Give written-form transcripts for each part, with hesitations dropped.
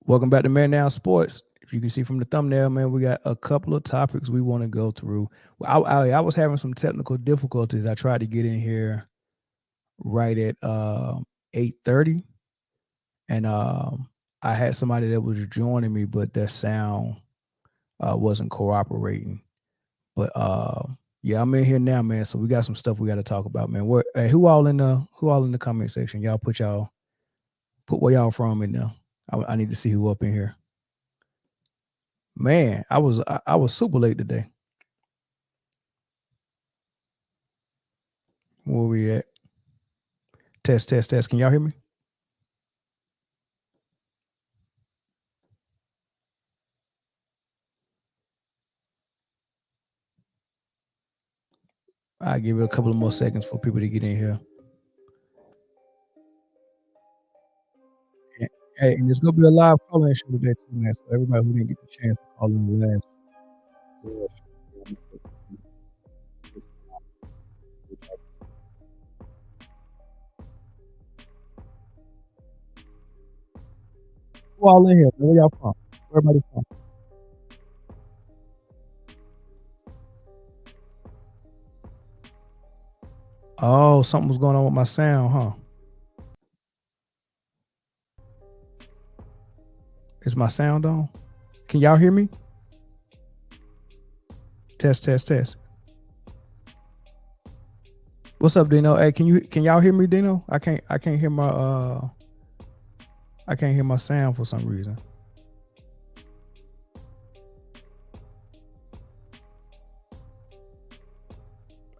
Welcome back to Man Down Sports. If you can see from the thumbnail, man, we got a couple of topics we want to go through. I was having some technical difficulties. I tried to get in here right at 8:30, and I had somebody that was joining me, but their sound wasn't cooperating. But yeah, I'm in here now, man. So we got some stuff we got to talk about, man. Hey, who all in the comment section? Y'all put where y'all from in there. I need to see who up in here. Man, I was super late today. Where we at? Test. Can y'all hear me? I'll give it a couple of more seconds for people to get in here. Hey, and there's gonna be a live call-in show today too, man. So everybody who didn't get the chance to call in the last. Who all in here? Where y'all from? Where everybody from? Oh, something was going on with my sound, huh? Is my sound on? Can y'all hear me? Test. What's up, Dino? Hey, can y'all hear me, Dino? I can't hear my sound for some reason.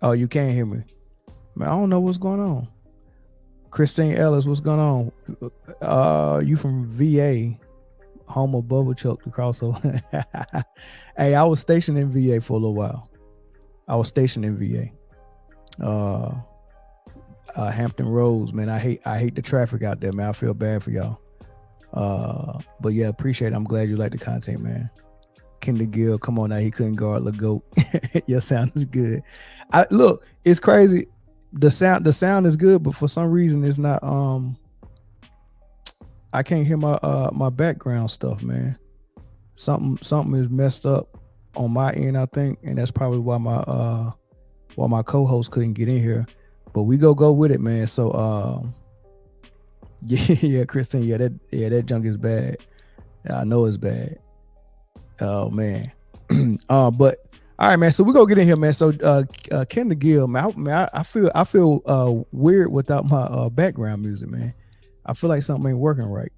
Oh, you can't hear me. Man, I don't know what's going on. Christine Ellis, what's going on? You from VA, home of Bubba Chuck, the crossover. Hey, I was stationed in VA for a little while. Hampton Roads, man. I hate the traffic out there, man. I feel bad for y'all. But yeah, appreciate it. I'm glad you like the content, man. Kendall Gill, come on now. He couldn't guard the GOAT. Your sound is good. Look, it's crazy. The sound is good, but for some reason it's not. I can't hear my background stuff, man. Something is messed up on my end, I think, and that's probably why my co-host couldn't get in here. But we go with it, man. So yeah, Christine, that junk is bad. Yeah, I know it's bad. Oh man. But all right, man. So we go get in here, man. So Kendall Gill, man, I feel weird without my background music, man. I feel like something ain't working right.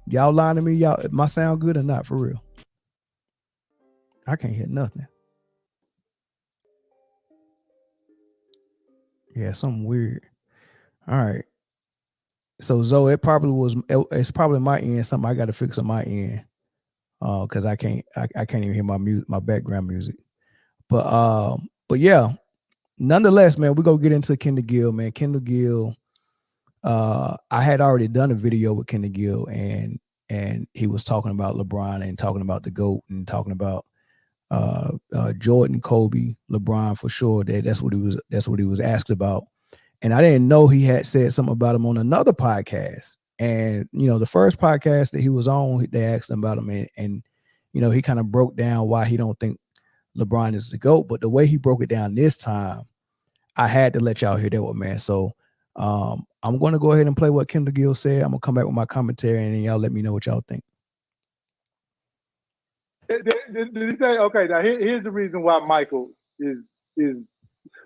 Y'all lying to me? Y'all, my sound good or not? For real? I can't hear nothing. Yeah, something weird. All right. So Zoe, it's probably my end. Something I got to fix on my end. Because I can't even hear my background music. But yeah, nonetheless, man, we go get into Kendall Gill, man. Kendall Gill, I had already done a video with Kendall Gill, and he was talking about LeBron and talking about the GOAT and talking about Jordan, Kobe, LeBron for sure. That's what he was asked about. And I didn't know he had said something about him on another podcast. And, the first podcast that he was on, they asked him about him. And he kind of broke down why he don't think LeBron is the GOAT. But the way he broke it down this time, I had to let y'all hear that one, man. So I'm going to go ahead and play what Kendall Gill said. I'm going to come back with my commentary, and then y'all let me know what y'all think. Did he say, okay, now here's the reason why Michael is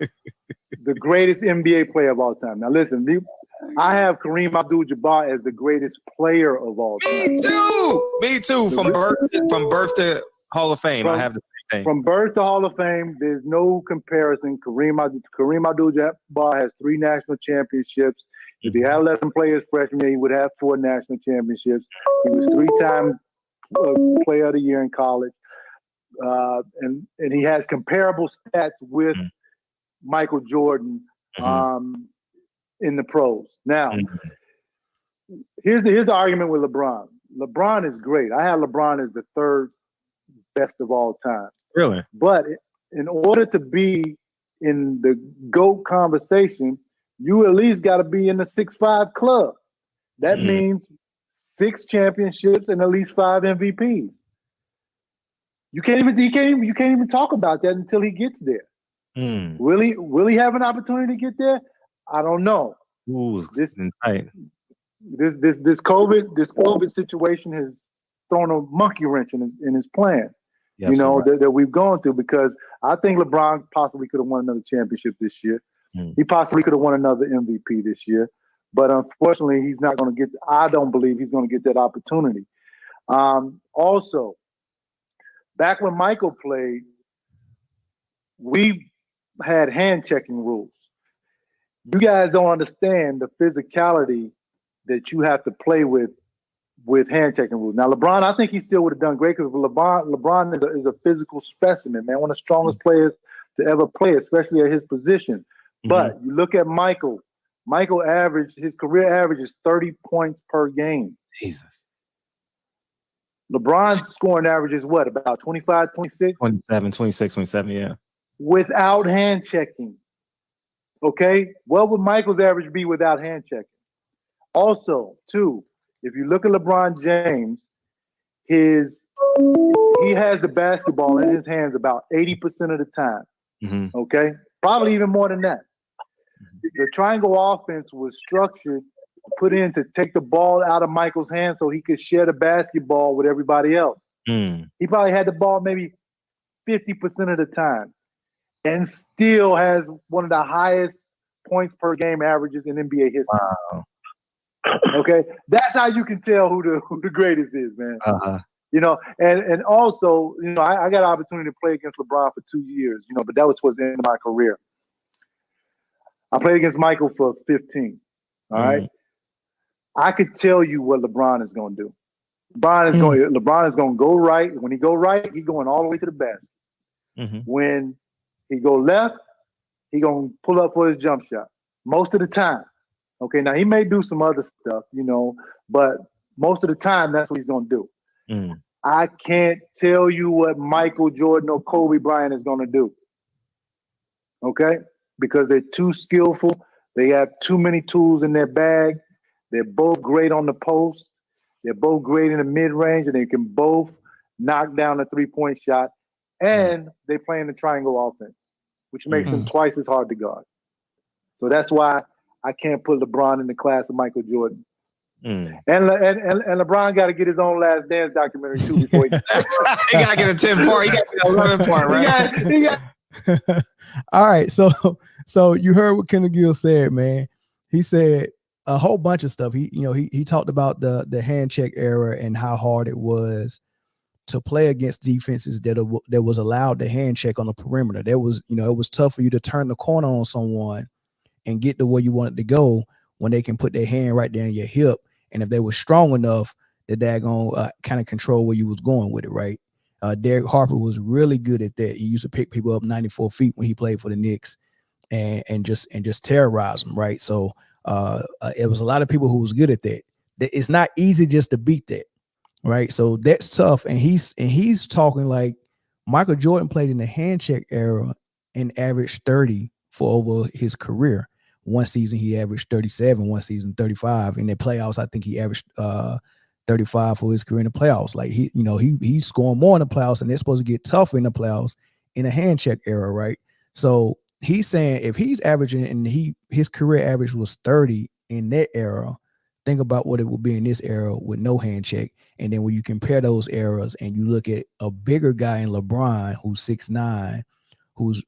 the greatest NBA player of all time. Now listen, I have Kareem Abdul-Jabbar as the greatest player of all time. Me too. From birth to Hall of Fame, I have the same thing. From birth to Hall of Fame, there's no comparison. Kareem Abdul-Jabbar has 3 national championships. If he had 11 players freshman year, he would have 4 national championships. He was 3-time player of the year in college. And he has comparable stats with Michael Jordan in the pros. Now, here's the argument with LeBron. LeBron is great. I have LeBron as the 3rd best of all time. Really? But in order to be in the GOAT conversation, you at least got to be in the 6'5" club. That means 6 championships and at least 5 MVPs. You can't even talk about that until he gets there. Will he have an opportunity to get there? I don't know. Ooh, this tight. This COVID situation has thrown a monkey wrench in his plan. Yeah, you know, right. that we've gone through, because I think LeBron possibly could have won another championship this year. He possibly could have won another MVP this year, but unfortunately, he's not going to get. I don't believe he's going to get that opportunity. Also, back when Michael played, we had hand checking rules. You guys don't understand the physicality that you have to play with hand checking rules. Now, LeBron, I think he still would have done great, because LeBron is a physical specimen, man, one of the strongest players to ever play, especially at his position. But you look at Michael his career average is 30 points per game. Jesus. LeBron's scoring average is what, about 25, 26? 27, 26, 27, yeah. Without hand checking. Okay? What would Michael's average be without hand checking? Also, too, if you look at LeBron James, he has the basketball in his hands about 80% of the time. Okay? Probably even more than that. The triangle offense was structured, put in to take the ball out of Michael's hands so he could share the basketball with everybody else. He probably had the ball maybe 50% of the time, and still has one of the highest points per game averages in NBA history. Wow. Okay, that's how you can tell who the greatest is, man. You know, and also, you know, I got an opportunity to play against LeBron for 2 years, you know, but that was towards the end of my career. I played against Michael for 15. All right. I could tell you what LeBron is going to do. LeBron is going to go right. When he go right, he's going all the way to the basket. When he go left, he going to pull up for his jump shot most of the time. Okay, now he may do some other stuff, you know, but most of the time that's what he's going to do. I can't tell you what Michael Jordan or Kobe Bryant is going to do. Okay, because they're too skillful. They have too many tools in their bag. They're both great on the post. They're both great in the mid-range, and they can both knock down a three-point shot. And they play in the triangle offense, which makes them twice as hard to guard. So that's why I can't put LeBron in the class of Michael Jordan. And LeBron got to get his own Last Dance documentary too before he got to get a 10 part. He got to get a 11 part, right? He got All right, so you heard what Kendall Gill said, man. He said a whole bunch of stuff. He talked about the hand check era and how hard it was to play against defenses that was allowed to hand check on the perimeter. It was tough for you to turn the corner on someone and get to where you wanted to go when they can put their hand right there in your hip. And if they were strong enough, that they're going kind of control where you was going with it, right? Derek Harper was really good at that. He used to pick people up 94 feet when he played for the Knicks and just terrorize them, right? So it was a lot of people who was good at that. It's not easy just to beat that, right? So that's tough. And he's talking like Michael Jordan played in the hand check era and averaged 30 for over his career. One season he averaged 37, one season 35. In the playoffs, I think he averaged 35 for his career in the playoffs. Like he's scoring more in the playoffs, and they're supposed to get tougher in the playoffs in a hand check era, right? So he's saying if he's averaging and his career average was 30 in that era, think about what it would be in this era with no hand check. And then when you compare those eras and you look at a bigger guy in LeBron who's 6'9", who's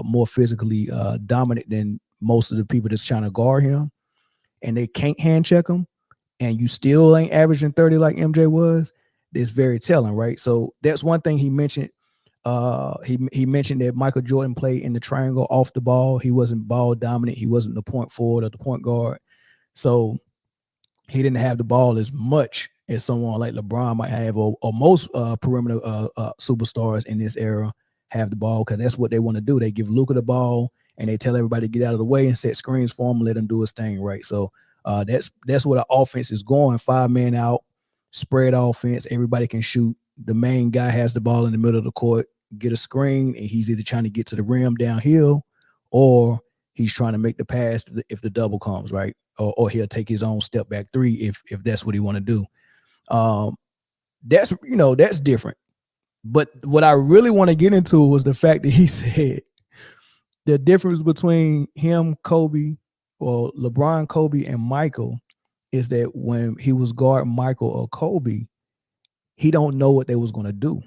more physically dominant than most of the people that's trying to guard him, and they can't hand check him, and you still ain't averaging 30 like MJ was, it's very telling, right? So that's one thing he mentioned. He mentioned that Michael Jordan played in the triangle off the ball. He wasn't ball dominant. He wasn't the point forward or the point guard. So he didn't have the ball as much as someone like LeBron might have, or most perimeter superstars in this era have the ball, because that's what they want to do. They give Luka the ball and they tell everybody to get out of the way and set screens for him and let him do his thing, right? So that's where the offense is going. 5 men out, spread offense. Everybody can shoot. The main guy has the ball in the middle of the court, get a screen, and he's either trying to get to the rim downhill, or he's trying to make the pass if the double comes, right? Or he'll take his own step back three if that's what he want to do. That's different. But what I really want to get into was the fact that he said the difference between him, Kobe, or LeBron, Kobe, and Michael is that when he was guarding Michael or Kobe, he don't know what they was going to do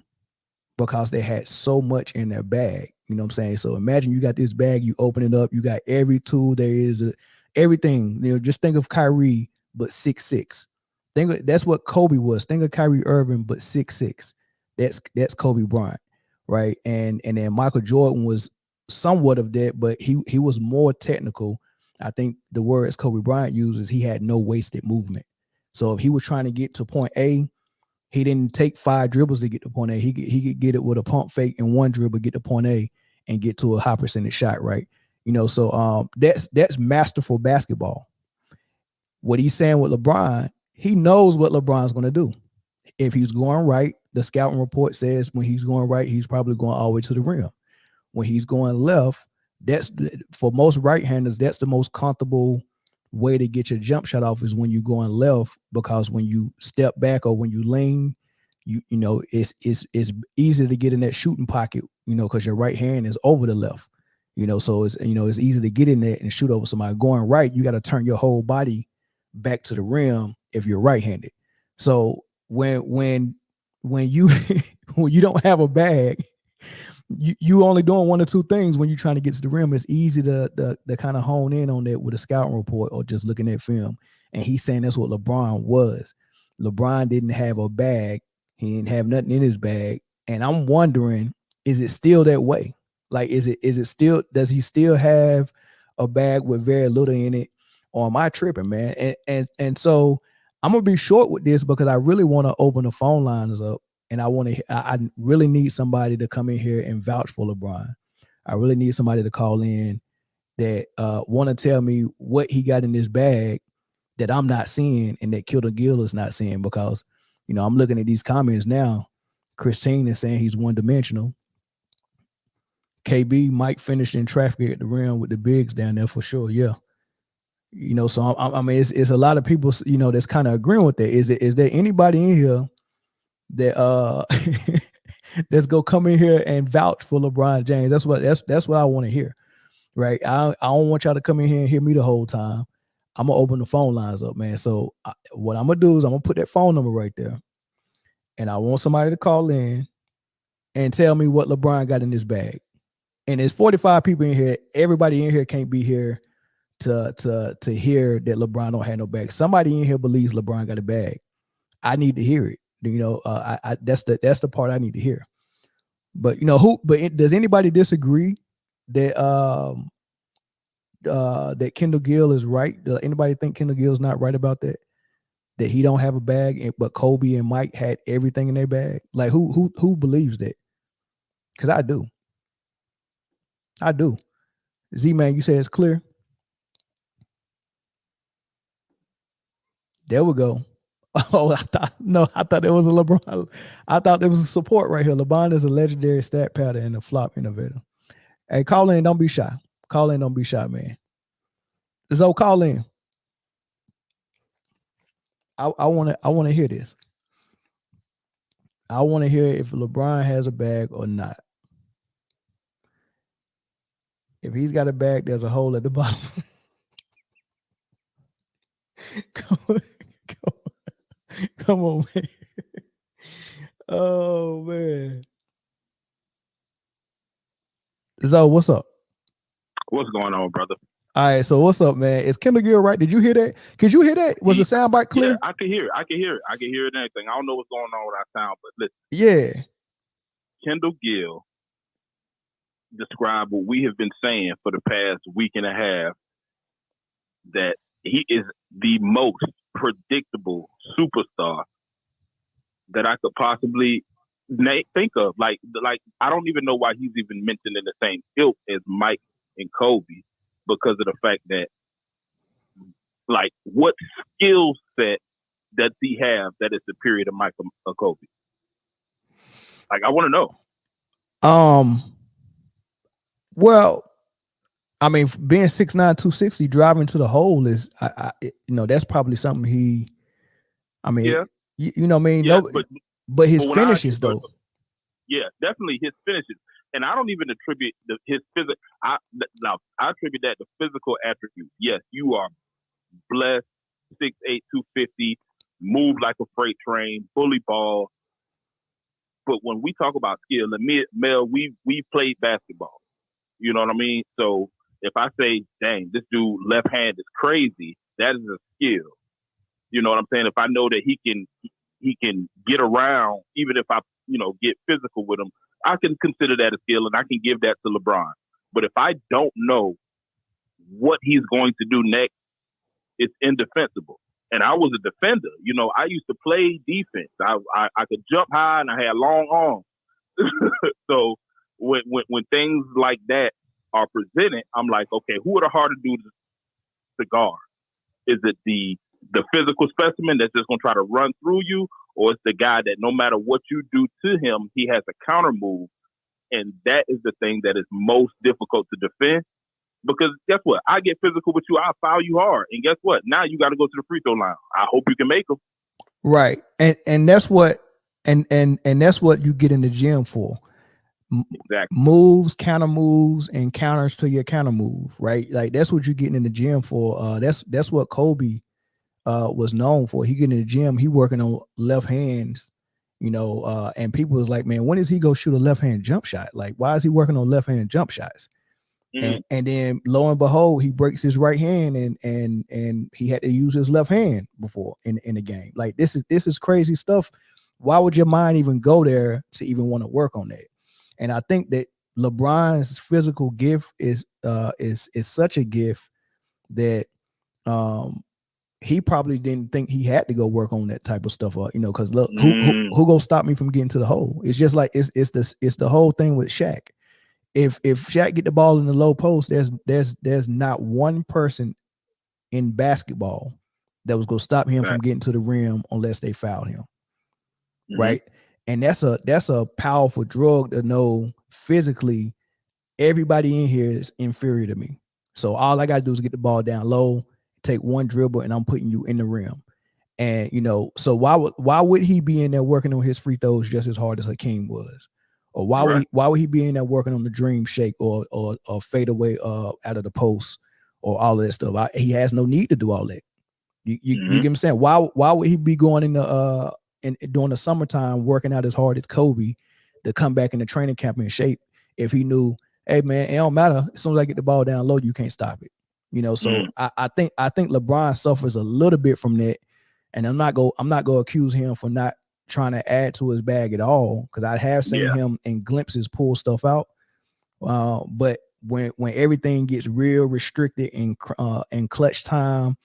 because they had so much in their bag. You know what I'm saying? So imagine you got this bag, you open it up, you got every tool there is, everything. Just think of Kyrie, but 6'6". That's what Kobe was. Think of Kyrie Irving, but 6'6". That's Kobe Bryant, right? And then Michael Jordan was somewhat of that, but he was more technical. I think the words Kobe Bryant uses, he had no wasted movement. So if he was trying to get to point A, he didn't take 5 dribbles to get to point A. He could get it with a pump fake and 1 dribble, get to point A and get to a high percentage shot, right? So that's masterful basketball. What he's saying with LeBron, he knows what LeBron's going to do. If he's going right, the scouting report says when he's going right, he's probably going all the way to the rim. When he's going left, that's for most right-handers, that's the most comfortable way to get your jump shot off is when you're going left, because when you step back or when you lean, it's easy to get in that shooting pocket, because your right hand is over the left, so it's easy to get in there and shoot over somebody. Going right, you got to turn your whole body back to the rim if you're right-handed. So when you when you don't have a bag, you only doing one or two things when you're trying to get to the rim. It's easy to kind of hone in on that with a scouting report or just looking at film. And he's saying that's what LeBron was. LeBron didn't have a bag. He didn't have nothing in his bag. And I'm wondering, is it still that way? Like, is it still, does he still have a bag with very little in it? Or am I tripping, man? And so I'm gonna be short with this because I really want to open the phone lines up. And I really need somebody to come in here and vouch for LeBron. I really need somebody to call in that want to tell me what he got in this bag that I'm not seeing and that Kendall Gill is not seeing, because, I'm looking at these comments now. Christine is saying he's one-dimensional. KB might finish in traffic at the rim with the bigs down there for sure. Yeah. So I mean, it's a lot of people, that's kind of agreeing with that. Is there anybody in here that let's go come in here and vouch for LeBron James? That's what I want to hear, right? I don't want y'all to come in here and hear me the whole time. I'm gonna open the phone lines up, man. So what I'm gonna do is I'm gonna put that phone number right there, and I want somebody to call in and tell me what LeBron got in his bag. And there's 45 people in here. Everybody in here can't be here to hear that LeBron don't have no bag. Somebody in here believes LeBron got a bag. I need to hear it. That's the part I need to hear. But does anybody disagree that that Kendall Gill is right? Does anybody think Kendall Gill is not right about that? That he don't have a bag, but Kobe and Mike had everything in their bag? Like who believes that? Because I do. Z-Man, you say it's clear? There we go. Oh, I thought it was a LeBron. I thought there was a support right here. LeBron is a legendary stat pattern and a flop innovator. Hey, call in, don't be shy. Call in, don't be shy, man. So call in. I want to hear this. I want to hear if LeBron has a bag or not. If he's got a bag, there's a hole at the bottom. Come on, man. Oh, man. So, what's up? What's going on, brother? All right, so what's up, man? Is Kendall Gill right? Did you hear that? Could you hear that? Was the soundbite clear? Yeah, I can hear it. I can hear it and everything. I don't know what's going on with our sound, but listen. Yeah. Kendall Gill described what we have been saying for the past week and a half, that he is the most predictable superstar that I could possibly think of. Like I don't even know why he's even mentioned in the same ilk as Mike and Kobe, because of the fact that, like, what skill set does he have that is superior to Michael or Kobe? Like, I want to know. Well, I mean, being 6'9", 260, driving to the hole is, that's probably something he. I mean, Yeah, you know what I mean? yeah, No, but his when I ask you, finishes though. yeah, definitely his finishes, and I don't even attribute his physical. I attribute that to physical attributes. Yes, you are blessed, 6'8", 250, move like a freight train, bully ball. But when we talk about skill, and me, Mel, we played basketball. You know what I mean? So if I say, dang, this dude left hand is crazy, that is a skill. You know what I'm saying? If I know that he can get around, even if I, get physical with him, I can consider that a skill and I can give that to LeBron. But if I don't know what he's going to do next, it's indefensible. And I was a defender. I used to play defense. I could jump high and I had long arms. So when things like that are presented, I'm like, okay, who are the harder dudes to guard? Is it the physical specimen that's just going to try to run through you, or it's the guy that no matter what you do to him, he has a counter move, and that is the thing that is most difficult to defend. Because guess what? I get physical with you, I'll foul you hard, and guess what? Now you got to go to the free throw line. I hope you can make them. Right, and that's what and that's what you get in the gym for. Exactly. Moves, counter moves, and counters to your counter move. Right, like that's what you're getting in the gym for. That's what Kobe was known for. He get in the gym, he working on left hands, and people was like, man, when is he go shoot a left hand jump shot? Like, why is he working on left hand jump shots? And then lo and behold, he breaks his right hand and he had to use his left hand before in the game. Like this is crazy stuff. Why would your mind even go there to even want to work on that? And I think that LeBron's physical gift is such a gift that he probably didn't think he had to go work on that type of stuff, because look, who gonna stop me from getting to the hole? It's just like it's the whole thing with Shaq. If Shaq get the ball in the low post, there's not one person in basketball that was gonna stop him from getting to the rim unless they fouled him. Right. And that's a powerful drug to know physically everybody in here is inferior to me. So all I gotta do is get the ball down low, take one dribble, and I'm putting you in the rim. And so why would he be in there working on his free throws just as hard as Hakeem was? Or why would he be in there working on the dream shake or fade away out of the post or all of that stuff? He has no need to do all that. You get what I'm saying? Why would he be going in the during the summertime working out as hard as Kobe to come back in the training camp in shape if he knew, hey man, it don't matter. As soon as I get the ball down low, you can't stop it. So I think LeBron suffers a little bit from that. And I'm not gonna accuse him for not trying to add to his bag at all, because I have seen him in glimpses pull stuff out. But when everything gets real restricted in clutch time,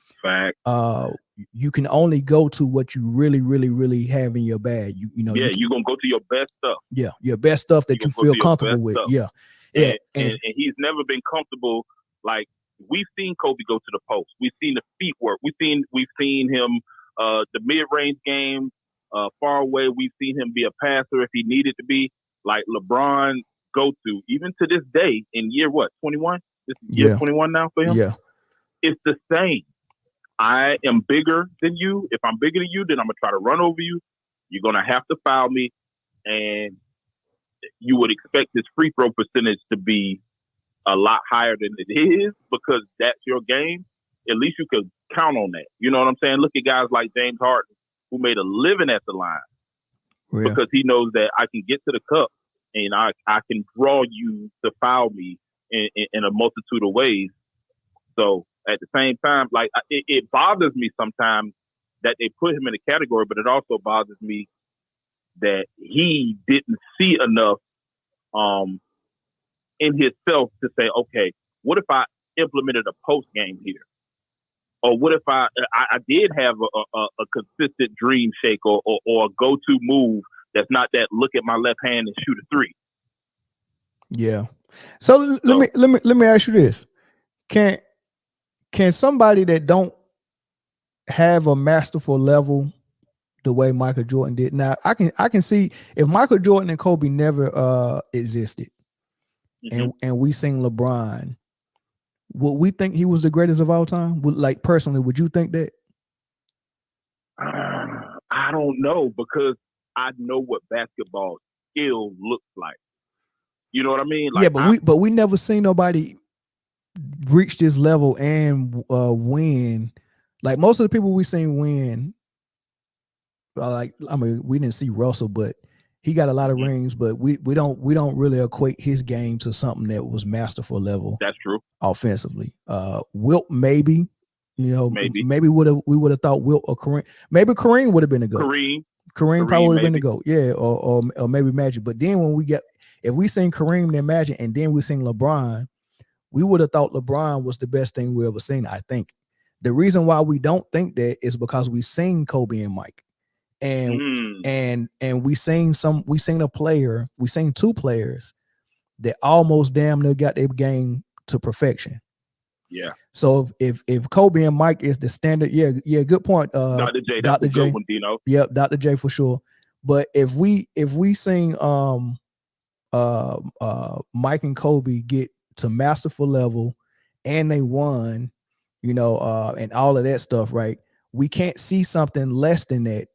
you can only go to what you really, really, really have in your bag. You're gonna go to your best stuff. Yeah, your best stuff that you feel comfortable with. Stuff. And he's never been comfortable. Like we've seen Kobe go to the post. We've seen the feet work. We've seen him. The mid-range game, far away, we've seen him be a passer if he needed to be. Like LeBron go-to, even to this day, in year 21? This year 21 now for him? Yeah. It's the same. I am bigger than you. If I'm bigger than you, then I'm going to try to run over you. You're going to have to foul me. And you would expect his free throw percentage to be a lot higher than it is because that's your game. At least you could count on that. You know what I'm saying? Look at guys like James Harden, who made a living at the line because he knows that I can get to the cup and I can draw you to foul me in a multitude of ways. So at the same time, like it bothers me sometimes that they put him in a category, but it also bothers me that he didn't see enough in himself to say, okay, what if I implemented a post game here? Or what if I did have a consistent dream shake or a go-to move that's not that look at my left hand and shoot a three? Yeah. So let me ask you this. Can somebody that don't have a masterful level the way Michael Jordan did? Now I can see if Michael Jordan and Kobe never existed and we seen LeBron, would we think he was the greatest of all time? Like personally, would you think that? I don't know, because I know what basketball skill looks like. You know what I mean? Like, yeah, but we never seen nobody reach this level and win. Like most of the people we seen win, we didn't see Russell, but he got a lot of rings. But we don't really equate his game to something that was masterful level. That's true. Offensively, Wilt maybe, Maybe we would have thought Wilt or Kareem. Maybe Kareem would have been the GOAT. Kareem probably would have been the GOAT. Yeah, or maybe Magic. But then if we seen Kareem then Magic, and then we seen LeBron, we would have thought LeBron was the best thing we ever seen. I think the reason why we don't think that is because we seen Kobe and Mike, and we seen two players that almost damn near got their game to perfection. Yeah. So if Kobe and Mike is the standard, yeah, good point. Dr. J, that's Dr. a J, good one, Dino. Yep, Dr. J for sure. But if we seen Mike and Kobe get to masterful level and they won, and all of that stuff, right? We can't see something less than that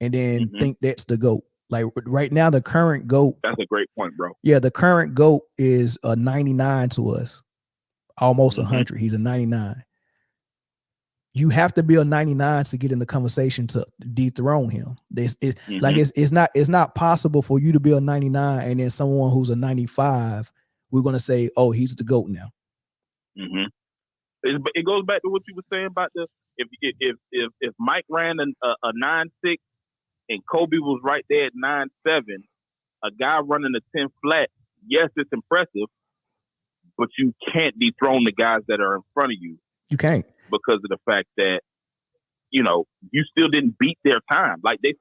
and then think that's the GOAT. Like right now, the current GOAT. That's a great point, bro. Yeah, the current GOAT is a 99 to us. Almost 100. He's a 99. You have to be a 99 to get in the conversation to dethrone him. It's not possible for you to be a 99 and then someone who's a 95, we're gonna say, oh, he's the GOAT now. It goes back to what you were saying about if Mike ran a 9.6 and Kobe was right there at 9.7, a guy running a 10 flat, yes, it's impressive, but you can't dethrone the guys that are in front of you. You can't. Because of the fact that, you still didn't beat their time. Like their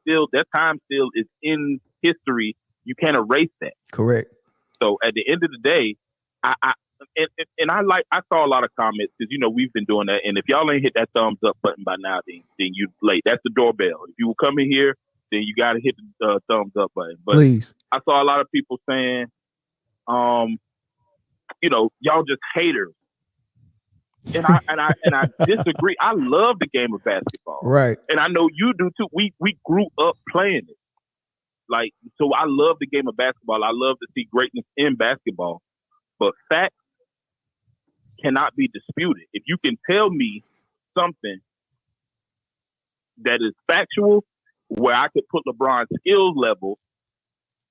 time still is in history. You can't erase that. Correct. So at the end of the day, I saw a lot of comments because, we've been doing that. And if y'all ain't hit that thumbs up button by now, then you late. That's the doorbell. If you will come in here, then you got to hit the thumbs up button. But please. I saw a lot of people saying, y'all just haters. And I disagree. I love the game of basketball. Right. And I know you do too. We grew up playing it. Like, so I love the game of basketball. I love to see greatness in basketball. But facts cannot be disputed. If you can tell me something that is factual, where I could put LeBron's skills level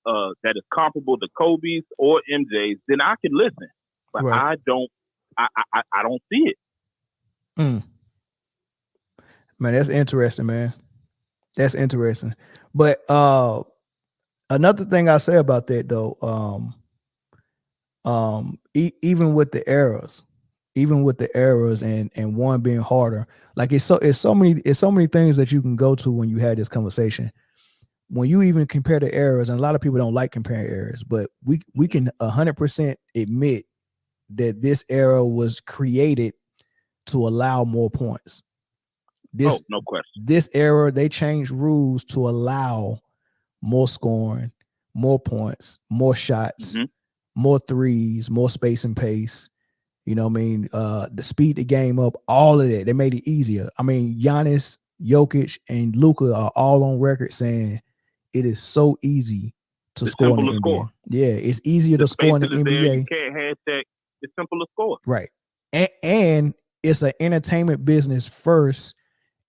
that is comparable to Kobe's or MJ's, then I can listen. But right. I don't see it. Man, that's interesting, man. That's interesting. But another thing I say about that though, even with the errors and one being harder, like it's so many things that you can go to when you had this conversation. When you even compare the errors, and a lot of people don't like comparing errors, but we can 100% admit that this era was created to allow more points. No question. This era, they changed rules to allow more scoring, more points, more shots, more threes, more space and pace. The speed the game up, all of that. They made it easier. I mean, Giannis, Jokic, and Luka are all on record saying it is so easy to score in the NBA. Yeah, it's easier to score in the NBA. You can't hashtag. It's simple to score. Right. And it's an entertainment business first,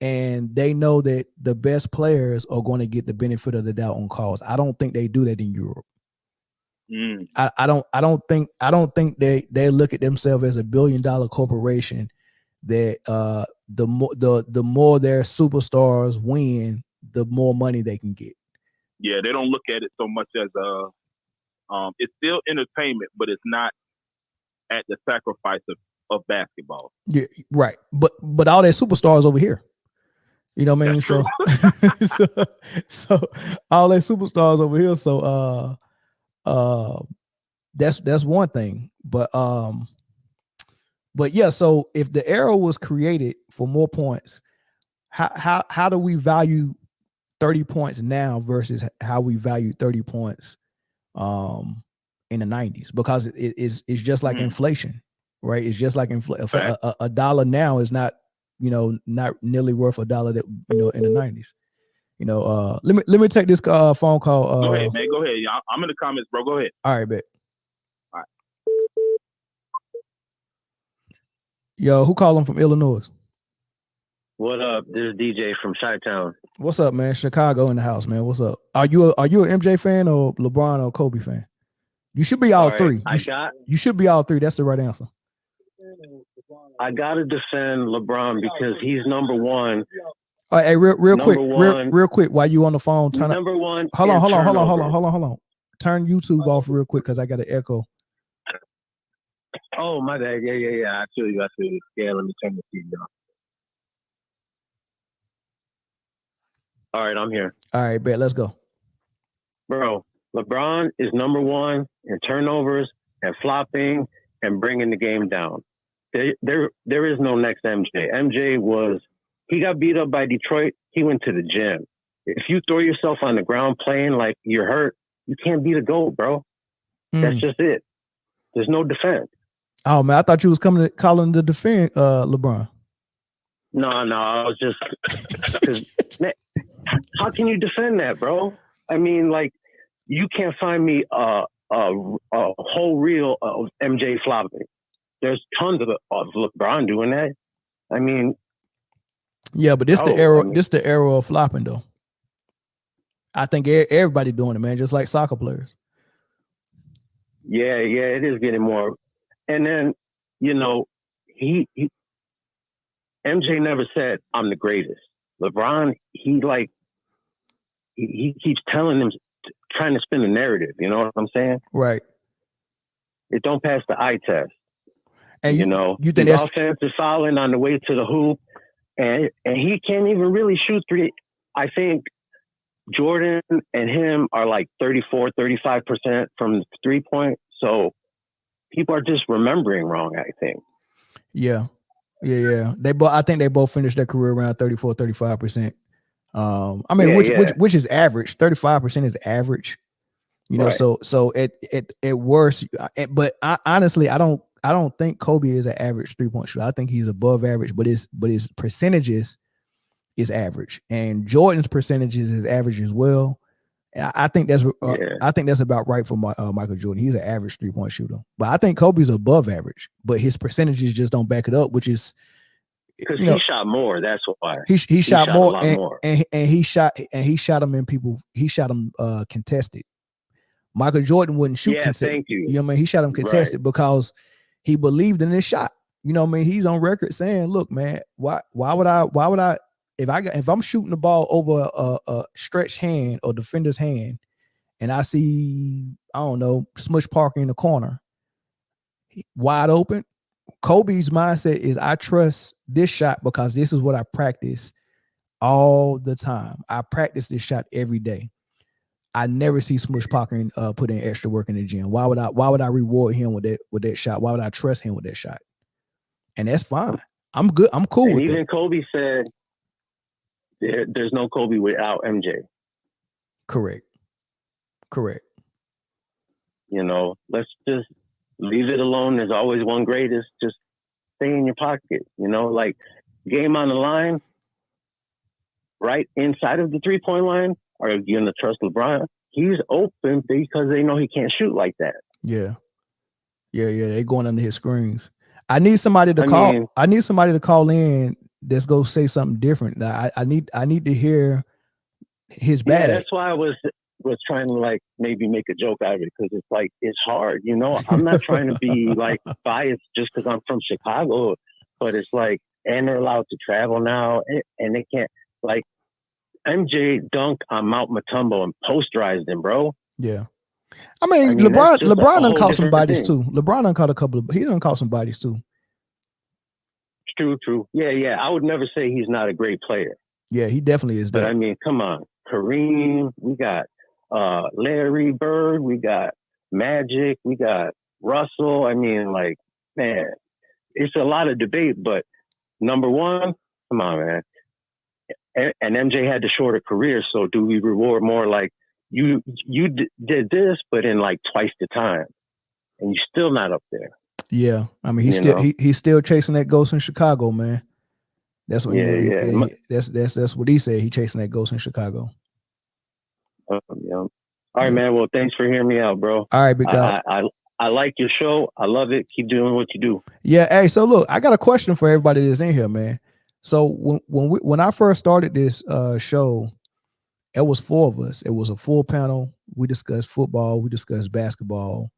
and they know that the best players are going to get the benefit of the doubt on calls. I don't think they do that in Europe. I don't think they look at themselves as a $1 billion corporation that the more their superstars win, the more money they can get. Yeah, they don't look at it so much as it's still entertainment, but it's not at the sacrifice of basketball. Yeah, right. But all their superstars over here. You know what I mean? So, so all their superstars over here. So that's one thing. But yeah, so if the era was created for more points, how do we value 30 points now versus how we value 30 points in the 90s? Because it's just like inflation. right? It's just like a dollar now is not, not nearly worth a dollar that, in the 90s. Let me take this phone call. Go ahead, man. Go ahead. I'm in the comments, bro. Go ahead. All right, bet. All right. Yo, who calling from Illinois? What up? This is DJ from Chi-Town. What's up, man? Chicago in the house, man. What's up? Are you an MJ fan or LeBron or Kobe fan? You should be all three. You should be all three. That's the right answer. I gotta defend LeBron because he's number one. All right, hey, real quick, while you on the phone, turn number one. Hold on. Turn YouTube off real quick because I got an echo. Oh, my bad. Yeah. I feel you. Yeah, let me turn the TV off. All right, I'm here. All right, bet. Let's go. Bro, LeBron is number one in turnovers and flopping and bringing the game down. There is no next MJ. MJ he got beat up by Detroit. He went to the gym. If you throw yourself on the ground playing like you're hurt, you can't beat a GOAT, bro. That's just it. There's no defense. Oh, man, I thought you was calling to defend LeBron. No, I was just man, how can you defend that, bro? I mean, like, you can't find me a whole reel of MJ flopping. There's tons of LeBron doing that. I mean, yeah, but this the era. This the era of flopping, though. I think everybody doing it, man. Just like soccer players. Yeah, it is getting more. And then, he MJ never said I'm the greatest. LeBron, he keeps telling them, trying to spin the narrative. You know what I'm saying? Right. It don't pass the eye test. And you think the offense is fouling on the way to the hoop, and he can't even really shoot three. I think Jordan and him are like 34, 35% from 3-point. So people are just remembering wrong, I think. Yeah. I think they both finished their career around 34, 35%. Which is average. 35% is average. Right. So at worst, but honestly, I don't think Kobe is an average 3-point shooter. I think he's above average, but his percentages is average, and Jordan's percentages is average as well. I think that's about right for Michael Jordan. He's an average 3-point shooter, but I think Kobe's above average, but his percentages just don't back it up, which is because he shot more. That's why he shot more, a lot more, and he shot them in people. He shot them contested. Michael Jordan wouldn't shoot contested. Thank you. You know what I mean? He shot him contested because he believed in his shot. You know what I mean? He's on record saying, "Look, man, why would I if I'm shooting the ball over a stretched hand or defender's hand, and I see, I don't know, Smush Parker in the corner, wide open." Kobe's mindset is, I trust this shot because this is what I practice all the time. I practice this shot every day. I never see Smush Parker put in extra work in the gym. Why would I reward him with that shot? Why would I trust him with that shot? And that's fine. I'm good. I'm cool with it. Even Kobe said there's no Kobe without MJ. Correct. Let's just leave it alone. There's always one greatest. Just stay in your pocket. Like game on the line, right inside of the 3-point line. Are you going to trust LeBron? He's open because they know he can't shoot like that. Yeah. They're going under his screens. I need somebody to call. I need somebody to call in that's go say something different. I need to hear his bag. Yeah, that's why I was trying to maybe make a joke out of it, because it's hard. I'm not trying to be biased just because I'm from Chicago, but it's and they're allowed to travel now, and they can't MJ dunked on Mount Matumbo and posterized him, bro. Yeah. I mean LeBron done caught some bodies too. LeBron done caught he done caught some bodies too. True. Yeah. I would never say he's not a great player. Yeah, he definitely is. But I mean, come on. Kareem, we got Larry Bird, we got Magic, we got Russell. I mean, man, it's a lot of debate, but number one, come on, man. And MJ had the shorter career, so do we reward more you did this, but in twice the time, and you're still not up there? Yeah, I mean he's still chasing that ghost in Chicago, man. That's what that's what he said. He chasing that ghost in Chicago. Yeah. All right, man. Well, thanks for hearing me out, bro. All right, big dog. I like your show. I love it. Keep doing what you do. Yeah. Hey, so look, I got a question for everybody that's in here, man. So when I first started this show, it was 4 of us. It was a full panel. We discussed football. We discussed basketball.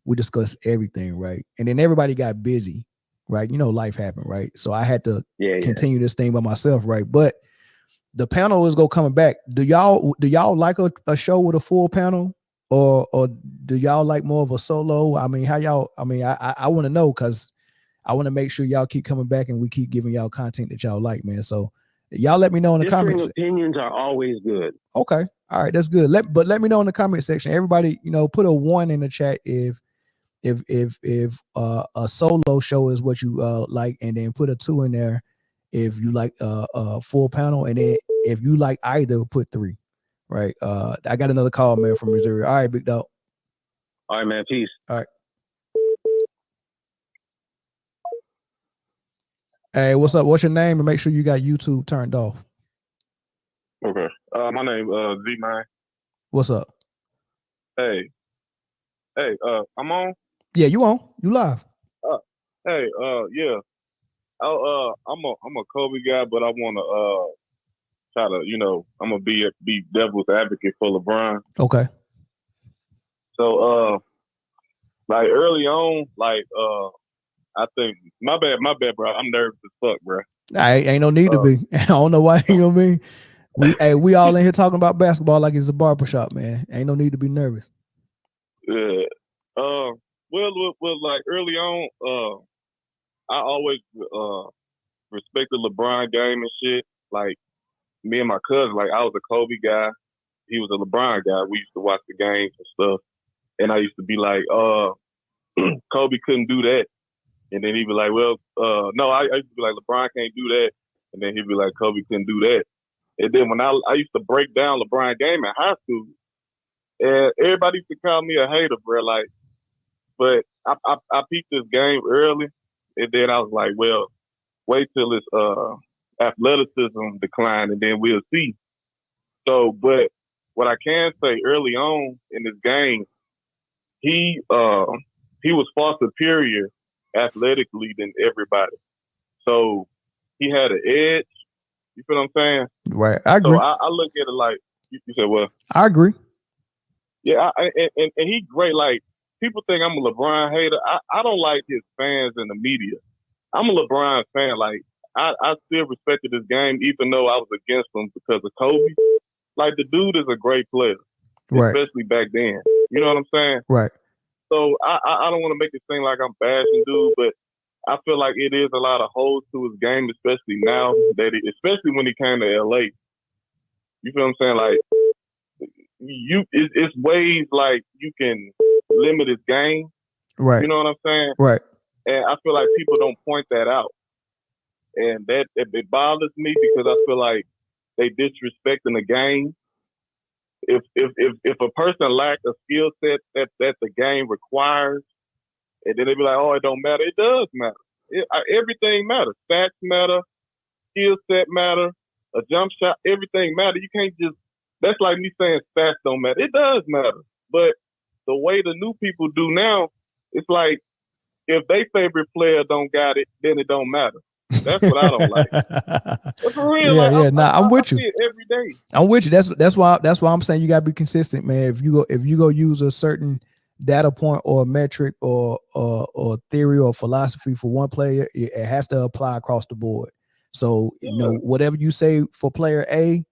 We discussed everything, right? And then everybody got busy, right? You know, life happened, right? So I had to continue this thing by myself, right? But the panel is coming back. Do y'all like a show with a full panel, or do y'all like more of a solo? I mean, how y'all? I mean, I want to know, because I want to make sure y'all keep coming back and we keep giving y'all content that y'all like, man. So y'all let me know in the comments. Opinions are always good. Okay, all right, that's good. Let me know in the comment section. Everybody, put a 1 in the chat if a solo show is what you like, and then put a 2 in there if you like a full panel, and then if you like either, put 3. Right. I got another call, man, from Missouri. All right, big dog. All right, man. Peace. All right. Hey, what's up? What's your name? And make sure you got YouTube turned off. Okay. My name Z-Man. What's up? Hey, I'm on. Yeah, you on? You live? Hey, yeah. I'm a Kobe guy, but I want to try to, I'm gonna be devil's advocate for LeBron. Okay. So, like early on, like I think my bad, bro. I'm nervous as fuck, bro. Ain't no need to be. I don't know why. You know what I mean? We all in here talking about basketball like it's a barbershop, man. Ain't no need to be nervous. Yeah. Well, like early on, I always respected LeBron game and shit. Like me and my cousin, like I was a Kobe guy, he was a LeBron guy. We used to watch the games and stuff, and I used to be like, Kobe couldn't do that, and then he'd be like, well, no, I used to be like, LeBron can't do that, and then he'd be like, Kobe couldn't do that, and then when I used to break down LeBron game in high school, and everybody used to call me a hater, bro, like, but I peeped this game early, and then I was like, well, wait till his athleticism decline, and then we'll see. So, but what I can say early on in this game, he was far superior athletically than everybody. So he had an edge. You feel what I'm saying? Right. I agree. So I look at it like you said. Well, I agree. Yeah, and he's great. Like people think I'm a LeBron hater. I don't like his fans in the media. I'm a LeBron fan. Like I still respected his game, even though I was against him because of Kobe. Like the dude is a great player, right, especially back then. You know what I'm saying? Right. So I don't want to make it seem like I'm bashing dude, but I feel like it is a lot of holes to his game, especially now especially when he came to LA. You feel what I'm saying? Like it's ways like you can limit his game. Right. You know what I'm saying? Right. And I feel like people don't point that out, and that it bothers me because I feel like they disrespecting the game. If a person lacks a skill set that the game requires, and then they be like, oh, it don't matter. It does matter. Everything matters. Stats matter. Skill set matter. A jump shot. Everything matter. You can't just. That's like me saying stats don't matter. It does matter. But the way the new people do now, it's like if their favorite player don't got it, then it don't matter. That's what I don't like. But for real, I'm with you. See it every day. I'm with you. That's why I'm saying you gotta be consistent, man. If you go use a certain data point or metric or theory or philosophy for one player, it has to apply across the board. So whatever you say for player A,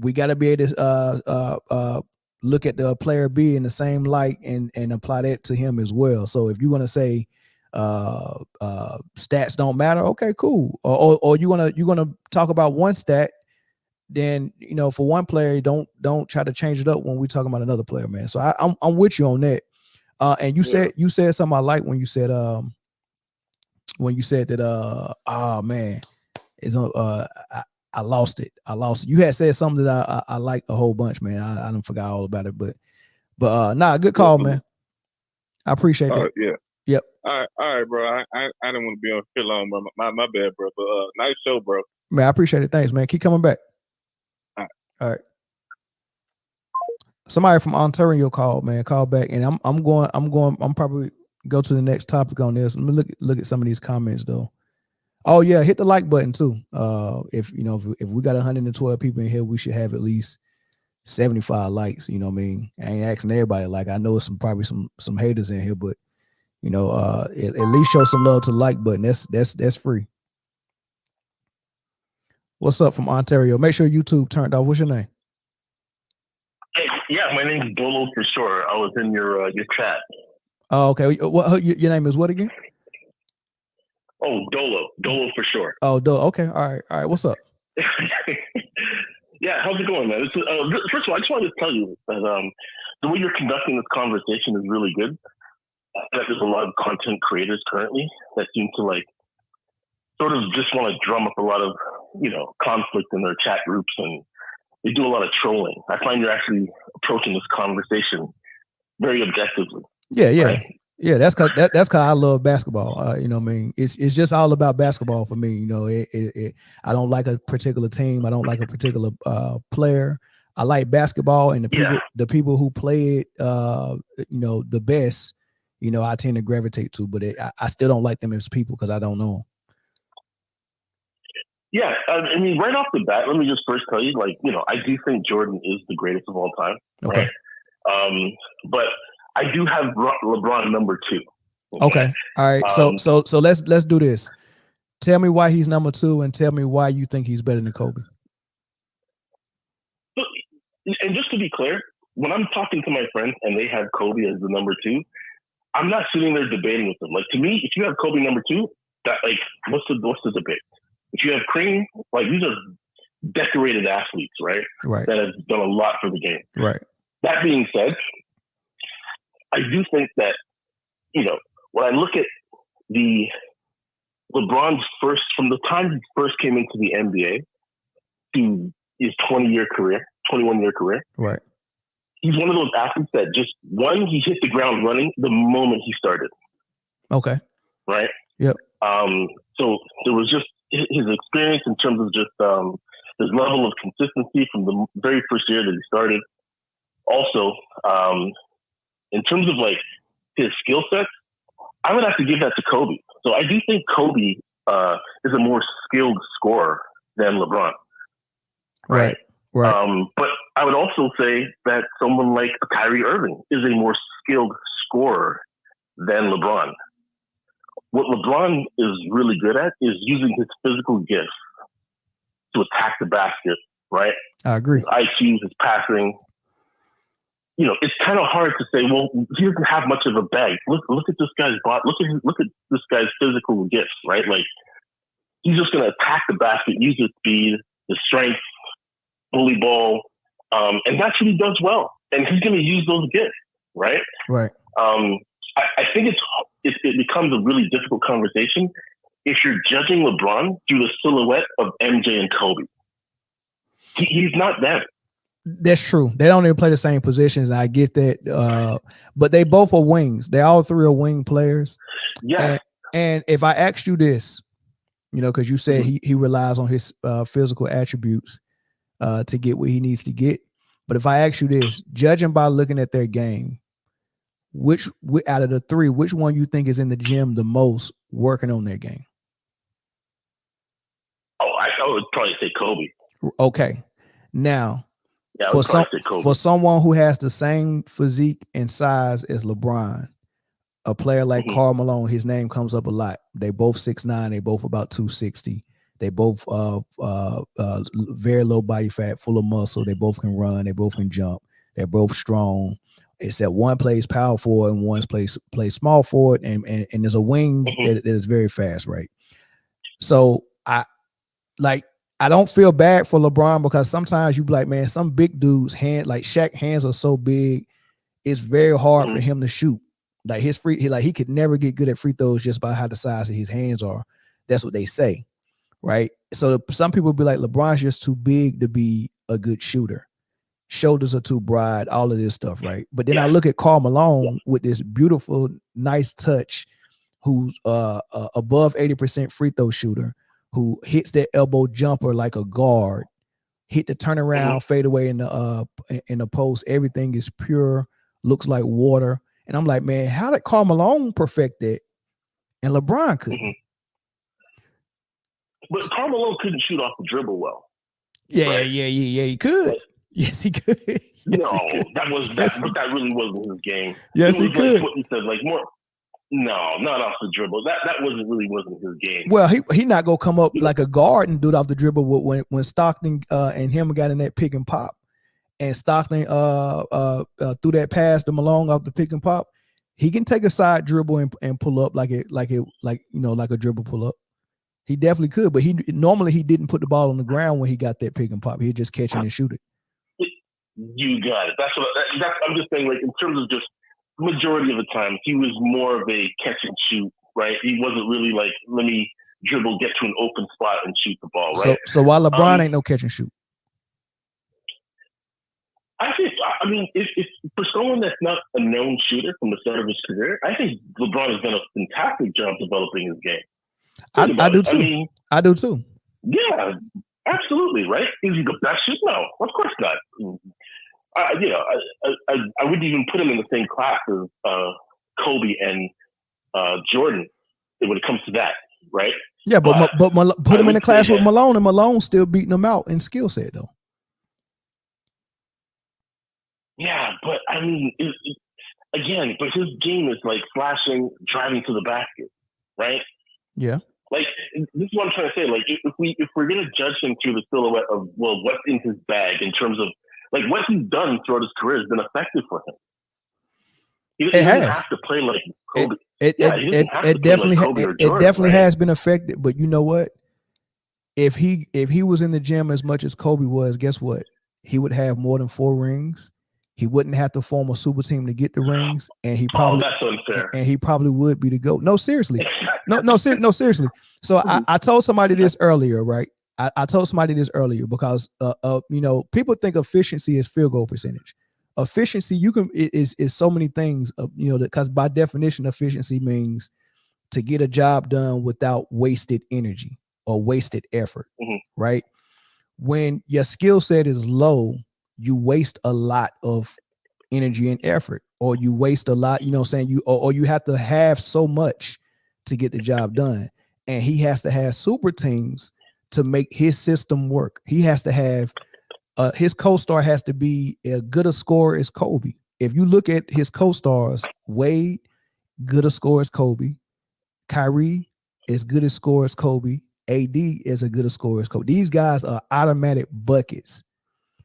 we got to be able to look at the player B in the same light and apply that to him as well. So if you're gonna say stats don't matter, okay, cool. Or you're gonna talk about one stat, then for one player, don't try to change it up when we talking about another player, man. So I'm with you on that. And you said something I like when you said that oh man, it's I lost it. You had said something that I like a whole bunch, man. I don't forgot all about it, but nah, good call, man. I appreciate that. Yeah. Yep. All right, bro. I didn't want to be on too long, bro. My bad, bro. But nice show, bro. Man, I appreciate it. Thanks, man. Keep coming back. All right. All right. Somebody from Ontario called, man. Call back, and I'm probably go to the next topic on this. Let me look at some of these comments though. Oh yeah, hit the like button too. If we got 112 people in here, we should have at least 75 likes. You know what I mean? I ain't asking everybody. Like, I know it's probably some haters in here, but at least show some love to the like button. That's free. What's up from Ontario? Make sure YouTube turned off. What's your name? Hey, yeah, my name's Dolo for sure. I was in your chat. Oh, okay. What your name is? What again? Oh, Dolo for sure. Oh, Dolo. Okay. All right. What's up? Yeah, how's it going, man? First of all, I just wanted to tell you that the way you're conducting this conversation is really good. That there's a lot of content creators currently that seem to sort of just want to drum up a lot of conflict in their chat groups, and they do a lot of trolling. I find you're actually approaching this conversation very objectively. Yeah. Right? Yeah, that's cause I love basketball. You know what I mean? It's just all about basketball for me. I don't like a particular team. I don't like a particular player. I like basketball, and the people who play it, the best. I tend to gravitate to, but I still don't like them as people because I don't know them. Yeah, I mean, right off the bat, let me just first tell you, I do think Jordan is the greatest of all time. Okay. Right? But I do have LeBron number 2. Okay. All right. So let's do this. Tell me why he's number 2, and tell me why you think he's better than Kobe. And just to be clear, when I'm talking to my friends and they have Kobe as the number 2, I'm not sitting there debating with them. Like, to me, if you have Kobe number 2, that what's the debate? If you have Kareem, these are decorated athletes, right? Right. That have done a lot for the game. Right. That being said, I do think that, when I look at the LeBron's from the time he first came into the NBA to his 21-year career, right, he's one of those athletes that he hit the ground running the moment he started. Okay. Right? Yep. So there was just his experience in terms of just his level of consistency from the very first year that he started. Also, in terms of his skill sets, I would have to give that to Kobe. So I do think Kobe is a more skilled scorer than LeBron. Right. But I would also say that someone like Kyrie Irving is a more skilled scorer than LeBron. What LeBron is really good at is using his physical gifts to attack the basket, right? I agree. His IQ, his passing. It's kind of hard to say, well, he doesn't have much of a bag. Look at this guy's body. Look at this guy's physical gifts, right? He's just going to attack the basket, use his speed, his strength, bully ball, and that's what he does well. And he's going to use those gifts, right? Right. I think it becomes a really difficult conversation if you're judging LeBron through the silhouette of MJ and Kobe. He's not them. That's true. They don't even play the same positions. I get that. But they both are wings. They all three are wing players. Yeah. And if I asked you this, because you said he relies on his physical attributes to get what he needs to get. But if I ask you this, judging by looking at their game, which out of the three, which one you think is in the gym the most working on their game? Oh, I would probably say Kobe. Okay. Now, yeah, for someone who has the same physique and size as LeBron, a player like Karl Malone, his name comes up a lot. They both 6'9", they both about 260. They both very low body fat, full of muscle. They both can run. They both can jump. They're both strong. Except one plays power forward and one plays small forward, and there's a wing that is very fast, right? So I don't feel bad for LeBron because sometimes you be like, man, some big dudes Shaq hands are so big, it's very hard for him to shoot. Like he could never get good at free throws just by how the size of his hands are. That's what they say, right? So some people be like, LeBron's just too big to be a good shooter. Shoulders are too broad, all of this stuff, right? But then I look at Karl Malone with this beautiful, nice touch, who's above 80% free throw shooter, who hits that elbow jumper like a guard, hit the turnaround fadeaway in the post. Everything is pure, looks like water. And I'm like, man, how did Karl Malone perfect that? And LeBron couldn't. But Karl Malone couldn't shoot off the dribble well. Yeah, right? he could. But, yes, he could. Yes, no, he could. that really wasn't his game. Yes, it was he could. Like what he said, like more. No, not off the dribble. That wasn't his game. Well, he not gonna come up like a guard and do it off the dribble. When Stockton and him got in that pick and pop, and Stockton threw that pass to Malone off the pick and pop, he can take a side dribble and pull up like a dribble pull up. He definitely could, but he didn't put the ball on the ground when he got that pick and pop. He'd just catch it and shoot it. You got it. I'm just saying, like in terms of just majority of the time, he was more of a catch and shoot, right? He wasn't really like, let me dribble, get to an open spot and shoot the ball, right? So while LeBron ain't no catch and shoot. I mean, if for someone that's not a known shooter from the start of his career, I think LeBron has done a fantastic job developing his game. I do too. I mean, I do too. Yeah, absolutely, right? Is he the best shooter? No, of course not. I wouldn't even put him in the same class as Kobe and Jordan when it comes to that, right? Yeah, but put him in the class with Malone, and Malone still beating him out in skill set, though. Yeah, but I mean, again, but his game is like flashing, driving to the basket, right? Yeah. Like, this is what I'm trying to say. Like, if we're gonna judge him through the silhouette of what's in his bag in terms of like what he's done throughout his career has been effective for him. He doesn't have to play like Kobe. It definitely has been affected. But you know what? If he was in the gym as much as Kobe was, guess what? He would have more than 4 rings. He wouldn't have to form a super team to get the rings, and he probably that's unfair. And he probably would be the GOAT. No, seriously, no, seriously. So I told somebody this earlier, right? I told somebody this earlier because people think efficiency is field goal percentage. Efficiency is so many things, because by definition, efficiency means to get a job done without wasted energy or wasted effort, right? When your skill set is low, you waste a lot of energy and effort, or you waste a lot, or you have to have so much to get the job done. And he has to have super teams to make his system work. He has to have his co-star has to be as good a scorer as Kobe. If you look at his co-stars, Wade, good a scorer as Kobe. Kyrie is good as scorer as Kobe. AD is a good a scorer as Kobe. These guys are automatic buckets.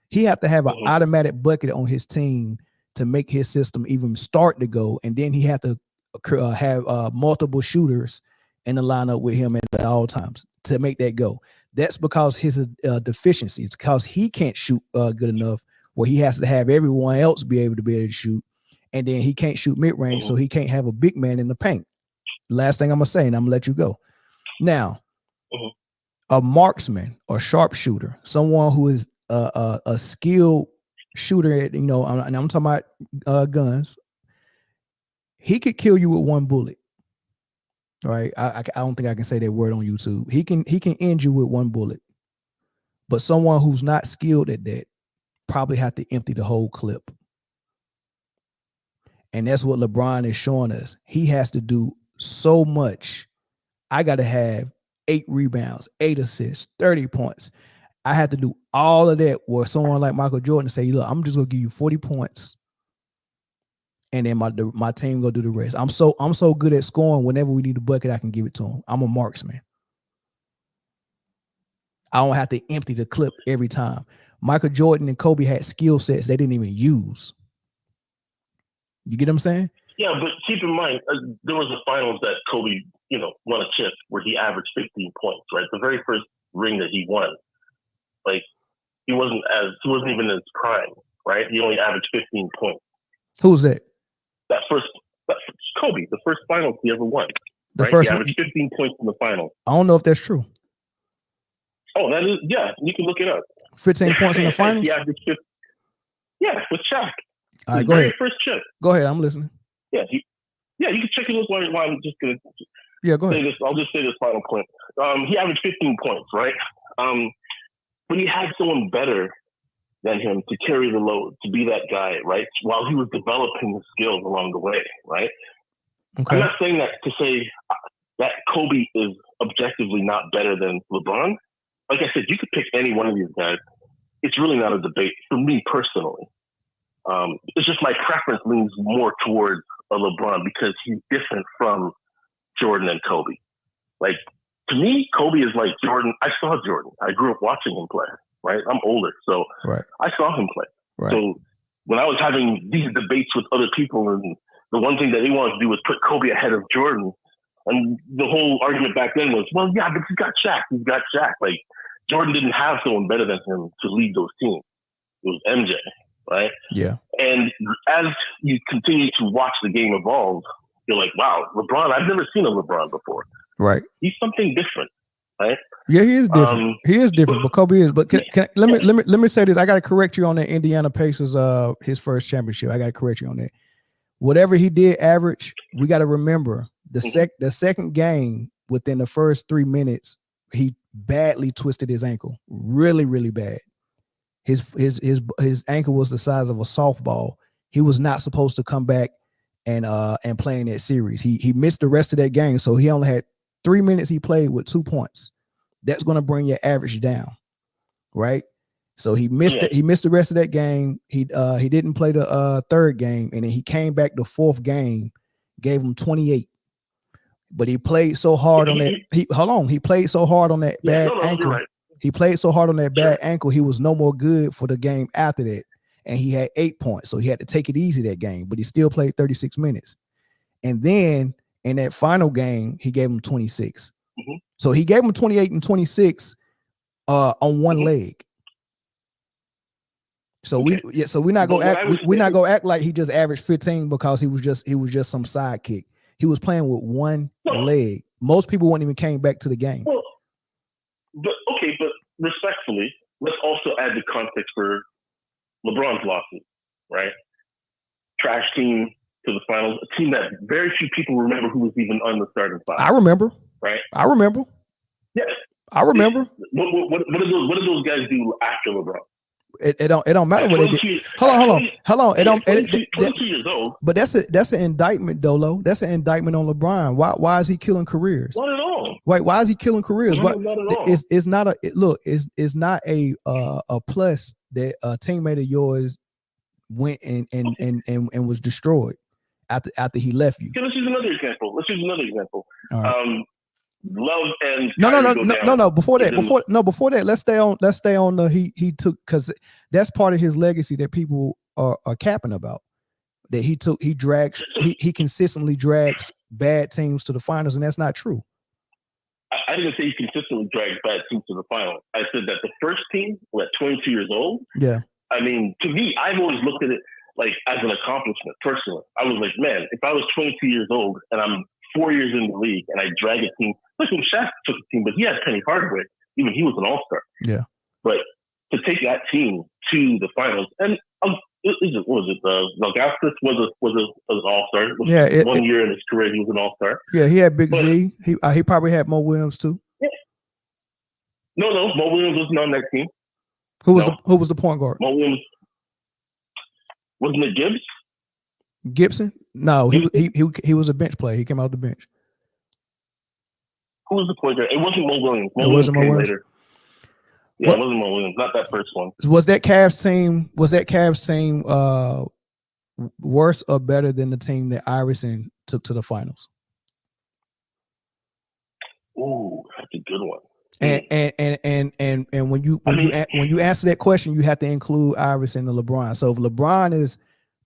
He have to have an automatic bucket on his team to make his system even start to go, and then he have to have multiple shooters in the lineup with him at all times to make that go. That's because his deficiencies, because he can't shoot good enough, where he has to have everyone else be able to shoot, and then he can't shoot mid-range, so he can't have a big man in the paint. Last thing I'm gonna say, and I'm gonna let you go. Now, a marksman or sharpshooter, someone who is a skilled shooter, and I'm talking about guns. He could kill you with one bullet. Right? I don't think I can say that word on YouTube. He can end you with one bullet. But someone who's not skilled at that probably have to empty the whole clip. And that's what LeBron is showing us. He has to do so much. I got to have 8 rebounds, 8 assists, 30 points. I had to do all of that, where someone like Michael Jordan say, look, I'm just gonna give you 40 points, and then my team gonna do the rest. I'm so good at scoring. Whenever we need a bucket, I can give it to him. I'm a marksman. I don't have to empty the clip every time. Michael Jordan and Kobe had skill sets they didn't even use. You get what I'm saying? Yeah, but keep in mind, there was a finals that Kobe, won a chip where he averaged 15 points, right? The very first ring that he won. Like, he wasn't even in his prime, right? He only averaged 15 points. Who was that? That's Kobe, the first finals he ever won. The right? first he averaged 15 points in the finals. I don't know if that's true. Oh, that is, yeah, you can look it up. 15 points in the finals? He averaged 15, with Shaq. All right, go ahead. First chip. Go ahead, I'm listening. Yeah, Yeah, you can check it out while I'm just gonna go say ahead. this. I'll just say this final point. He averaged 15 points, right? When you had someone better than him to carry the load, to be that guy, right? While he was developing his skills along the way, right? Okay. I'm not saying that to say that Kobe is objectively not better than LeBron. Like I said, you could pick any one of these guys. It's really not a debate for me personally. It's just my preference leans more towards a LeBron because he's different from Jordan and Kobe. Like, to me, Kobe is like Jordan. I saw Jordan. I grew up watching him play, right? I'm older, so I saw him play. Right. So when I was having these debates with other people, and the one thing that they wanted to do was put Kobe ahead of Jordan, and the whole argument back then was, well, yeah, but he's got Shaq. He's got Shaq. Like, Jordan didn't have someone better than him to lead those teams. It was MJ, right? Yeah. And as you continue to watch the game evolve, you're like, wow, LeBron, I've never seen a LeBron before. Right. He's something different, right? Yeah, he is different. He is different, but Kobe is. But let me say this. I got to correct you on that Indiana Pacers, his first championship. I got to correct you on that. Whatever he did average, we got to remember the second game within the first 3 minutes, he badly twisted his ankle, really, really bad. His ankle was the size of a softball. He was not supposed to come back and play in that series. He missed the rest of that game, so he only had 3 minutes. He played with 2 points. That's going to bring your average down, right? So he missed it. He missed the rest of that game. He didn't play the third game, and then he came back the fourth game, gave him 28. But he played so hard on that. He played so hard on that bad ankle. Right. He played so hard on that bad ankle. He was no more good for the game after that, and he had 8 points. So he had to take it easy that game. But he still played 36 minutes, and then in that final game, he gave him 26. Mm-hmm. So he gave him 28 and 26 on one leg. So we're not gonna act like he just averaged 15 because he was just some sidekick. He was playing with one leg. Most people wouldn't even came back to the game. Well, but respectfully, let's also add the context for LeBron's losses, right? Trash team to the finals, a team that very few people remember who was even on the starting five. I remember. Right? I remember. Yes. I remember. What did those guys do after LeBron? It don't matter what they did. Hold on. It don't. 22 years old. But that's an indictment, Dolo. That's an indictment on LeBron. Why is he killing careers? Not at all. Why is he killing careers? Not at all. It's not a look. It's not a plus that a teammate of yours went and was destroyed after he left you. Okay, let's use another example. All right. Love and no. Before that, let's stay on the he took, because that's part of his legacy that people are capping about. That he consistently drags bad teams to the finals, and that's not true. I didn't say he consistently drags bad teams to the final. I said that the first team, at 22 years old. Yeah. I mean, to me, I've always looked at it like as an accomplishment. Personally, I was like, man, if I was 22 years old and I'm 4 years in the league and I drag a team. Listen, Shaq took a team, but he had Penny Hardaway. Even he was an all-star. Yeah. But to take that team to the finals, and Valgasquez was an all-star. Yeah. 1 year in his career, he was an all-star. Yeah, he had Big Z. He probably had Mo Williams too. Yeah. No, Mo Williams wasn't on that team. Who was the point guard? Mo Williams. Wasn't it Gibbs? Gibson? No, he was a bench player. He came out of the bench. Who was the point guard? It wasn't Mo Williams. It wasn't Mo Williams. Later. Yeah, it wasn't Mo Williams. Not that first one. Was that Cavs team worse or better than the team that Iverson took to the finals? Ooh, that's a good one. And when you answer that question, you have to include Iverson and LeBron. So if LeBron is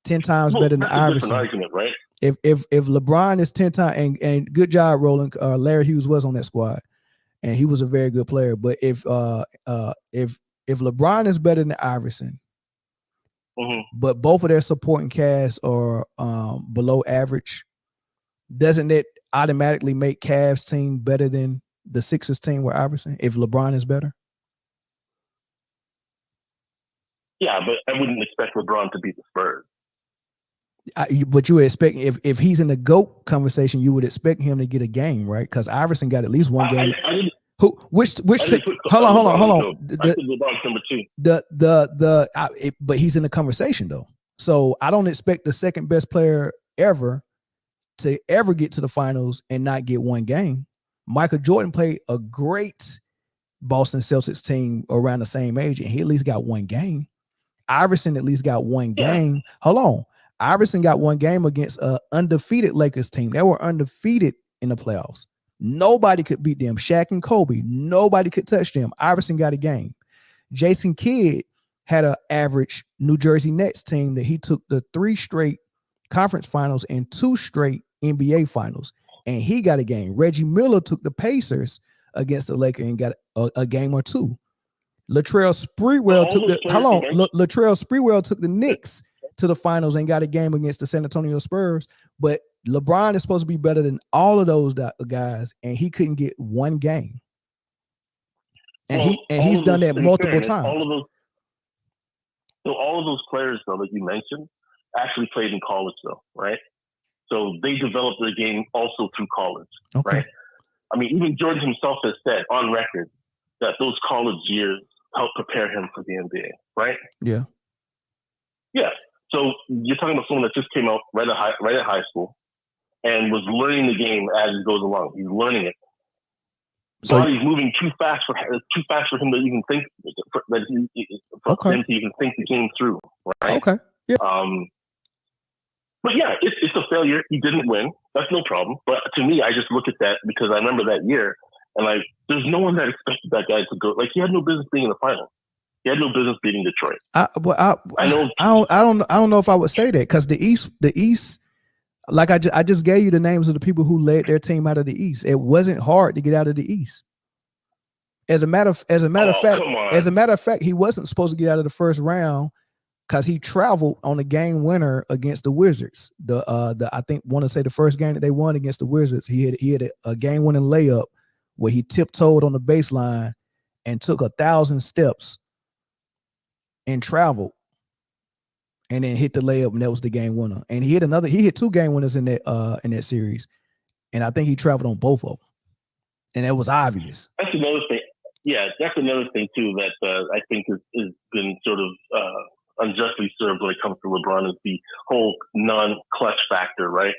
10 times better than Iverson, argument, right? If LeBron is 10 times, and good job, Roland. Larry Hughes was on that squad, and he was a very good player. But if LeBron is better than Iverson, but both of their supporting cast are below average, doesn't it automatically make Cavs team better than the Sixers team with Iverson if LeBron is better? Yeah, but I wouldn't expect LeBron to beat the Spurs. But you would expect if he's in the GOAT conversation, you would expect him to get a game, right? Because Iverson got at least one game. Which hold on. But he's in the conversation though. So I don't expect the second best player ever to ever get to the finals and not get one game. Michael Jordan played a great Boston Celtics team around the same age, and he at least got one game. Iverson at least got one game. Hold on. Iverson got one game against an undefeated Lakers team. They were undefeated in the playoffs. Nobody could beat them. Shaq and Kobe, nobody could touch them. Iverson got a game. Jason Kidd had an average New Jersey Nets team that he took the 3 straight conference finals and 2 straight NBA finals, and he got a game. Reggie Miller took the Pacers against the Lakers and got a game or 2. Latrell Sprewell took the Knicks to the finals and got a game against the San Antonio Spurs. But LeBron is supposed to be better than all of those guys, and he couldn't get one game. And he's done that multiple times. All of those players though that you mentioned actually played in college though, right? So they developed their game also through college, right? I mean, even Jordan himself has said on record that those college years helped prepare him for the NBA, right? Yeah. Yeah. So you're talking about someone that just came out right at high school and was learning the game as he goes along. He's learning it. So he's moving too fast for him to even think him to even think the game through, right? Okay. Yeah. But yeah, it's a failure. He didn't win. That's no problem. But to me, I just look at that because I remember that year, and like, there's no one that expected that guy to go. Like, he had no business being in the final. He had no business beating Detroit. I don't know if I would say that, because the East, like I just gave you the names of the people who led their team out of the East. It wasn't hard to get out of the East. As a matter of fact, he wasn't supposed to get out of the first round because he traveled on a game winner against the Wizards. I think want to say the first game that they won against the Wizards, he had a game winning layup where he tiptoed on the baseline and took 1,000 steps and traveled, and then hit the layup, and that was the game winner. And he hit 2 game winners in that series, and I think he traveled on both of them, and it was obvious. That's another thing. Yeah, that's another thing too that I think has been sort of unjustly served when it comes to LeBron, is the whole non-clutch factor, right?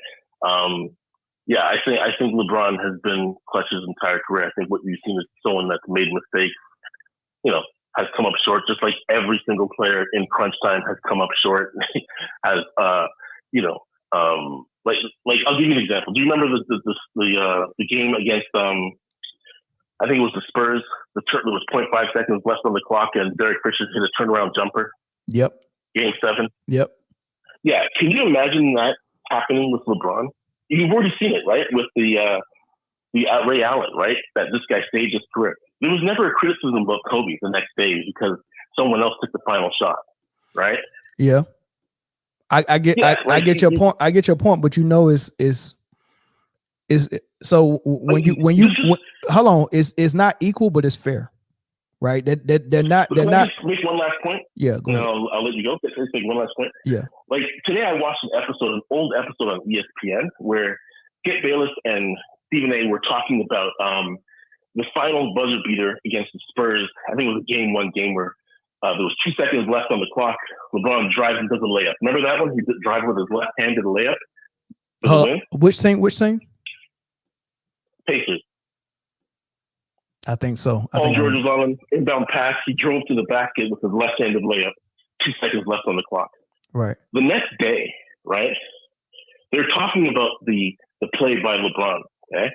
Yeah, I think LeBron has been clutch his entire career. I think what you've seen is someone that's made mistakes, has come up short, just like every single player in crunch time has come up short. Has like I'll give you an example. Do you remember the game against I think it was the Spurs? There was 0.5 seconds left on the clock, and Derek Fisher hit a turnaround jumper. Yep. Game 7. Yep. Yeah. Can you imagine that happening with LeBron? You've already seen it, right? With the Ray Allen, right? That this guy staged his career. There was never a criticism about Kobe the next day because someone else took the final shot, right? Yeah. I get your point. I get your point, but is so when hold on, it's not equal, but it's fair, right? They're not. Make one last point. Yeah, go ahead. I'll let you go. Let's make one last point. Yeah. Like today, I watched an old episode on ESPN where Skip Bayless and Stephen A. were talking about the final buzzer beater against the Spurs. I think it was a game 1 game where there was 2 seconds left on the clock. LeBron drives and does a layup. Remember that one? He did drive with his left hand, did a layup. Which team? Pacers. I think so. Paul George was on an inbound pass. He drove to the basket with his left-handed layup. 2 seconds left on the clock. Right. The next day, right, they're talking about the play by LeBron, okay?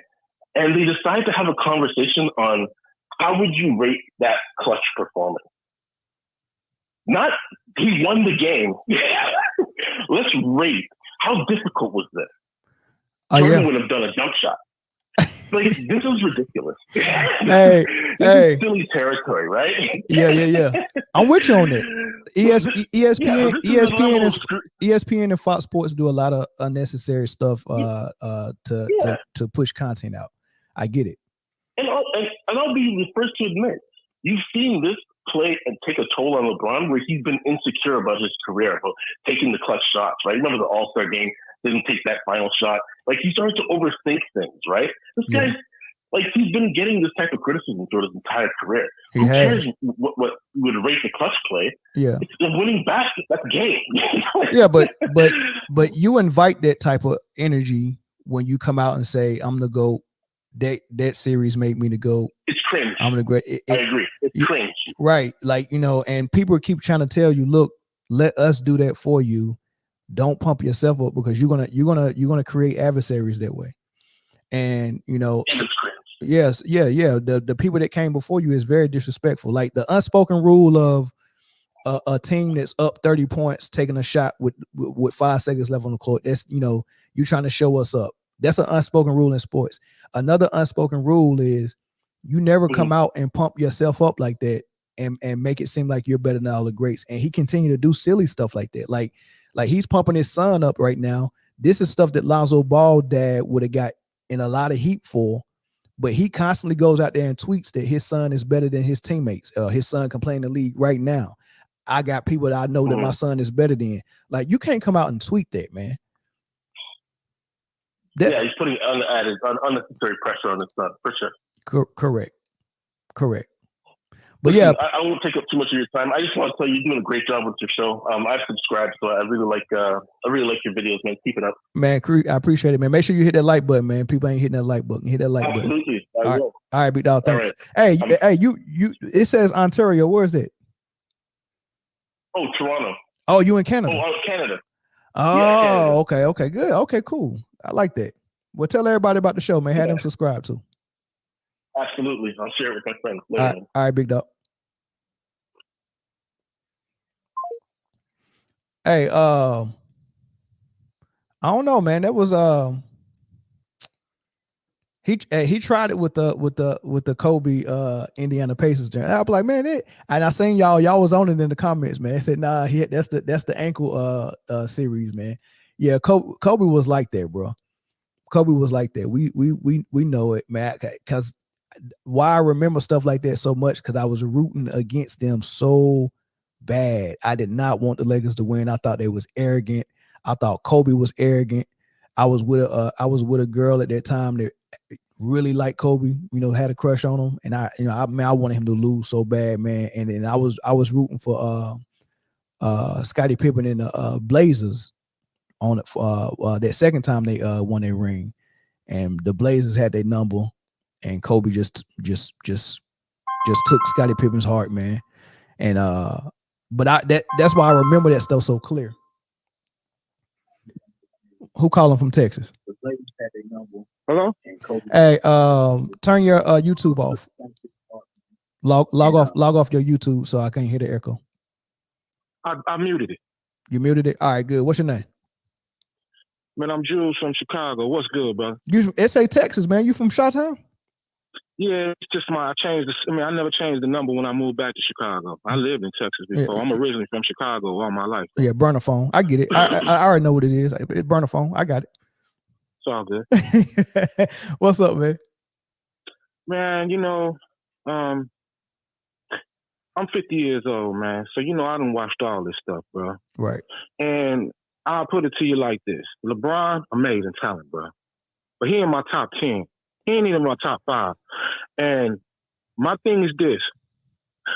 And they decide to have a conversation on how would you rate that clutch performance? Not, he won the game. Let's rate, how difficult was this? Jordan would have done a jump shot. Like, this is ridiculous. Hey, is silly territory, right? Yeah. I'm with you on it. ESPN and Fox Sports do a lot of unnecessary stuff to push content out. I get it. And I'll be the first to admit, you've seen this play and take a toll on LeBron where he's been insecure about his career, about taking the clutch shots, right? Remember the All-Star game, didn't take that final shot. Like, he started to overthink things, right? This guy's, like, he's been getting this type of criticism throughout his entire career. Who cares what would rate the clutch play? Yeah. It's the winning basket, that's game. Yeah, but you invite that type of energy when you come out and say, I'm the GOAT. That series made me the GOAT. It's cringe. I'm the great. I agree. It's cringe. Right. Like, you know, and people keep trying to tell you, look, let us do that for you. Don't pump yourself up because you're gonna create adversaries that way. And you know, yes, yeah. The people that came before you is very disrespectful. Like the unspoken rule of a team that's up 30 points taking a shot with 5 seconds left on the court. That's, you know, you trying to show us up. That's an unspoken rule in sports. Another unspoken rule is you never come out and pump yourself up like that and make it seem like you're better than all the greats. And he continued to do silly stuff like that. Like he's pumping his son up right now. This is stuff that Lonzo Ball dad would have got in a lot of heat for, but he constantly goes out there and tweets that his son is better than his teammates. His son can play in the league right now. I got people that I know that my son is better than. Like, you can't come out and tweet that, man. He's putting unnecessary pressure on his son, for sure. Correct. But listen, yeah, I won't take up too much of your time. I just want to tell you, you're doing a great job with your show. I've subscribed, so I really like your videos, man. Keep it up, man. I appreciate it, man. Make sure you hit that like button, man. People ain't hitting that like button. Hit that like button. Absolutely. All right, big dog. Thanks. Right. Hey, you. It says Ontario. Where is it? Oh, Toronto. Oh, you in Canada? Oh, Canada. Oh, yeah, Canada. Okay, good. Okay, cool. I like that. Well, tell everybody about the show, man. Have them subscribe too. Absolutely. I'll share it with my friends later. All right, big dog. Hey, I don't know, man. That was he tried it with the Kobe Indiana Pacers journey. I was like, man, and I seen y'all was on it in the comments, man. I said, nah, that's the ankle series, man. Yeah, Kobe was like that, bro. Kobe was like that. We know it, man. Because why I remember stuff like that so much, because I was rooting against them so bad. I did not want the Lakers to win. I thought they was arrogant. I thought Kobe was arrogant. I was with a girl at that time that really liked Kobe, you know, had a crush on him, and I wanted him to lose so bad, man. And then I was rooting for Scottie Pippen and the Blazers on it for that second time they won their ring, and the Blazers had their number, and Kobe just took Scottie Pippen's heart, man. And but that's why I remember that stuff so clear. Who calling from Texas? Hello? Hey, turn your YouTube off. Log off your YouTube so I can't hear the echo. I muted it. You muted it? All right, good. What's your name? Man, I'm Jules from Chicago. What's good, bro? You from SA, Texas, man. You from Chi-Town? Yeah, it's just I never changed the number when I moved back to Chicago. I lived in Texas before. Yeah. I'm originally from Chicago all my life. Yeah, burner phone. I get it. I already know what it is. It's burner phone. I got it. It's all good. What's up, man? Man, you know, I'm 50 years old, man. So, you know, I done watched all this stuff, bro. Right. And I'll put it to you like this. LeBron, amazing talent, bro. But he in my top 10. He ain't even in my top 5. And my thing is this.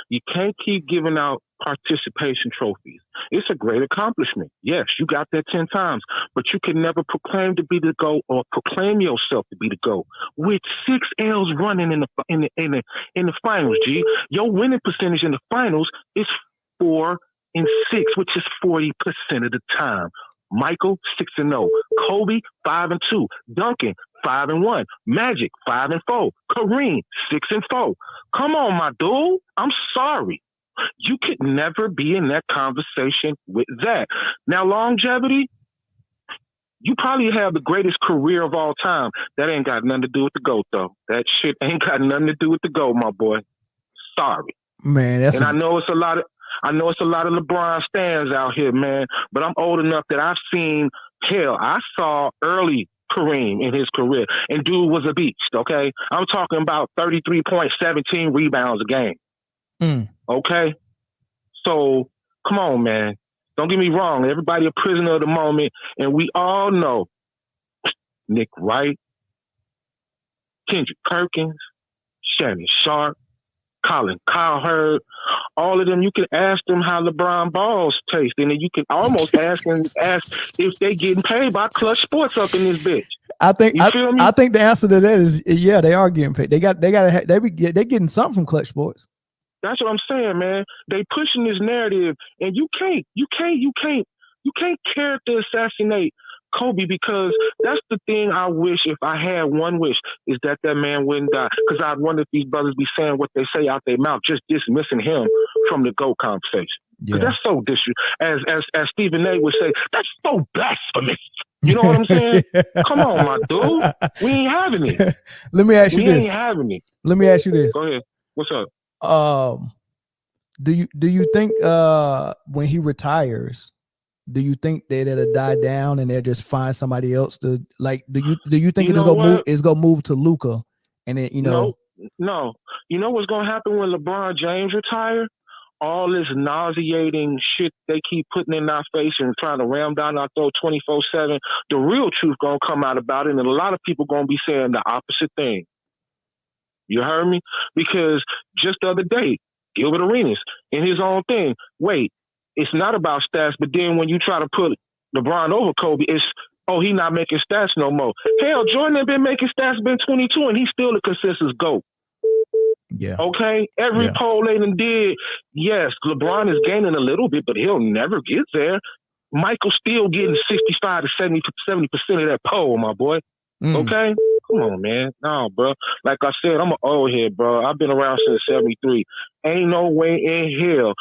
You can't keep giving out participation trophies. It's a great accomplishment. Yes, you got that 10 times, but you can never proclaim to be the GOAT or proclaim yourself to be the GOAT with 6 L's running in the finals, G. Your winning percentage in the finals is 4 and 6, which is 40% of the time. Michael 6-0, Kobe 5-2, Duncan 5-1, Magic 5-4, Kareem 6-4. Come on, my dude. I'm sorry. You could never be in that conversation with that. Now, longevity, you probably have the greatest career of all time. That ain't got nothing to do with the GOAT, though. That shit ain't got nothing to do with the GOAT, my boy. Sorry. Man, I know it's a lot of LeBron stands out here, man, but I'm old enough that I've seen, I saw early Kareem in his career, and dude was a beast, okay? I'm talking about 33 points, 17 rebounds a game. Okay? So, come on, man. Don't get me wrong. Everybody a prisoner of the moment, and we all know Nick Wright, Kendrick Perkins, Shannon Sharp, Colin Cowherd, all of them, you can ask them how LeBron balls taste, and then you can almost ask if they getting paid by Clutch Sports up in this bitch. I think you feel me? I think the answer to that is yeah, they are getting paid. They getting something from Clutch Sports. That's what I'm saying, man. They pushing this narrative, and you can't character assassinate Kobe, because that's the thing. I wish, if I had one wish, is that man wouldn't die. Because I wonder if these brothers be saying what they say out their mouth, just dismissing him from the GOAT conversation. Because that's so as Stephen A would say, that's so blasphemous. You know what I'm saying? Come on, my dude. We ain't having it. Let me ask you this. We ain't having it. Let me ask you this. Go ahead. What's up? Do you think when he retires, do you think that it'll die down and they'll just find somebody else to like? Do you think it's gonna move to Luka, and then No. You know what's gonna happen when LeBron James retire? All this nauseating shit they keep putting in our face and trying to ram down our throat 24/7. The real truth gonna come out about it, and a lot of people gonna be saying the opposite thing. You heard me? Because just the other day, Gilbert Arenas in his own thing. Wait, it's not about stats, but then when you try to put LeBron over Kobe, it's, he not making stats no more. Hell, Jordan ain't been making stats, been 22, and he's still the consensus GOAT. Yeah. Okay? Every poll they done did, yes, LeBron is gaining a little bit, but he'll never get there. Michael's still getting 65 to 70% of that poll, my boy. Okay? Come on, man. No, bro. Like I said, I'm an old head, bro. I've been around since 73. Ain't no way in hell.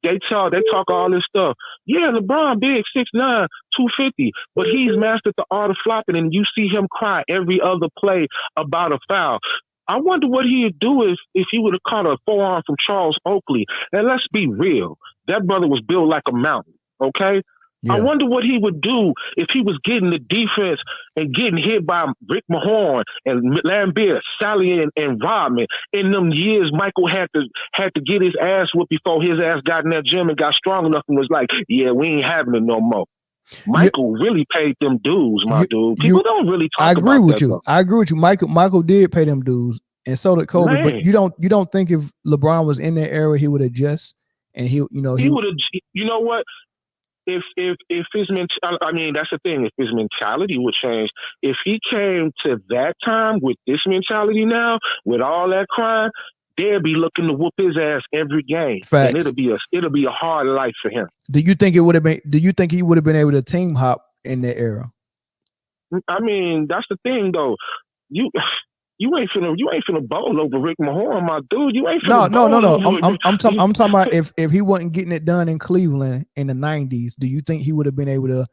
They talk all this stuff. Yeah, LeBron big, 6'9", 250, but he's mastered the art of flopping, and you see him cry every other play about a foul. I wonder what he'd do if he would have caught a forearm from Charles Oakley. And let's be real, that brother was built like a mountain, okay? Yeah. I wonder what he would do if he was getting the defense and getting hit by Rick Mahorn and Lambeer, Sally and Rodman. In them years, Michael had to get his ass whooped before his ass got in that gym and got strong enough and was like, yeah, we ain't having it no more. Michael really paid them dues, my dude. People don't really talk about that. I agree with you. Michael did pay them dues, and so did Kobe. Man. But you don't think if LeBron was in that era, he would adjust and he would have. You know what? If his that's the thing. If his mentality would change, if he came to that time with this mentality now, with all that crime, they'll be looking to whoop his ass every game. Facts. And it'll be a hard life for him. Do you think he would have been able to team hop in that era? I mean, that's the thing though. You ain't finna bowl over Rick Mahorn, my dude. You ain't finna No. I'm talking about if he wasn't getting it done in Cleveland in the 90s, do you think he would have been able to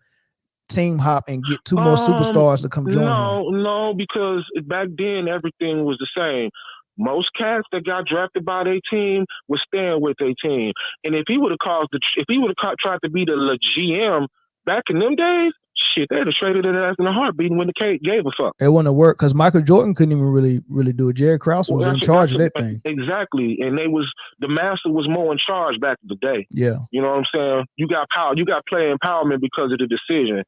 team hop and get two more superstars to come join him? No, because back then everything was the same. Most cats that got drafted by their team was staying with their team. And if he would have tried to be the GM back in them days, shit, they'd have traded it as in a heartbeat when the Kate gave a fuck. It wouldn't have worked because Michael Jordan couldn't even really do it. Jerry Krause was in charge of that thing. Exactly. And the master was more in charge back in the day. Yeah. You know what I'm saying? You got power, you got player empowerment because of the decision.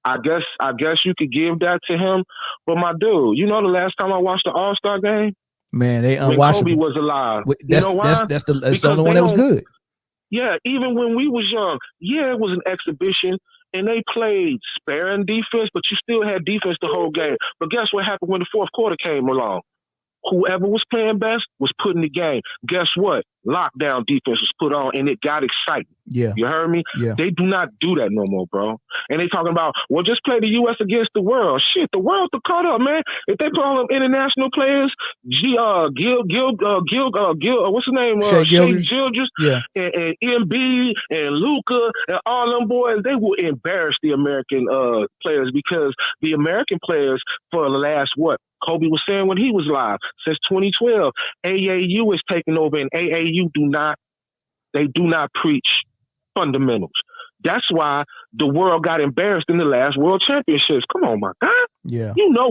I guess you could give that to him. But my dude, you know the last time I watched the All-Star game? Man, they unwatchable. When Kobe was alive. You know why? That's the only one that was good. Yeah, even when we was young, it was an exhibition, and they played sparing defense, but you still had defense the whole game. But guess what happened when the fourth quarter came along? Whoever was playing best was put in the game. Guess what? Lockdown defense was put on, and it got exciting. Yeah. You heard me? Yeah. They do not do that no more, bro. And they talking about, well, just play the U.S. against the world. Shit, the world to caught up, man. If they put all them international players, Gil, what's his name? Shea Gilgeous, yeah, and Embiid and Luka and all them boys, they will embarrass the American players because the American players for the last Kobe was saying when he was live since 2012, AAU is taking over, and AAU do not preach fundamentals. That's why the world got embarrassed in the last World Championships. Come on, my God. Yeah. You know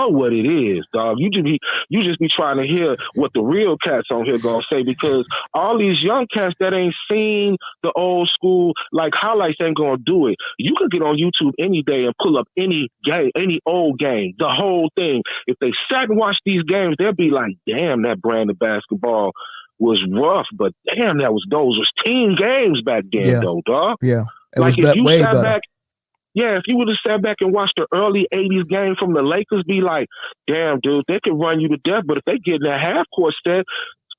what it is, dog. You just be trying to hear what the real cats on here gonna say, because all these young cats that ain't seen the old school like highlights ain't gonna do it. You can get on YouTube any day and pull up any game, any old game, the whole thing. If they sat and watched these games, they'll be like, damn, that brand of basketball was rough, but damn, those was team games back then, though, dog. Yeah. It like was if you way sat better. back. Yeah, if you would have sat back and watched the early 80s game from the Lakers, be like, damn, dude, they could run you to death, but if they get in that half-court set,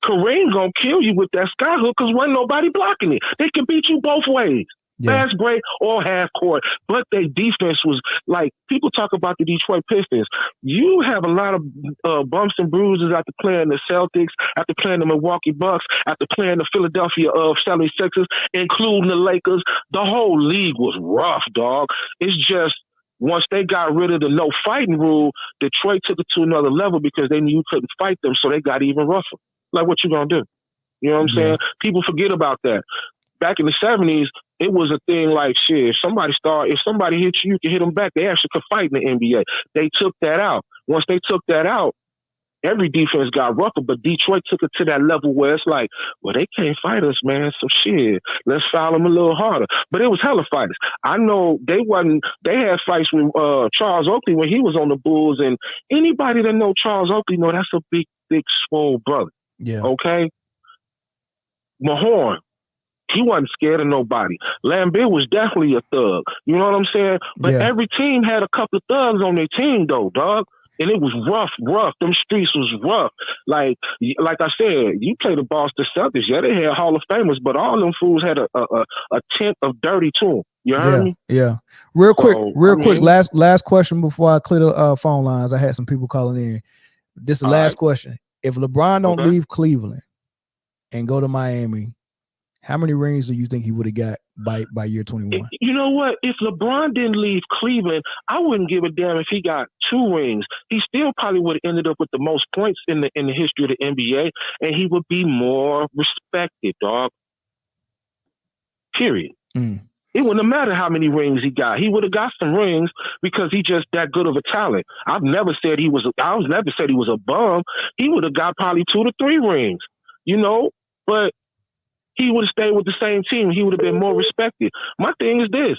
Kareem gonna kill you with that sky hook because wasn't nobody blocking it. They can beat you both ways. Yeah. Fast break or half court. But their defense was like, people talk about the Detroit Pistons. You have a lot of bumps and bruises after playing the Celtics, after playing the Milwaukee Bucks, after playing the Philadelphia 76ers, including the Lakers. The whole league was rough, dog. It's just once they got rid of the no fighting rule, Detroit took it to another level because they knew you couldn't fight them, so they got even rougher. Like, what you gonna do? You know what I'm saying? People forget about that. Back in the 70s, it was a thing like, shit, if somebody hit you, you can hit them back. They actually could fight in the NBA. They took that out. Once they took that out, every defense got rougher, but Detroit took it to that level where it's like, well, they can't fight us, man, so shit, let's foul them a little harder. But it was hella fighters. I know they had fights with Charles Oakley when he was on the Bulls, and anybody that know Charles Oakley know that's a big, big, swole brother. Yeah. Okay? Mahorn, he wasn't scared of nobody. Lambert was definitely a thug. You know what I'm saying? But every team had a couple of thugs on their team, though, dog. And it was rough. Them streets was rough. Like I said, you play the Boston Celtics. Yeah, they had Hall of Famers, but all them fools had a tint of dirty to them. You heard me? Yeah. Real quick. Last question before I clear the phone lines. I had some people calling in. This is the last question. If LeBron don't leave Cleveland and go to Miami, how many rings do you think he would have got by year 21? You know what? If LeBron didn't leave Cleveland, I wouldn't give a damn if he got 2 rings. He still probably would have ended up with the most points in the history of the NBA, and he would be more respected, dog. Period. It wouldn't have mattered how many rings he got. He would have got some rings because he's just that good of a talent. I've never said he was a bum. He would have got probably 2 to 3 rings, you know, but he would have stayed with the same team. He would have been more respected. My thing is this.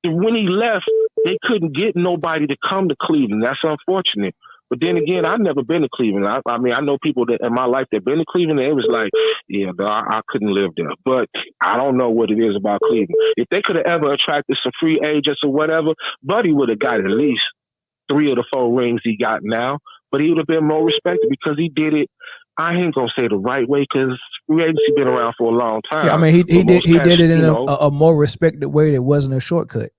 When he left, they couldn't get nobody to come to Cleveland. That's unfortunate. But then again, I've never been to Cleveland. I mean, I know people that in my life that been to Cleveland, and it was like, yeah, I couldn't live there. But I don't know what it is about Cleveland. If they could have ever attracted some free agents or whatever, Buddy would have got at least 3 of the 4 rings he got now. But he would have been more respected because he did it. I ain't gonna say the right way because free agency been around for a long time. Yeah, I mean, he did it in a more respected way that wasn't a shortcut.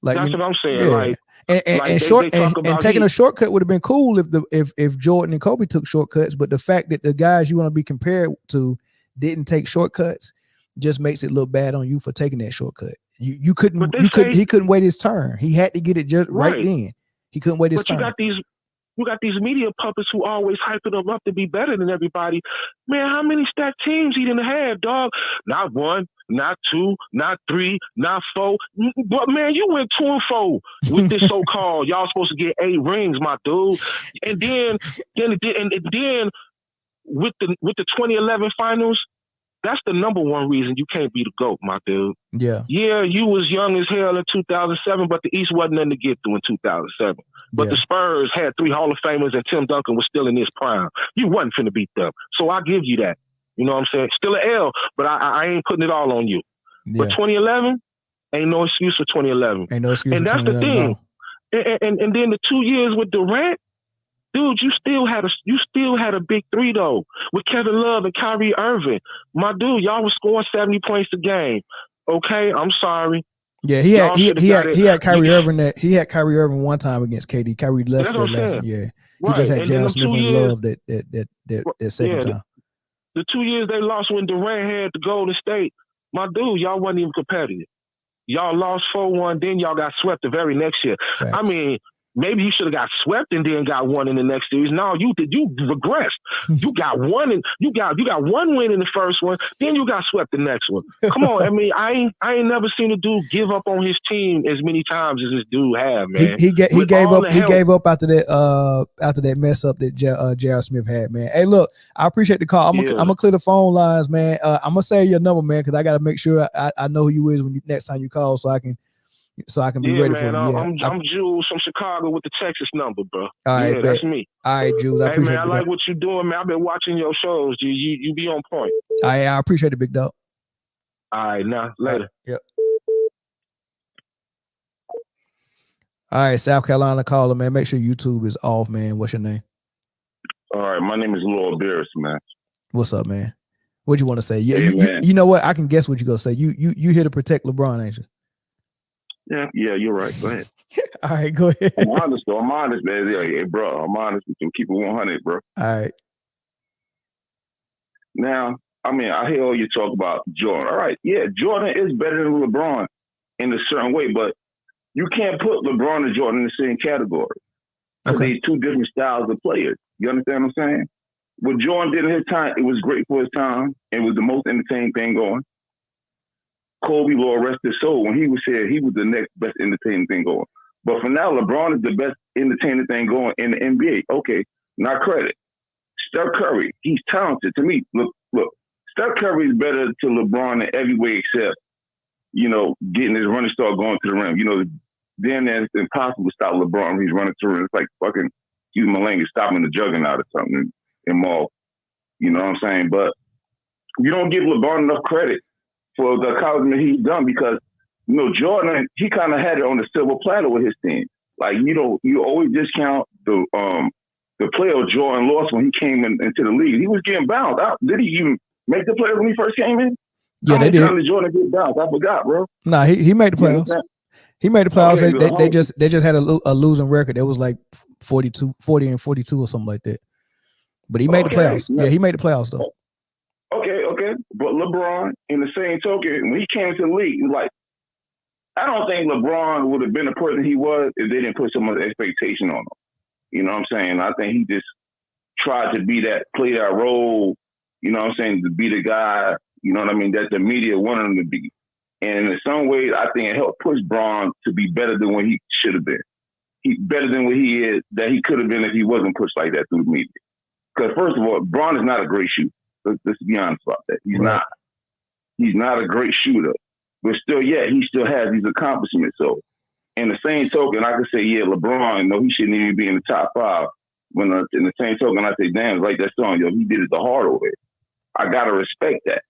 Like that's what I'm saying. Yeah. And taking a shortcut would have been cool if Jordan and Kobe took shortcuts, but the fact that the guys you want to be compared to didn't take shortcuts just makes it look bad on you for taking that shortcut. He couldn't wait his turn. He had to get it just right then. He couldn't wait his turn. You got these media puppets who always hyping them up to be better than everybody. Man, how many stacked teams he didn't have, dog? Not 1, not 2, not 3, not 4. But man, you went 2 and 4 with this so-called. Y'all supposed to get 8 rings, my dude. And then with the 2011 finals, that's the number one reason you can't be the GOAT, my dude. Yeah. Yeah, you was young as hell in 2007, but the East wasn't nothing to get through in 2007. But the Spurs had 3 Hall of Famers and Tim Duncan was still in his prime. You wasn't finna beat them. So I give you that. You know what I'm saying? Still an L, but I ain't putting it all on you. Yeah. But 2011, ain't no excuse for 2011. Ain't no excuse and for 2011. And that's the thing. And then the 2 years with Durant, dude, you still had a big 3 though with Kevin Love and Kyrie Irving. My dude, y'all was scoring 70 points a game. Okay, I'm sorry. Yeah, he had Kyrie Irving he had Kyrie Irving one time against KD. Kyrie left that last one. Yeah, he just had Jalen Smith and Love that second time. The 2 years they lost when Durant had the Golden State, my dude, y'all wasn't even competitive. Y'all lost 4-1, then y'all got swept the very next year. Facts. I mean, Maybe you should have got swept and then got one in the next series. No, you regressed. You got one and you got one win in the first one, then you got swept the next one. Come on, I mean, I ain't never seen a dude give up on his team as many times as this dude have, man. He gave up after that mess up that J.R. Smith had, man. Hey, look, I appreciate the call. I'm gonna clear the phone lines, man. I'm gonna say your number, man, because I gotta make sure I know who you is when next time you call, so I can be ready for you. Yeah, I'm Jules from Chicago with the Texas number, bro. All right, that's me. All right, Jules. I appreciate man, I like what you're doing, man. I've been watching your shows. You be on point. I appreciate it, big dog. All right, now later. Yep. All right, South Carolina caller, man. Make sure YouTube is off, man. What's your name? All right, my name is Lord Beers, man. What's up, man? What you want to say? Hey, you know what? I can guess what you're gonna say. You here to protect LeBron, ain't you? Yeah, you're right. Go ahead. All right, go ahead. I'm honest, man. Hey, bro, I'm honest with you. Keep it 100, bro. All right. Now, I mean, I hear all you talk about Jordan. All right, yeah, Jordan is better than LeBron in a certain way, but you can't put LeBron and Jordan in the same category. Because they're two different styles of players. You understand what I'm saying? What Jordan did in his time, it was great for his time. It was the most entertaining thing going. Kobe, Lord rest his soul, when he was here, he was the next best entertaining thing going. But for now, LeBron is the best entertaining thing going in the NBA. Okay, not credit. Steph Curry, he's talented. To me, look, Steph Curry is better to LeBron in every way except, getting his running start going to the rim. Then it's impossible to stop LeBron when he's running to the rim. It's like fucking Hugh Mulaney stopping the juggernaut or something in mall. You know what I'm saying? But you don't give LeBron enough credit for the accomplishment he's done because, Jordan, he kind of had it on the silver platter with his team. Like, you always discount the player Jordan lost when he came into the league. He was getting bounced. Did he even make the playoffs when he first came in? Yeah, they did. How many times did Jordan get bounced? I forgot, bro. Nah, he made the playoffs. He made the playoffs. Okay, they just had a losing record. It was like 40 and 42 or something like that. But he made the playoffs. Yeah, he made the playoffs though. Okay. But LeBron, in the same token, when he came to the league, like, I don't think LeBron would have been the person he was if they didn't put so much expectation on him. You know what I'm saying? I think he just tried to play that role, you know what I'm saying, to be the guy, you know what I mean, that the media wanted him to be. And in some ways, I think it helped push Bron to be better than what he should have been. He's better than what he is, that he could have been if he wasn't pushed like that through the media. Because first of all, Bron is not a great shooter. Let's be honest about that. He's not. He's not a great shooter. But still, he still has these accomplishments. So in the same token, I could say, LeBron, no, he shouldn't even be in the top 5. When in the same token, I say, damn, like that song, he did it the hard way. I got to respect that.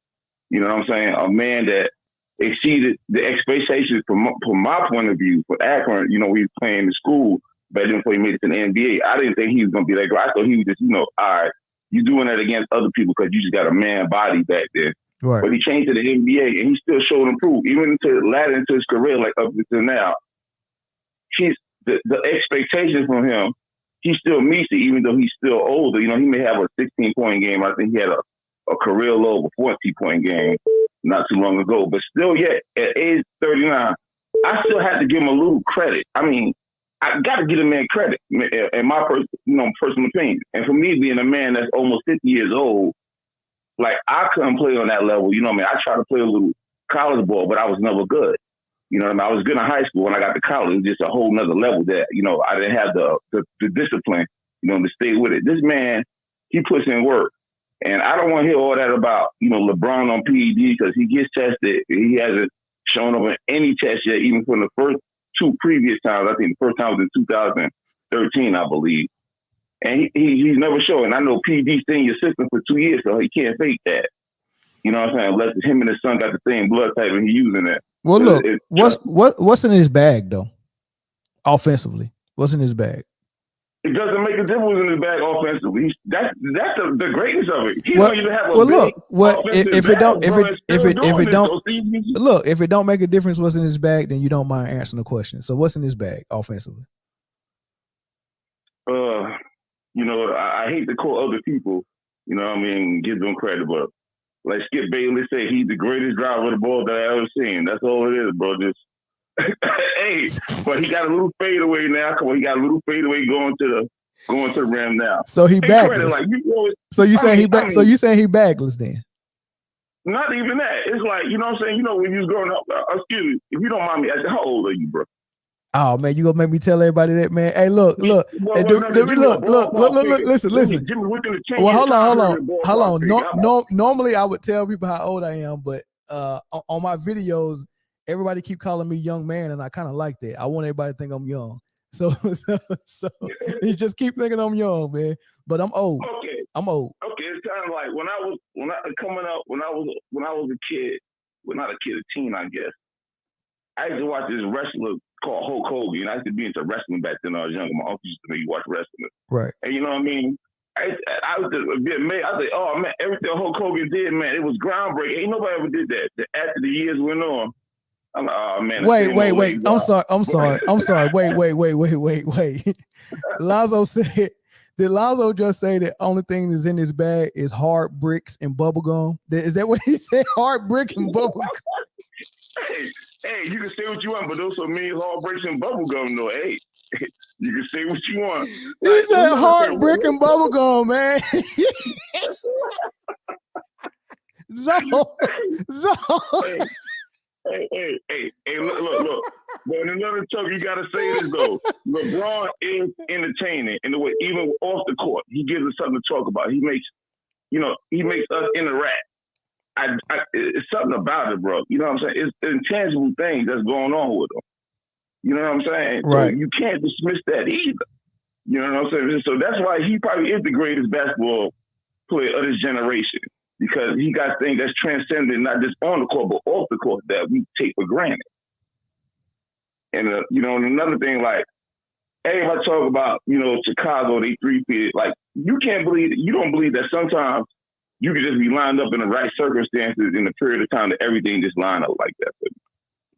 You know what I'm saying? A man that exceeded the expectations from my point of view for Akron, he was playing in school back then before he made it to the NBA. I didn't think he was going to be that great. I thought he was just, all right, you doing that against other people because you just got a man body back there. Right. But he changed to the NBA and he still showed improvement. Even later into his career, like up until now, the expectations from him, he still meets it, even though he's still older. He may have a 16-point game. I think he had a career low of a 14-point game not too long ago. But still, at age 39, I still had to give him a little credit. I mean, I got to give a man credit in my personal opinion. And for me, being a man that's almost 50 years old, like, I couldn't play on that level. You know what I mean? I tried to play a little college ball, but I was never good. You know what I mean? I was good in high school. When I got to college, it was just a whole nother level that, I didn't have the discipline, to stay with it. This man, he puts in work. And I don't want to hear all that about, LeBron on PED because he gets tested. He hasn't shown up in any test yet, even from the first 2 previous times. I think the first time was in 2013, I believe. And he's never shown. And I know PED's stayed in your system for 2 years, so he can't fake that. You know what I'm saying? Unless him and his son got the same blood type and he's using that. Well, look, what's in his bag though? Offensively, what's in his bag? It doesn't make a difference in his bag offensively. That's the greatness of it. He don't even have a if it don't make a difference what's in his bag, then you don't mind answering the question. So what's in his bag offensively? I hate to call other people, give them credit, but like Skip Bayless said, he's the greatest driver of the ball that I ever seen. That's all it is, bro. Just Hey, but he got a little fadeaway now. Come on, he got a little fadeaway going to the rim now. So he Credit, backless. like, you know, So you saying he back? I mean, So you saying he backless then? not even that. It's like, you know what I'm saying? You know, when you was growing up, excuse me, if you don't mind me asking, how old are you, bro? Oh man, you gonna make me tell everybody that, man? Hey, look. Hey, listen. Well, hold on. Normally, I would tell people how old I am, but on my videos, everybody keep calling me young man, and I kind of like that. I want everybody to think I'm young, so you just keep thinking I'm young, man. But I'm old. Okay. I'm old. Okay, it's kind of like when I was a kid, well, not a kid, a teen, I guess. I used to watch this wrestler called Hulk Hogan. I used to be into wrestling back then when I was younger. My uncle used to make me watch wrestling. Right. And you know what I mean? I was a bit amazed. I was like, oh man, everything Hulk Hogan did, man, it was groundbreaking. Ain't nobody ever did that. After the years went on, I'm like, oh man. Wait. I'm sorry. Wait. Lazo said, did Lazo just say the only thing that's in his bag is hard bricks and bubble gum? Is that what he said? Hard brick and bubble gum? Hey, you can say what you want, but those are mean hard bricks and bubble gum, though. Hey, you can say what you want. He said hard brick and bubble gum, man. Zo. Hey, look. But in another talk, you gotta say this though. LeBron is entertaining in the way, even off the court, he gives us something to talk about. He makes us interact. It's something about it, bro. You know what I'm saying? It's intangible things that's going on with him. You know what I'm saying? Right. So you can't dismiss that either. You know what I'm saying? So that's why he probably is the greatest basketball player of this generation, because he got things that's transcendent, not just on the court, but off the court that we take for granted. And, and another thing, like, everybody talk about, Chicago, they three-peated. Like, you don't believe that sometimes you could just be lined up in the right circumstances in a period of time that everything just line up like that.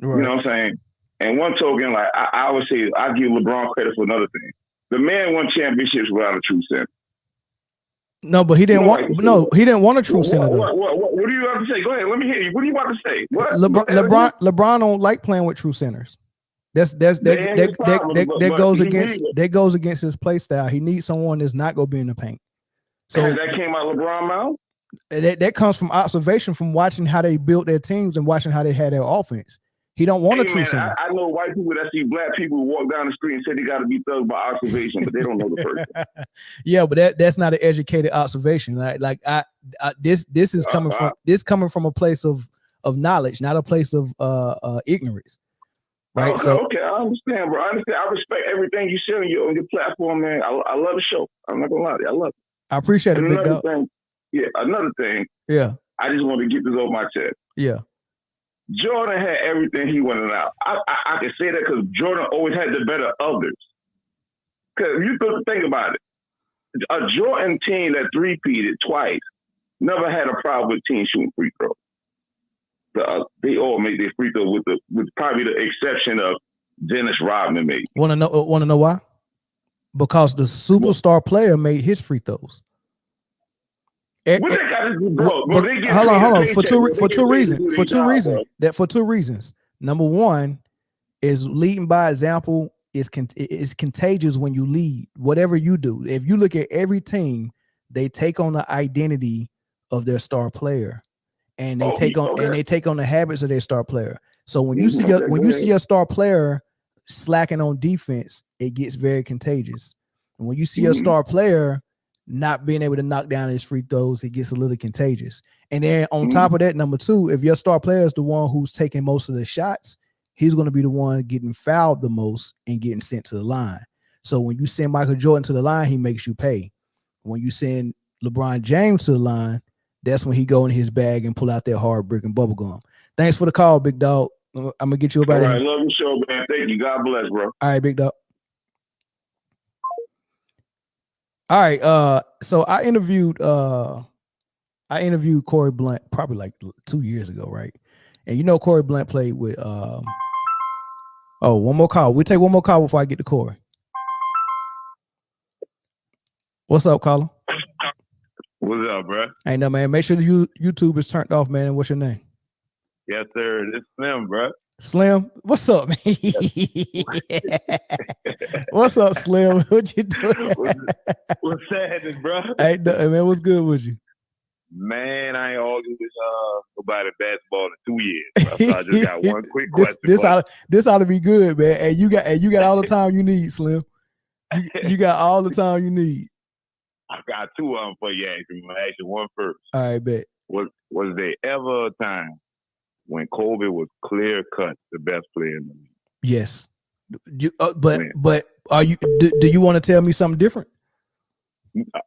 Right. You know what I'm saying? And one token, like, I would say, I give LeBron credit for another thing. The man won championships without a true center. No, but he didn't he didn't want a true center. What do you have to say? Go ahead, let me hear you. What do you about to say? What? LeBron don't like playing with true centers. That goes against his play style. He needs someone that's not gonna be in the paint. So that came out of LeBron's mouth? That comes from observation, from watching how they built their teams and watching how they had their offense. He don't want a true center. I know white people that see black people walk down the street and say they got to be thugs by observation, but they don't know the person. Yeah, but that's not an educated observation. This is coming from a place of knowledge, not a place of ignorance. Right. Okay, I understand, bro. I respect everything you say on your platform, man. I love the show. I'm not gonna lie to you. I love it. I appreciate it, big dog. Another thing. Yeah. I just want to get this off my chest. Yeah. Jordan had everything he wanted out. I can say that because Jordan always had the better others. Because you could think about it. A Jordan team that three-peated twice never had a problem with teams shooting free throws. They all made their free throw with probably the exception of Dennis Rodman maybe. Want to know why? Because the superstar player made his free throws. What they got to do, bro? Hold on. For two reasons. Number one is leading by example is contagious when you lead. Whatever you do, if you look at every team, they take on the identity of their star player, and they take on the habits of their star player. So when you see your star player slacking on defense, it gets very contagious. And when you see a star player not being able to knock down his free throws, it gets a little contagious. And then on top of that, number two, if your star player is the one who's taking most of the shots, he's going to be the one getting fouled the most and getting sent to the line. So when you send Michael Jordan to the line, he makes you pay. When you send LeBron James to the line, that's when he go in his bag and pull out that hard brick and bubble gum. Thanks for the call, big dog. I'm gonna get you about it. All right, love your show, man. Thank you. God bless, bro. All right, big dog. All right, so I interviewed Corey Blunt probably like 2 years ago, right? And Corey Blunt played with one more call. We'll take one more call before I get to Corey. What's up, caller? What's up, bro? Ain't no, man. Make sure the YouTube is turned off, man. What's your name? Yes, sir. It's Slim, bro. Slim, what's up, man? What's up, Slim? What you doing? What's happening, bro? Hey, man, what's good with you? Man, I ain't arguing with nobody basketball in 2 years. Bro. So I just got one quick question. This ought to be good, man. And you got all the time you need, Slim. You got all the time you need. I got two of them for you. Actually, I'm gonna ask you one first. All right, bet. Was there ever a time when Kobe was clear cut the best player in the league? Yes. But are you? Do you want to tell me something different?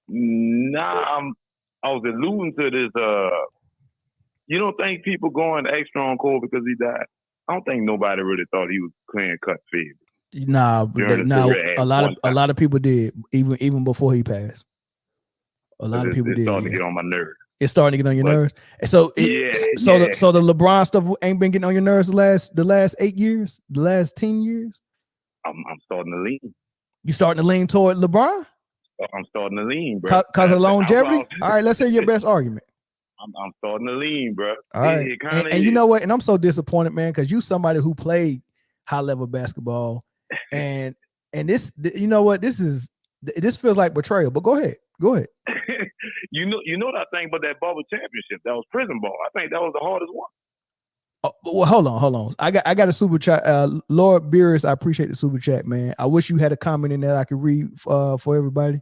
Nah, I was alluding to this. You don't think people going extra on Kobe because he died? I don't think nobody really thought he was clear cut favorite. Nah, a lot of people did even before he passed. A lot of people did. It's starting to get on my nerves. It's starting to get on your nerves. So so the LeBron stuff ain't been getting on your nerves the last 8 years, the last 10 years. I'm starting to lean. You starting to lean toward LeBron? I'm starting to lean, bro. Cause of longevity. All right, let's hear your best argument. I'm starting to lean, bro. All right, and you know what? And I'm so disappointed, man, because you somebody who played high level basketball, and this, you know what? This feels like betrayal. But go ahead. You know what I think about that bubble championship? That was prison ball. I think that was the hardest one. Oh, well, hold on. I got a super chat. Lord Beerus, I appreciate the super chat, man. I wish you had a comment in there I could read for everybody,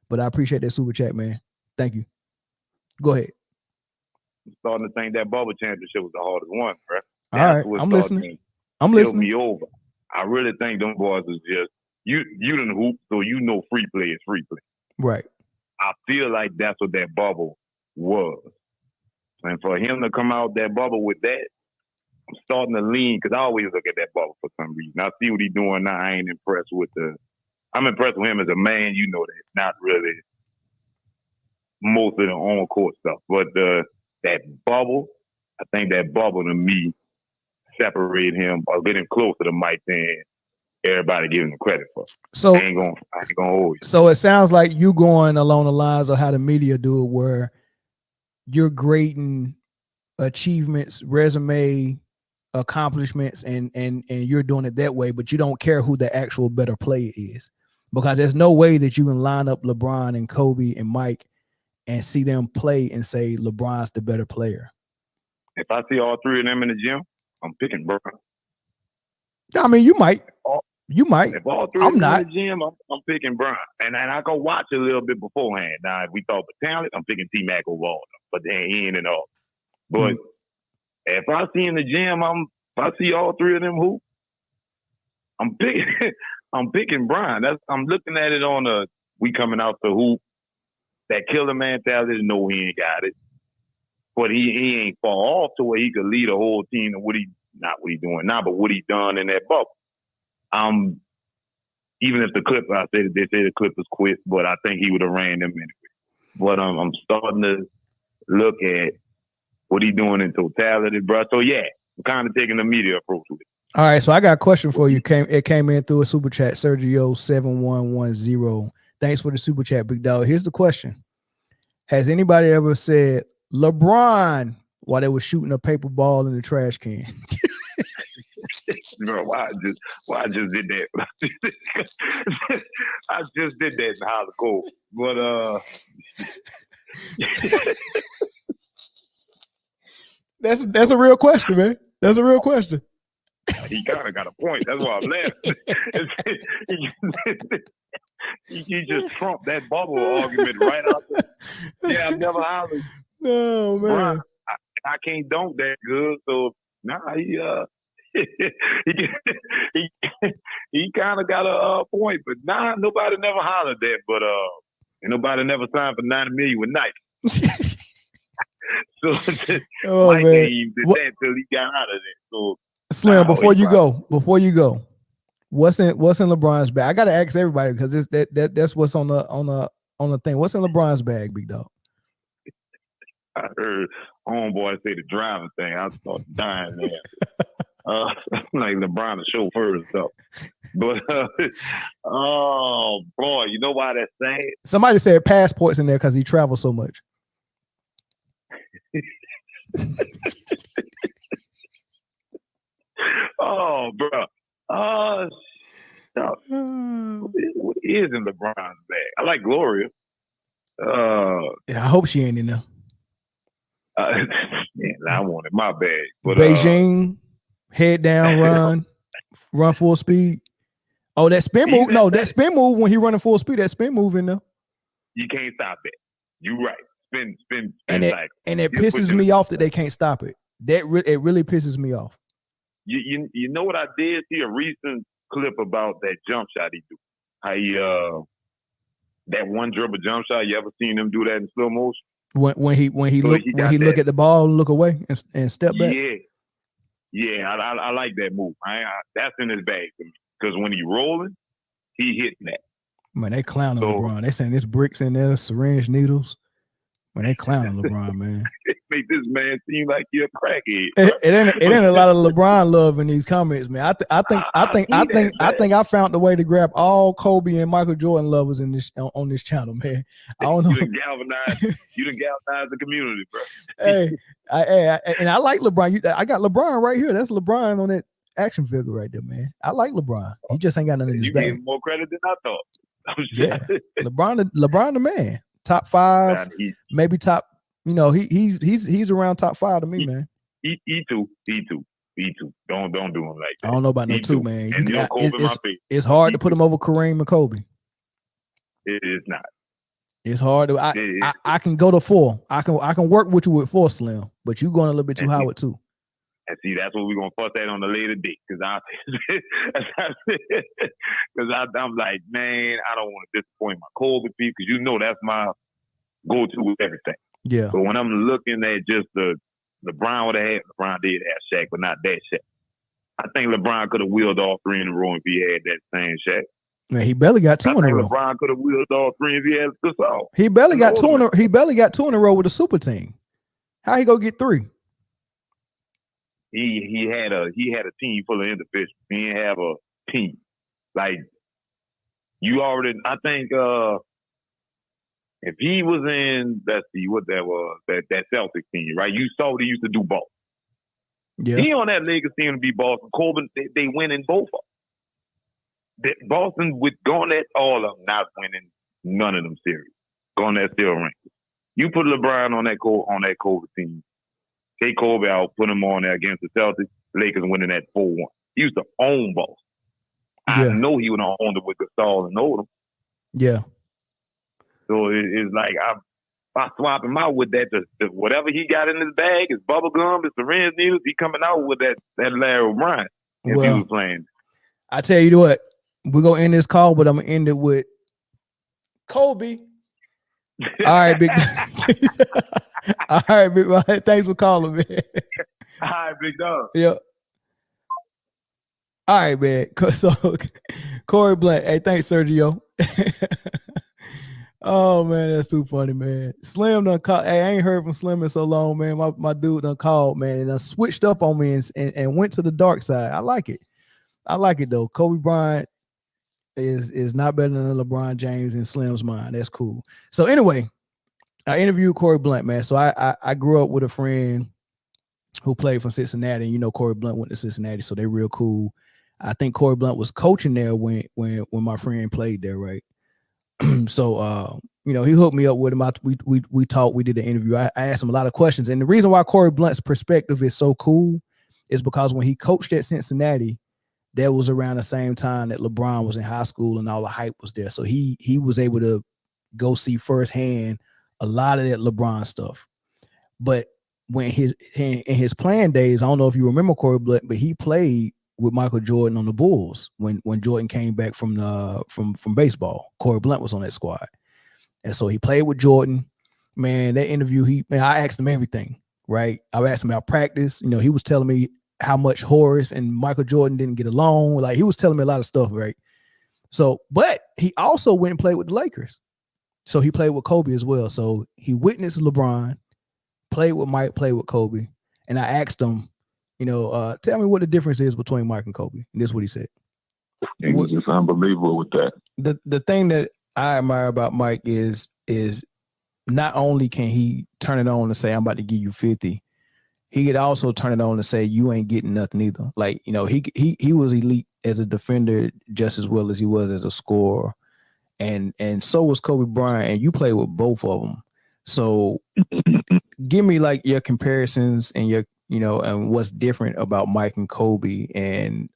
but I appreciate that super chat, man. Thank you. Go ahead. I'm starting to think that bubble championship was the hardest one, bro. All right, I'm listening. Me over. I really think them boys is just you done hoop, so you know free play is free play. Right. I feel like that's what that bubble was. And for him to come out that bubble with that, I'm starting to lean because I always look at that bubble for some reason. I see what he's doing now. I ain't impressed with I'm impressed with him as a man, you know that. Not really most of the on-court stuff. But that bubble, I think that bubble to me separated him or get him closer to Mike than everybody giving him credit for. So I ain't gonna hold you. So it sounds like you going along the lines of how the media do it, where you're grading achievements, resume, accomplishments, and you're doing it that way, but you don't care who the actual better player is, because there's no way that you can line up LeBron and Kobe and Mike and see them play and say LeBron's the better player. If I see all three of them in the gym, I'm picking Bron. I mean, you might. If all three of them in the gym, I'm picking Bron. And I go watch a little bit beforehand. Now, if we talk about talent, I'm picking T-Mac over all of them. But then he ain't in all. But if I see in the gym, if I see all three of them hoop, I'm picking Bron. I'm looking at it on we coming out the hoop. That killer mentality, no, he ain't got it. But he ain't fall off to where he could lead a whole team to not what he doing now, but what he done in that bubble. Even if they say the Clippers quit, but I think he would have ran them anyway. But I'm starting to look at what he doing in totality, bro. So yeah, I'm kind of taking the media approach with it. All right, so I got a question for you. It came in through a super chat, Sergio7110. Thanks for the super chat, big dog. Here's the question: has anybody ever said LeBron while they were shooting a paper ball in the trash can? Bro, why I just did that? I just did that in Hollywood Cove. But that's a real question, man. That's a real question. He kind of got a point. That's why I'm laughing. He just trumped that bubble argument right out there. Yeah, I've never hollered. No, man. Bro, I can't dunk that good, so he kind of got a point, but nobody never hollered that. But and nobody never signed for $90 million with Nike. So Mike ain't even did that until he got out of it. So Slim, before you go, what's in LeBron's bag? I gotta ask everybody because that's what's on the thing. What's in LeBron's bag, big dog? I heard homeboy say the driving thing. I started dying there. Like LeBron the chauffeur and stuff. But oh boy, you know why that's sad? Somebody said passports in there because he travels so much. Oh, bro. No, what is in LeBron's bag? I like Gloria. Yeah, I hope she ain't in there. Man, I wanted my bag. But Beijing, head down, run full speed. Oh, that spin move. No, that spin move when he running full speed, that spin move in there. You can't stop it. You right. Spin and cycle. And it pisses me off that they can't stop it. It really pisses me off. You know what I did see a recent clip about that jump shot he do. How he that one dribble jump shot. You ever seen him do that in slow motion? When he look at the ball and look away and step back. Yeah. I like that move. That's in his bag for me because when he rolling, he hitting that. Man, they clowning LeBron. They saying there's bricks in there, syringe needles. Man, they clowning LeBron, man. It make this man seem like you're a crackhead. It ain't a lot of LeBron love in these comments, man. I think I found the way to grab all Kobe and Michael Jordan lovers in this on this channel, man. I don't know. You done galvanized the community, bro. Hey, I like LeBron. I got LeBron right here. That's LeBron on that action figure right there, man. I like LeBron. He just ain't got nothing in his bag. You gave him more credit than I thought. Yeah, LeBron the man. Top 5, maybe top. You know, he's around top 5 to me, man. He too. Don't do him like that. I don't know about no 2, man. It's hard to put him over Kareem and Kobe. It is not. It's hard to. I can go to 4. I can work with you with 4, Slim, but you going a little bit too high with 2. And see, that's what we're gonna fuss at on the later date. Because I'm like, man, I don't want to disappoint my Kobe people because you know that's my go-to with everything. Yeah. But when I'm looking at just the LeBron LeBron did have Shaq, but not that Shaq. I think LeBron could have wheeled all 3 in a row if he had that same Shaq. Man, he barely got 2 in a row. LeBron could have wheeled all 3 if he had Gasol. He barely got 2 in a row with a super team. How he go get 3? He had a team full of individuals. He didn't have a team. Like you already, I think if he was in, let's see what that was, that Celtics team, right? You saw they used to do both. Yeah. He on that Lakers team to be Boston. Corbin, they win in both of them. Boston with going at all of them, not winning none of them series. Going at still rank. You put LeBron on that Kobe team. Take Kobe out, put him on there against the Celtics. Lakers winning at 4-1. He used to own Boston. I know he would have owned it with Gasol and Odom. Yeah. So it's like I swap him out with that. Whatever he got in his bag, his bubble gum, his syringe needles, he coming out with that Larry O'Brien if he was playing. I tell you what, we're gonna end this call, but I'm gonna end it with Kobe. All right, big. All right, big. Thanks for calling, man. All right, big dog. Yeah. All right, man. So, Corey Blunt. Hey, thanks, Sergio. Oh man, that's too funny, man. Slim done called. Hey, I ain't heard from Slim in so long, man. My dude done called, man, and done switched up on me and went to the dark side. I like it. I like it though. Kobe Bryant is not better than LeBron James in Slim's mind. That's cool. So anyway, I interviewed Corey Blunt, man. So I grew up with a friend who played for Cincinnati. And, you know, Corey Blunt went to Cincinnati, so they're real cool. I think Corey Blunt was coaching there when my friend played there, right? So you know, he hooked me up with him. We talked, we did an interview. I asked him a lot of questions. And the reason why Corey Blunt's perspective is so cool is because when he coached at Cincinnati, that was around the same time that LeBron was in high school and all the hype was there. So he was able to go see firsthand a lot of that LeBron stuff. But when in his playing days, I don't know if you remember Corey Blunt, but he played with Michael Jordan on the Bulls when Jordan came back from baseball. Corey Blunt was on that squad. And so he played with Jordan. Man, that interview, I asked him everything, right? I asked him about practice. You know, he was telling me how much Horace and Michael Jordan didn't get along. Like, he was telling me a lot of stuff, right? So, but he also went and played with the Lakers. So he played with Kobe as well. So he witnessed LeBron, played with Mike, played with Kobe. And I asked him, you know, tell me what the difference is between Mike and Kobe. And this is what he said. It was just unbelievable with that. The thing that I admire about Mike is not only can he turn it on and say, I'm about to give you 50, he could also turn it on and say, you ain't getting nothing either. Like, you know, he was elite as a defender just as well as he was as a scorer. And so was Kobe Bryant, and you played with both of them. So give me like your comparisons and your, you know, and what's different about Mike and Kobe, and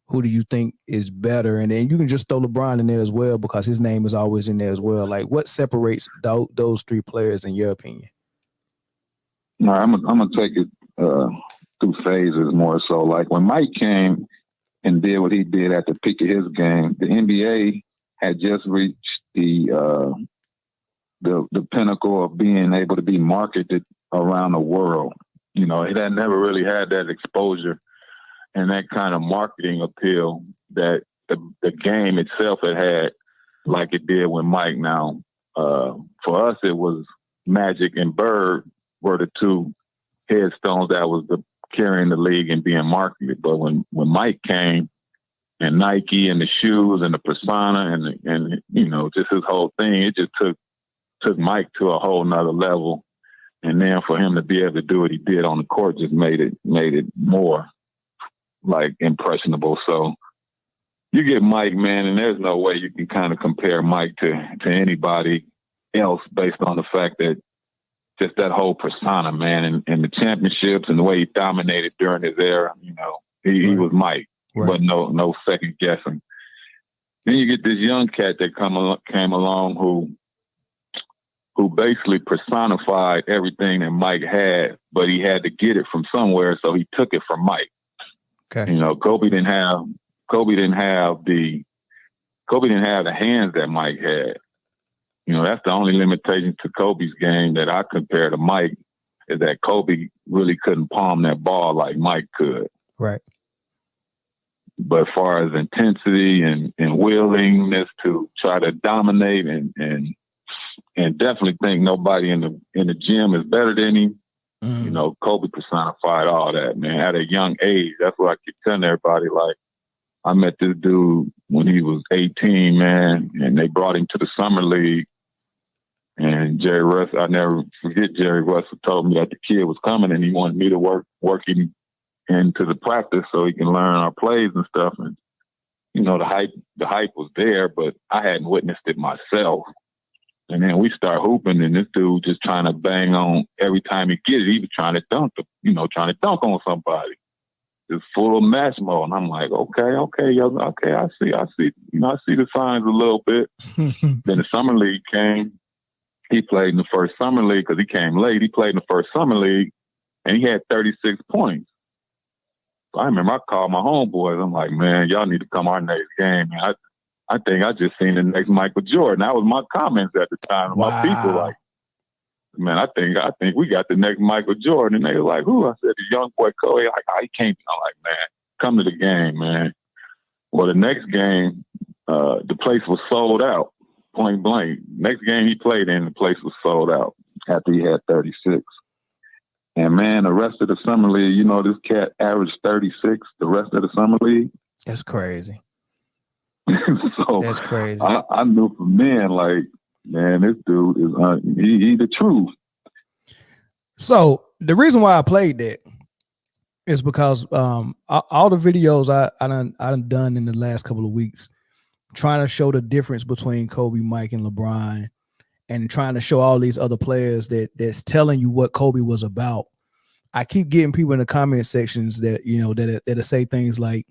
who do you think is better? And then you can just throw LeBron in there as well, because his name is always in there as well. Like, what separates those three players in your opinion? No, I'm gonna take it through phases more so. Like when Mike came and did what he did at the peak of his game, the NBA had just reached the pinnacle of being able to be marketed around the world. You know, it had never really had that exposure and that kind of marketing appeal that the game itself had like it did with Mike. Now, for us, it was Magic and Bird were the two headstones that was carrying the league and being marketed. But when Mike came, and Nike and the shoes and the persona and you know, just his whole thing, it just took Mike to a whole nother level. And then for him to be able to do what he did on the court just made it more like impressionable. So you get Mike, man, and there's no way you can kind of compare Mike to anybody else based on the fact that just that whole persona, man, and the championships and the way he dominated during his era, you know, he was Mike. Right. But no second guessing. Then you get this young cat that came along who basically personified everything that Mike had, but he had to get it from somewhere, so he took it from Mike. Okay. You know, Kobe didn't have the hands that Mike had. You know, that's the only limitation to Kobe's game that I compare to Mike, is that Kobe really couldn't palm that ball like Mike could. Right. But as far as intensity and willingness to try to dominate and definitely think nobody in the gym is better than him, you know, Kobe personified all that, man, at a young age. That's what I keep telling everybody. Like, I met this dude when he was 18, man, and they brought him to the summer league. And Jerry Russell, I never forget, Jerry Russell told me that the kid was coming and he wanted me to work him into the practice so he can learn our plays and stuff. And, you know, the hype was there, but I hadn't witnessed it myself. And then we start hooping, and this dude just trying to bang on every time he gets it. He was trying to dunk on somebody. Just full of match mode. And I'm like, okay, I see. You know, I see the signs a little bit. Then the summer league came. He played in the first summer league because he came late. He played in the first summer league, and he had 36 points. So I remember I called my homeboys. I'm like, man, y'all need to come our next game. Man, I think I just seen the next Michael Jordan. That was my comments at the time. Wow. My people like, man, I think we got the next Michael Jordan. And they were like, who? I said, the young boy Kobe. Like, he can't be. I'm like, man, come to the game, man. Well, the next game, the place was sold out, point blank. Next game he played in, the place was sold out after he had 36. And, man, the rest of the summer league, you know, this cat averaged 36 the rest of the summer league. That's crazy. So that's crazy. I knew from then, like, man, this dude is he the truth. So the reason why I played that is because all the videos I done in the last couple of weeks, trying to show the difference between Kobe, Mike, and LeBron, and trying to show all these other players that's telling you what Kobe was about. I keep getting people in the comment sections that, you know, that say things like,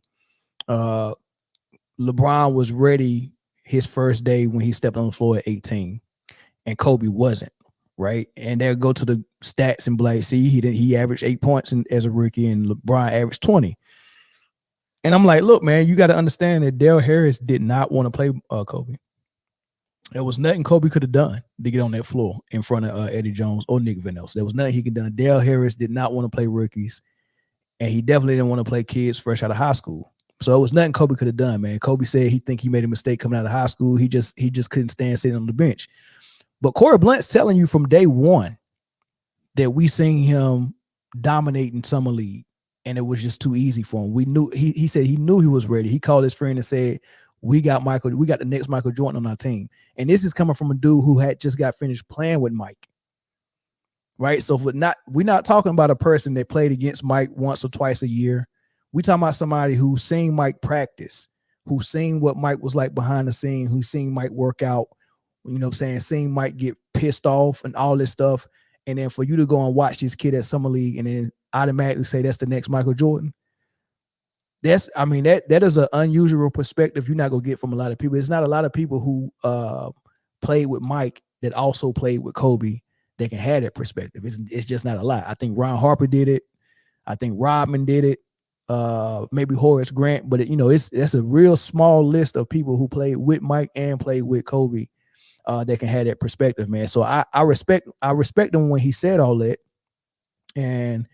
LeBron was ready his first day when he stepped on the floor at 18, and Kobe wasn't, right? And they'll go to the stats and be like, see, he averaged 8 points as a rookie, and LeBron averaged 20. And I'm like, look, man, you got to understand that Dale Harris did not want to play Kobe. There was nothing Kobe could have done to get on that floor in front of Eddie Jones or Nick Van Elst. There was nothing he could have done. Dale Harris did not want to play rookies, and he definitely didn't want to play kids fresh out of high school. So it was nothing Kobe could have done, man. Kobe said he think he made a mistake coming out of high school. He just couldn't stand sitting on the bench. But Corey Blunt's telling you from day one that we seen him dominating summer league, and it was just too easy for him. We knew he said he knew he was ready. He called his friend and said, we got the next Michael Jordan on our team. And this is coming from a dude who had just got finished playing with Mike. right? So we're not talking about a person that played against Mike once or twice a year. We talking about somebody who's seen Mike practice, who's seen what Mike was like behind the scene, who's seen Mike work out, you know what I'm saying, seen Mike get pissed off and all this stuff. And then for you to go and watch this kid at Summer League and then automatically say that's the next Michael Jordan, that is an unusual perspective you're not gonna get from a lot of people. It's not a lot of people who played with Mike that also played with Kobe that can have that perspective. It's just not a lot. I think Ron Harper did it. I think Rodman did it. Maybe Horace Grant, but that's a real small list of people who played with Mike and played with Kobe that can have that perspective, man. So I respect him when he said all that, and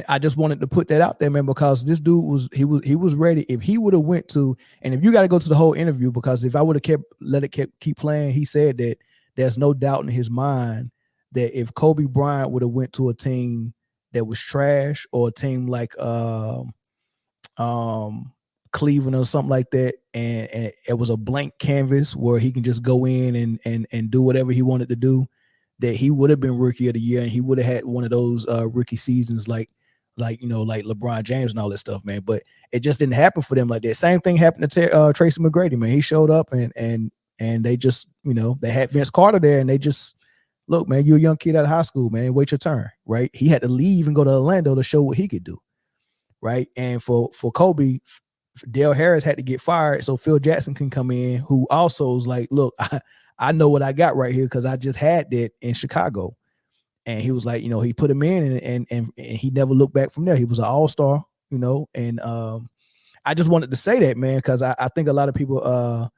I just wanted to put that out there, man, because this dude was ready. If he would have went to, and if you got to go to the whole interview, because if I would have keep playing, he said that there's no doubt in his mind that if Kobe Bryant would have went to a team that was trash or a team like Cleveland or something like that, and it was a blank canvas where he can just go in and do whatever he wanted to do, that he would have been rookie of the year and he would have had one of those rookie seasons like LeBron James and all that stuff, man. But it just didn't happen for them like that. Same thing happened to Tracy McGrady, man. He showed up and they just, they had Vince Carter there, and they just, look, man, you're a young kid out of high school, man. Wait your turn, right? He had to leave and go to Orlando to show what he could do, right? And for Kobe, Dale Harris had to get fired so Phil Jackson can come in, who also was like, look, I know what I got right here because I just had that in Chicago. And he was like, he put him in and he never looked back from there. He was an all-star, and I just wanted to say that, man, because I think a lot of people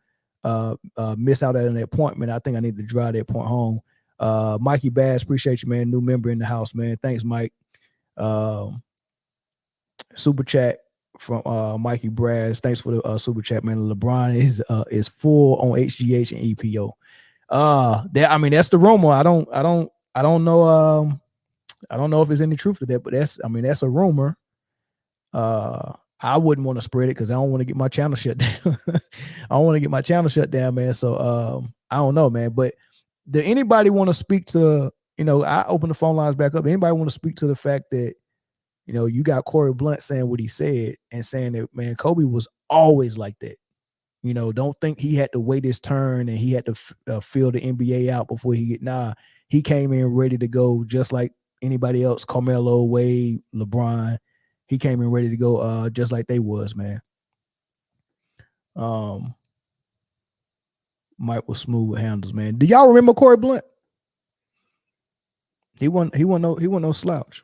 miss out on that point, man. I think I need to drive that point home. Mikey Bass, appreciate you, man. New member in the house, man. Thanks, Mike. Super chat from Mikey Brass. Thanks for the super chat, man. LeBron is full on HGH and EPO. That's the rumor. I don't know. I don't know if there's any truth to that, but that's a rumor. I wouldn't want to spread it because I don't want to get my channel shut down. I don't want to get my channel shut down, man. So I don't know, man. But do anybody want to speak to, I open the phone lines back up. Anybody want to speak to the fact that, you got Corey Blunt saying what he said and saying that, man, Kobe was always like that. Don't think he had to wait his turn and he had to fill the NBA out before he came in ready to go just like anybody else. Carmelo, Wade, LeBron, he came in ready to go just like they was, man. Mike was smooth with handles, man. Do y'all remember Corey Blunt? He wasn't no slouch.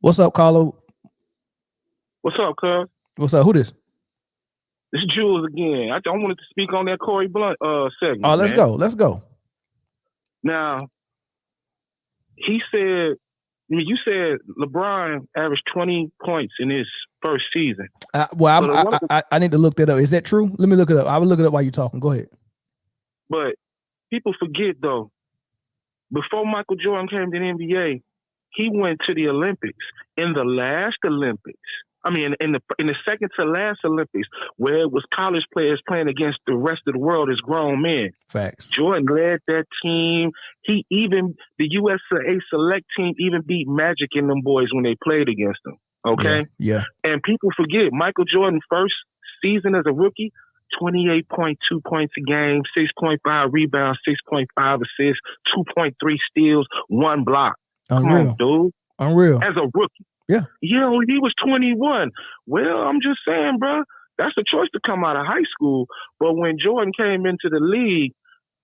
What's up, Carlo? What's up, cuz? What's up? Who this? This is Jules again. I wanted to speak on that Corey Blunt segment. Oh, let's go. Let's go. Now, he said, you said LeBron averaged 20 points in his first season. I need to look that up. Is that true? Let me look it up. I will look it up while you're talking. Go ahead. But people forget, though, before Michael Jordan came to the NBA, he went to the Olympics. In the last Olympics, in the second to last Olympics, where it was college players playing against the rest of the world as grown men. Facts. Jordan led that team. The USA select team even beat Magic and them boys when they played against them. Okay? Yeah. And people forget, Michael Jordan first season as a rookie, 28.2 points a game, 6.5 rebounds, 6.5 assists, 2.3 steals, 1 block. Unreal. Come on, dude. Unreal. As a rookie. Yeah. He was 21. Well, I'm just saying, bro, that's the choice to come out of high school. But when Jordan came into the league,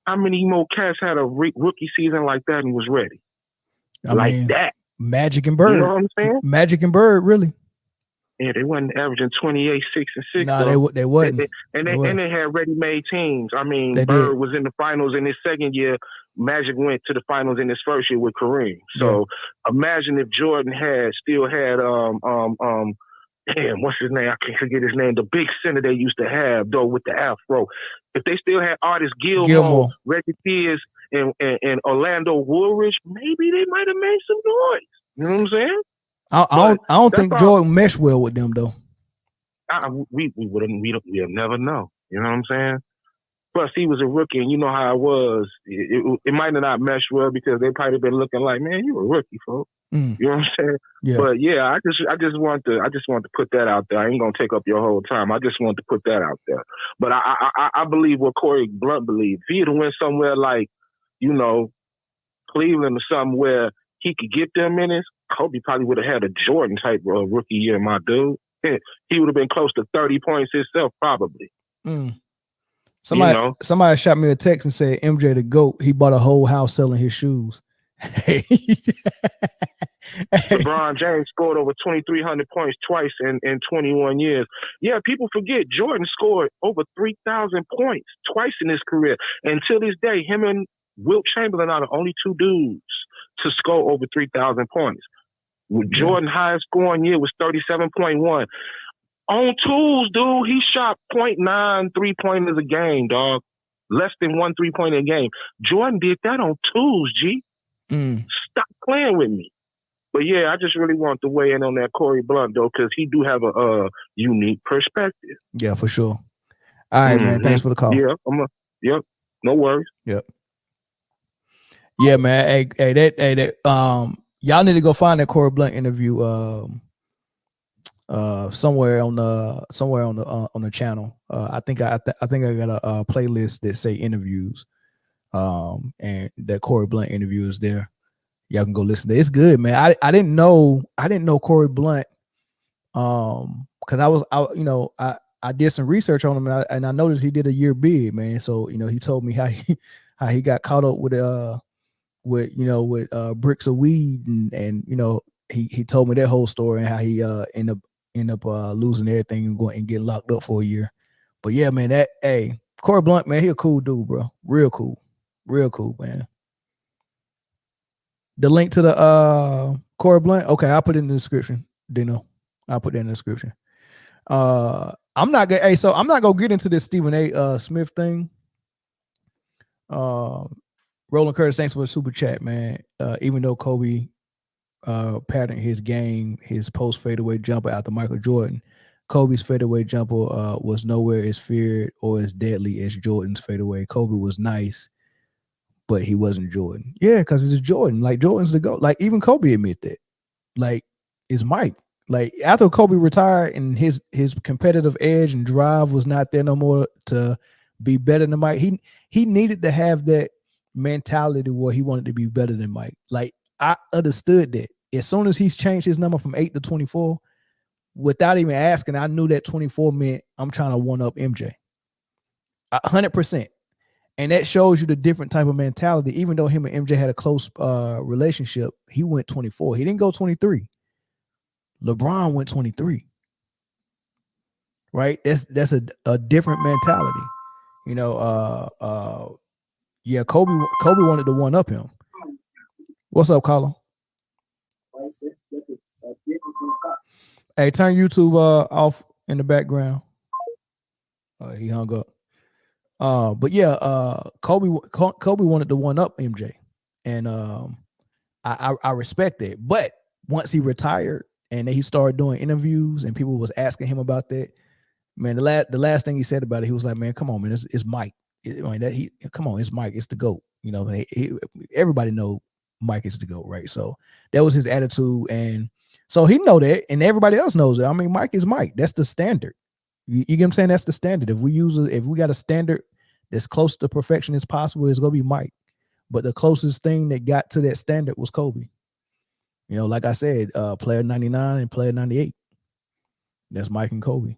how many more cats had a rookie season like that and was ready? That. Magic and Bird. You know what I'm saying? Magic and Bird, really. Yeah, they wasn't averaging 28, 6, and 6. No, they wasn't. And they had ready-made teams. Bird was in the finals in his second year. Magic went to the finals in his first year with Kareem. So imagine if Jordan still had what's his name? I can't forget his name. The big center they used to have though with the afro. If they still had artists Gilmore. Reggie Pierce, and Orlando Woolridge, maybe they might have made some noise. You know what I'm saying? I don't think Jordan meshed well with them though. We'll never know. You know what I'm saying? Plus, he was a rookie, and you know how it was. It might have not meshed well because they probably been looking like, man, you a rookie, folks. You know what I'm saying? Yeah. But yeah, I just want to put that out there. I ain't gonna take up your whole time. I just want to put that out there. But I believe what Corey Blunt believed. If he had went somewhere like, you know, Cleveland or something where he could get them minutes, Kobe probably would have had a Jordan type of rookie year, my dude. He would have been close to 30 points himself, probably. Somebody shot me a text and said MJ the GOAT. He bought a whole house selling his shoes. LeBron James scored over 2,300 points twice in 21 years. Yeah, people forget Jordan scored over 3,000 points twice in his career. And till this day, him and Wilt Chamberlain are the only two dudes to score over 3,000 points. Jordan's highest scoring year was 37.1. On tools, dude, he shot 0.9 3-pointers a game, dog. Less than 1 3-pointer a game. Jordan did that on tools, G. Stop playing with me. But yeah, I just really want to weigh in on that Corey Blunt, though, because he do have a unique perspective. Yeah, for sure. All right, man. Thanks for the call. Yeah, yep. No worries. Yep. Yeah, man. Hey, y'all need to go find that Corey Blunt interview somewhere on the channel. I think I got a playlist that say interviews. And that Corey Blunt interview is there. Y'all can go listen to it. It's good, man. I didn't know Corey Blunt because I did some research on him and I noticed he did a year bid, man. So he told me how he got caught up with bricks of weed and he told me that whole story and how he end up losing everything and going and get locked up for a year. But yeah, man, Corey Blunt, man, he a cool dude, bro. Real cool, man. The link to the Corey Blunt, okay, I'll put it in the description, Dino. I'll put it in the description. I'm not gonna get into this Stephen A. Smith thing. Roland Curtis, thanks for the super chat, man. Even though Kobe patterned his game, his post fadeaway jumper after Michael Jordan, Kobe's fadeaway jumper was nowhere as feared or as deadly as Jordan's fadeaway. Kobe was nice, but he wasn't Jordan. Yeah, because it's Jordan. Like Jordan's the GOAT. Like even Kobe admit that. Like it's Mike. Like after Kobe retired and his competitive edge and drive was not there no more to be better than Mike, he needed to have that mentality where he wanted to be better than Mike. Like I understood that. As soon as he's changed his number from 8 to 24, without even asking, I knew that 24 meant I'm trying to one up MJ. 100%. And that shows you the different type of mentality. Even though him and MJ had a close relationship, he went 24. He didn't go 23. LeBron went 23. Right? That's a different mentality. Yeah, Kobe wanted to one up him. What's up, Colin? Hey, turn YouTube off in the background. He hung up. But yeah, Kobe wanted to one up MJ, and I respect that. But once he retired and he started doing interviews and people was asking him about that, man, the last thing he said about it, he was like, "Man, come on, man, it's Mike. Come on, it's Mike. It's the GOAT. Everybody know Mike is the GOAT, right?" So that was his attitude, and so he know that, and everybody else knows it. I mean, Mike is Mike. That's the standard. You get what I'm saying? That's the standard. If we got a standard that's close to perfection as possible, it's gonna be Mike. But the closest thing that got to that standard was Kobe. Like I said, player 99 and player 98. That's Mike and Kobe.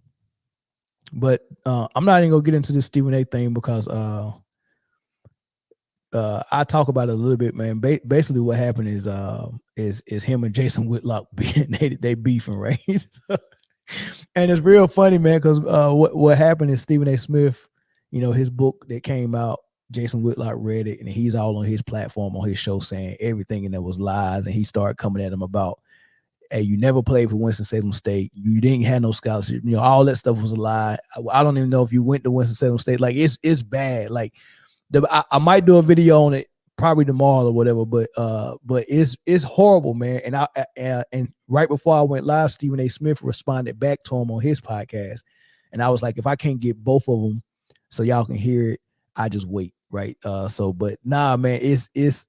But I'm not even gonna get into this Stephen A. thing because I talk about it a little bit, man. Basically, what happened is him and Jason Whitlock they beefing, right? And it's real funny, man, because what happened is Stephen A. Smith, his book that came out, Jason Whitlock read it, and he's all on his platform on his show saying everything in there was lies, and he started coming at him about, hey, you never played for Winston-Salem State, you didn't have no scholarship, all that stuff was a lie. I don't even know if you went to Winston-Salem State. Like it's bad. Like I might do a video on it probably tomorrow or whatever, but it's horrible, man. And right before I went live, Stephen A. Smith responded back to him on his podcast, and I was like, if I can't get both of them so y'all can hear it, I just wait, right? But nah, man, it's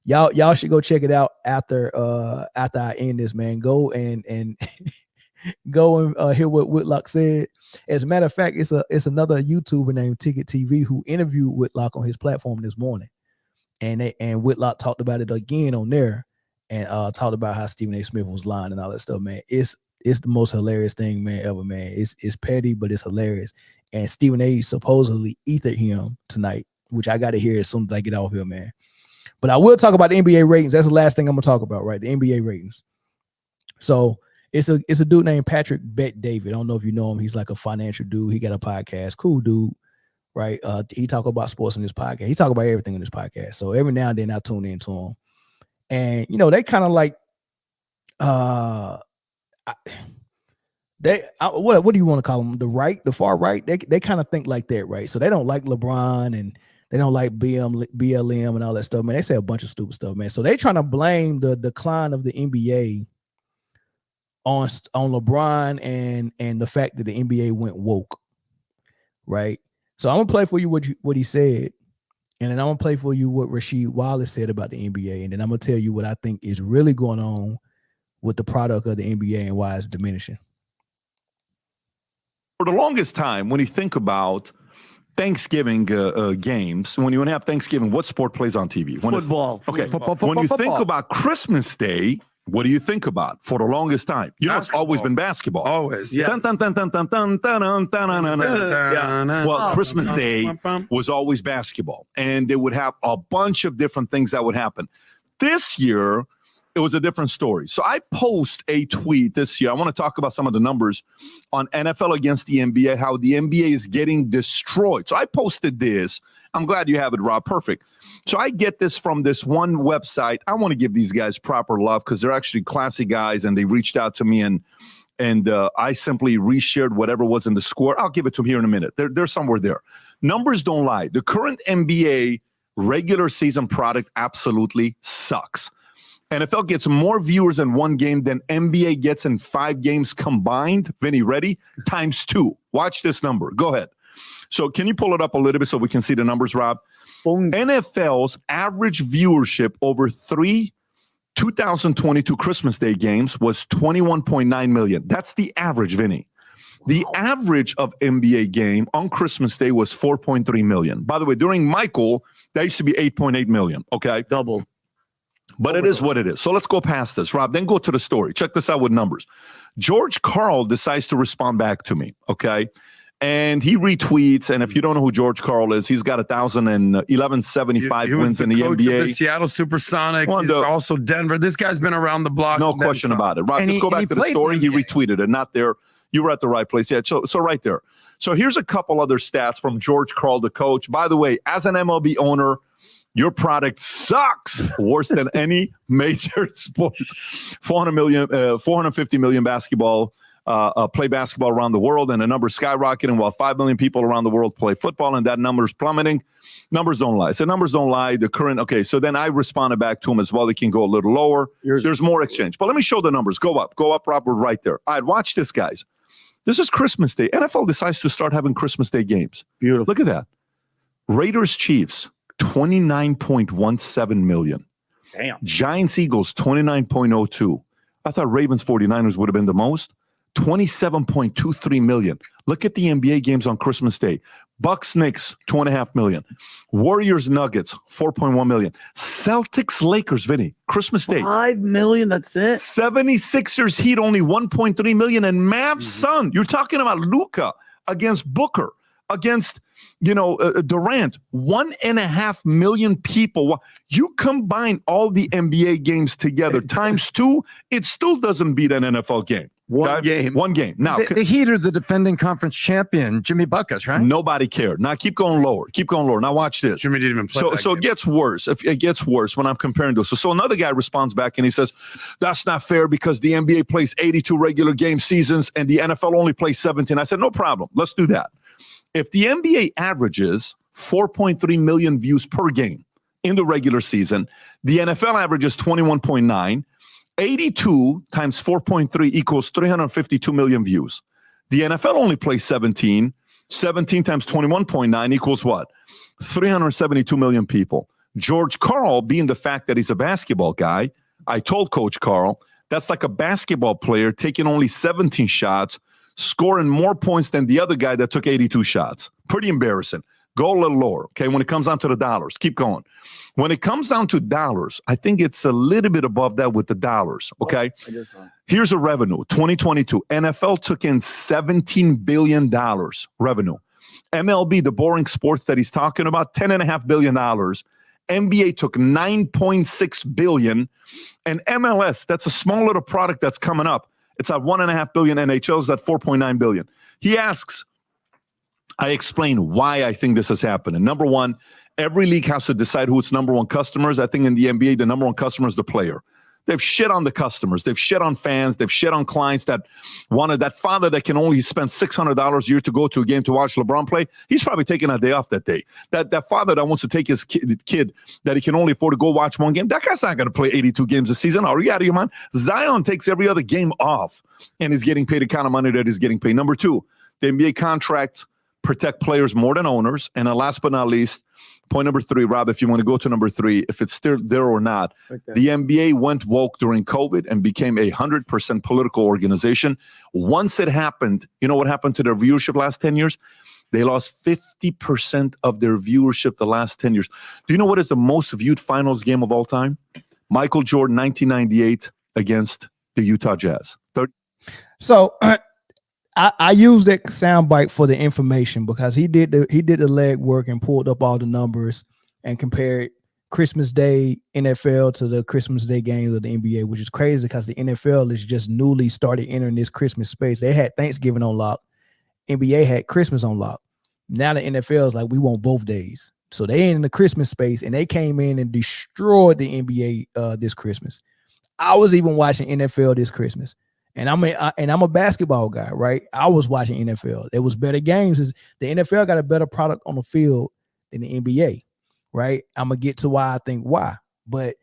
y'all should go check it out after I end this, man. Go and go and hear what Whitlock said. As a matter of fact, it's another YouTuber named Ticket TV who interviewed Whitlock on his platform this morning, and Whitlock talked about it again on there, and talked about how Stephen A. Smith was lying and all that stuff, man. It's the most hilarious thing, man, ever, man. It's petty, but it's hilarious. And Stephen A. supposedly ethered him tonight, which I got to hear as soon as I get off here, man. But I will talk about the NBA ratings. That's the last thing I'm gonna talk about, right? The NBA ratings. So it's a dude named Patrick Bet-David. I don't know if you know him. He's like a financial dude. He got a podcast. Cool dude, right? He talk about sports in this podcast. He talk about everything in this podcast. So every now and then I tune into him. And they kind of like what do you want to call them? The far right? They kind of think like that, right? So they don't like LeBron and they don't like BLM and all that stuff, man. They say a bunch of stupid stuff, man. So they trying to blame the decline of the NBA on LeBron and the fact that the NBA went woke, right? So I'm gonna play for you what he said, and then I'm gonna play for you what Rasheed Wallace said about the NBA, and then I'm gonna tell you what I think is really going on with the product of the NBA and why it's diminishing. For the longest time, when you think about Thanksgiving games, when you want to have Thanksgiving, what sport plays on TV? Football. Okay. Football. When you think about Christmas Day, what do you think about for the longest time? It's always been basketball. Always, yeah. Well, Christmas Day was always basketball, and they would have a bunch of different things that would happen. This year, it was a different story. So I post a tweet this year. I want to talk about some of the numbers on NFL against the NBA, how the NBA is getting destroyed. So I posted this. I'm glad you have it, Rob. Perfect. So I get this from this one website. I want to give these guys proper love because they're actually classy guys, and they reached out to me, and I simply reshared whatever was in the score. I'll give it to them here in a minute. They're somewhere there. Numbers don't lie. The current NBA regular season product absolutely sucks. NFL gets more viewers in one game than NBA gets in 5 games combined. Vinny, ready? Times 2. Watch this number. Go ahead. So can you pull it up a little bit so we can see the numbers, Rob? NFL's average viewership over 3 2022 Christmas Day games was 21.9 million. That's the average, Vinny. The average of NBA game on Christmas Day was 4.3 million. By the way, during Michael, that used to be 8.8 million. Okay. Double. But it is what it is. So let's go past this, Rob. Then go to the story. Check this out with numbers. George Karl decides to respond back to me, okay? And he retweets, and if you don't know who George Karl is, he's got 1,175 wins in the coach NBA. Of the Seattle Supersonics. He's also Denver. This guy's been around the block. No question about it. Rob, just go back to the story. He retweeted it. Not there. You were at the right place. Yeah, so right there. So here's a couple other stats from George Karl, the coach. By the way, as an MLB owner, your product sucks worse than any major sport. 450 million basketball play basketball around the world, and the number skyrocketing while 5 million people around the world play football, and that number is plummeting. Numbers don't lie. So numbers don't lie. The current, okay, so then I responded back to him as well. They can go a little lower. There's more exchange. But let me show the numbers. Go up, Robert, right there. All right, watch this, guys. This is Christmas Day. NFL decides to start having Christmas Day games. Beautiful. Look at that. Raiders, Chiefs. 29.17 million. Damn. Giants, Eagles, 29.02. I thought Ravens, 49ers would have been the most. 27.23 million. Look at the NBA games on Christmas Day. Bucks, Knicks, 2.5 million. Warriors, Nuggets, 4.1 million. Celtics, Lakers, Vinny, Christmas Day. 5 million, that's it. 76ers, Heat, only 1.3 million. And Mavs, Sun, you're talking about Luka against Booker, against Durant, 1.5 million people. You combine all the NBA games together times 2, it still doesn't beat an NFL game. One game. Now, the Heat are the defending conference champion, Jimmy Buckets, right? Nobody cared. Now keep going lower. Now watch this. Jimmy didn't even play. So it gets worse. It gets worse when I'm comparing those. So another guy responds back and he says, "That's not fair because the NBA plays 82 regular game seasons and the NFL only plays 17." I said, "No problem. Let's do that. If the NBA averages 4.3 million views per game in the regular season, the NFL averages 21.9. 82 times 4.3 equals 352 million views. The NFL only plays 17. 17 times 21.9 equals what? 372 million people. George Karl, being the fact that he's a basketball guy, I told Coach Karl, that's like a basketball player taking only 17 shots, scoring more points than the other guy that took 82 shots. Pretty embarrassing. Go a little lower, okay, when it comes down to the dollars. Keep going. When it comes down to dollars, I think it's a little bit above that with the dollars, okay? Here's a revenue, 2022. NFL took in $17 billion revenue. MLB, the boring sports that he's talking about, $10.5 billion. NBA took $9.6 billion. And MLS, that's a small little product that's coming up. It's at $1.5 billion. NHL's at $4.9 billion. He asks, I explain why I think this is happening. Number one, every league has to decide who its number one customers. I think in the NBA, the number one customer is the player. They've shit on the customers. They've shit on fans. They've shit on clients that wanted that father that can only spend $600 a year to go to a game to watch LeBron play. He's probably taking a day off that day. That father that wants to take his kid that he can only afford to go watch one game, that guy's not going to play 82 games a season. Are you out of your mind? Zion takes every other game off and is getting paid the kind of money that he's getting paid. Number two, the NBA contracts protect players more than owners. And last but not least, point number three, Rob, if you want to go to number three, if it's still there or not, the NBA went woke during COVID and became 100% political organization. Once it happened, you know what happened to their viewership last 10 years? They lost 50% of their viewership the last 10 years. Do you know what is the most viewed finals game of all time? Michael Jordan, 1998 against the Utah Jazz. So I used that soundbite for the information because he did the legwork and pulled up all the numbers and compared Christmas Day NFL to the Christmas Day games of the NBA, which is crazy because the NFL is just newly started entering this Christmas space. They had Thanksgiving on lock. NBA had Christmas on lock. Now the NFL is like, we want both days. So they in the Christmas space and they came in and destroyed the NBA this Christmas. I was even watching NFL this Christmas. And I'm a basketball guy, right? I was watching NFL. There was better games. The NFL got a better product on the field than the NBA, right? I'm gonna get to why I think why, but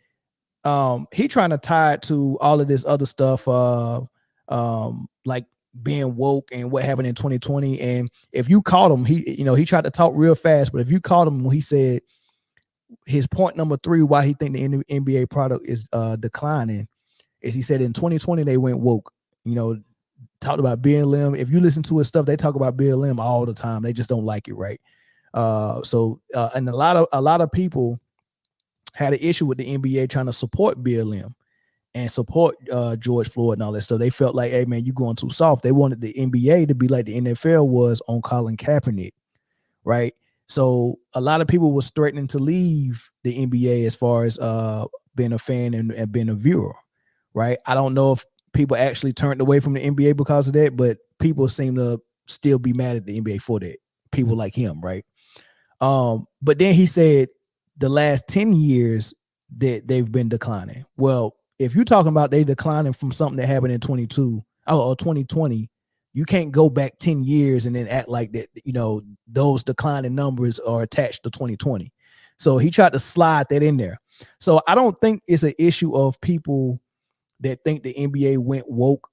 he trying to tie it to all of this other stuff, like being woke and what happened in 2020. And if you caught him, he tried to talk real fast, but if you caught him when he said his point number three, why he think the NBA product is declining, is he said in 2020 they went woke. Talked about BLM. If you listen to his stuff, they talk about BLM all the time. They just don't like it, right? And a lot of people had an issue with the NBA trying to support BLM and support George Floyd and all that stuff. They felt like, hey man, you going too soft. They wanted the NBA to be like the NFL was on Colin Kaepernick, right? So a lot of people was threatening to leave the NBA as far as being a fan and being a viewer, right? I don't know if people actually turned away from the NBA because of that, but people seem to still be mad at the NBA for that. People like him, right? But then he said the last 10 years that they've been declining. Well, if you're talking about they declining from something that happened in 2020, you can't go back 10 years and then act like that, those declining numbers are attached to 2020. So he tried to slide that in there. So I don't think it's an issue of people that think the NBA went woke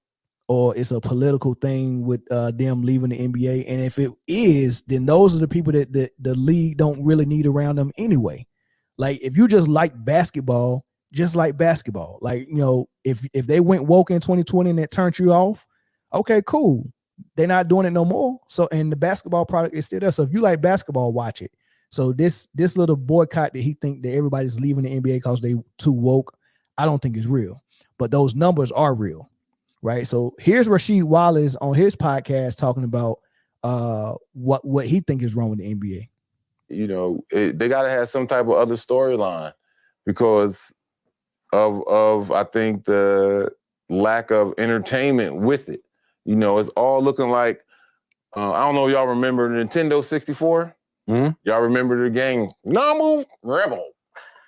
or it's a political thing with them leaving the NBA. And if it is, then those are the people that the league don't really need around them anyway. Like if you just like basketball, just like basketball. Like, if they went woke in 2020 and it turned you off, okay, cool. They're not doing it no more. So, and the basketball product is still there. So if you like basketball, watch it. So this little boycott that he think that everybody's leaving the NBA because they too woke, I don't think is real. But those numbers are real, right? So here's Rasheed Wallace on his podcast talking about what he think is wrong with the NBA. They got to have some type of other storyline because of I think the lack of entertainment with it. It's all looking like I don't know if y'all remember Nintendo 64. Mm-hmm. Y'all remember the game Namu Rebel.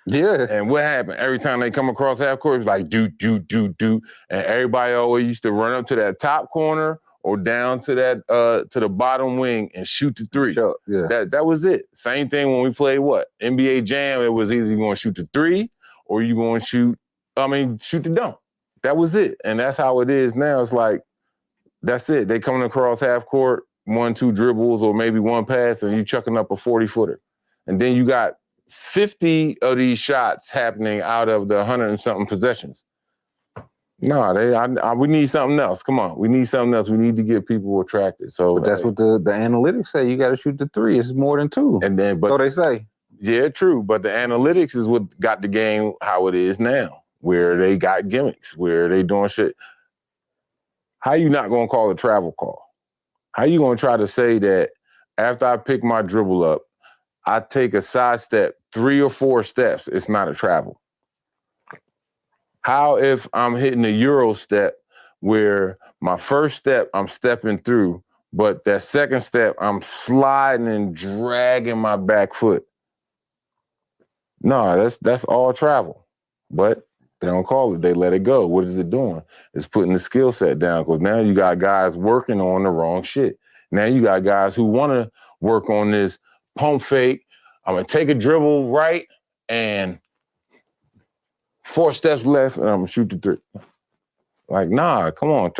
Yeah. And what happened? Every time they come across half court, it's like do. And everybody always used to run up to that top corner or down to that to the bottom wing and shoot the three. Sure. Yeah. That was it. Same thing when we played NBA Jam, it was either you're gonna shoot the three or you're gonna shoot the dunk. That was it. And that's how it is now. It's like, that's it. They coming across half court, 1-2 dribbles or maybe one pass and you chucking up a 40-footer. And then you got 50 of these shots happening out of the 100 and something possessions. No, we need something else. Come on, we need something else. We need to get people attracted. So but that's what the analytics say. You got to shoot the 3. It's more than 2. And then, but so they say. Yeah, true. But the analytics is what got the game how it is now, where they got gimmicks, where they doing shit. How you not gonna call a travel call? How you gonna try to say that after I pick my dribble up, I take a side step 3 or 4 steps, it's not a travel? How if I'm hitting a Euro step where my first step I'm stepping through, but that second step I'm sliding and dragging my back foot? No, that's all travel. But they don't call it, they let it go. What is it doing? It's putting the skill set down, because now you got guys working on the wrong shit. Now you got guys who want to work on this pump fake. I'm going to take a dribble right and 4 steps left and I'm going to shoot the 3. Like, nah, come on.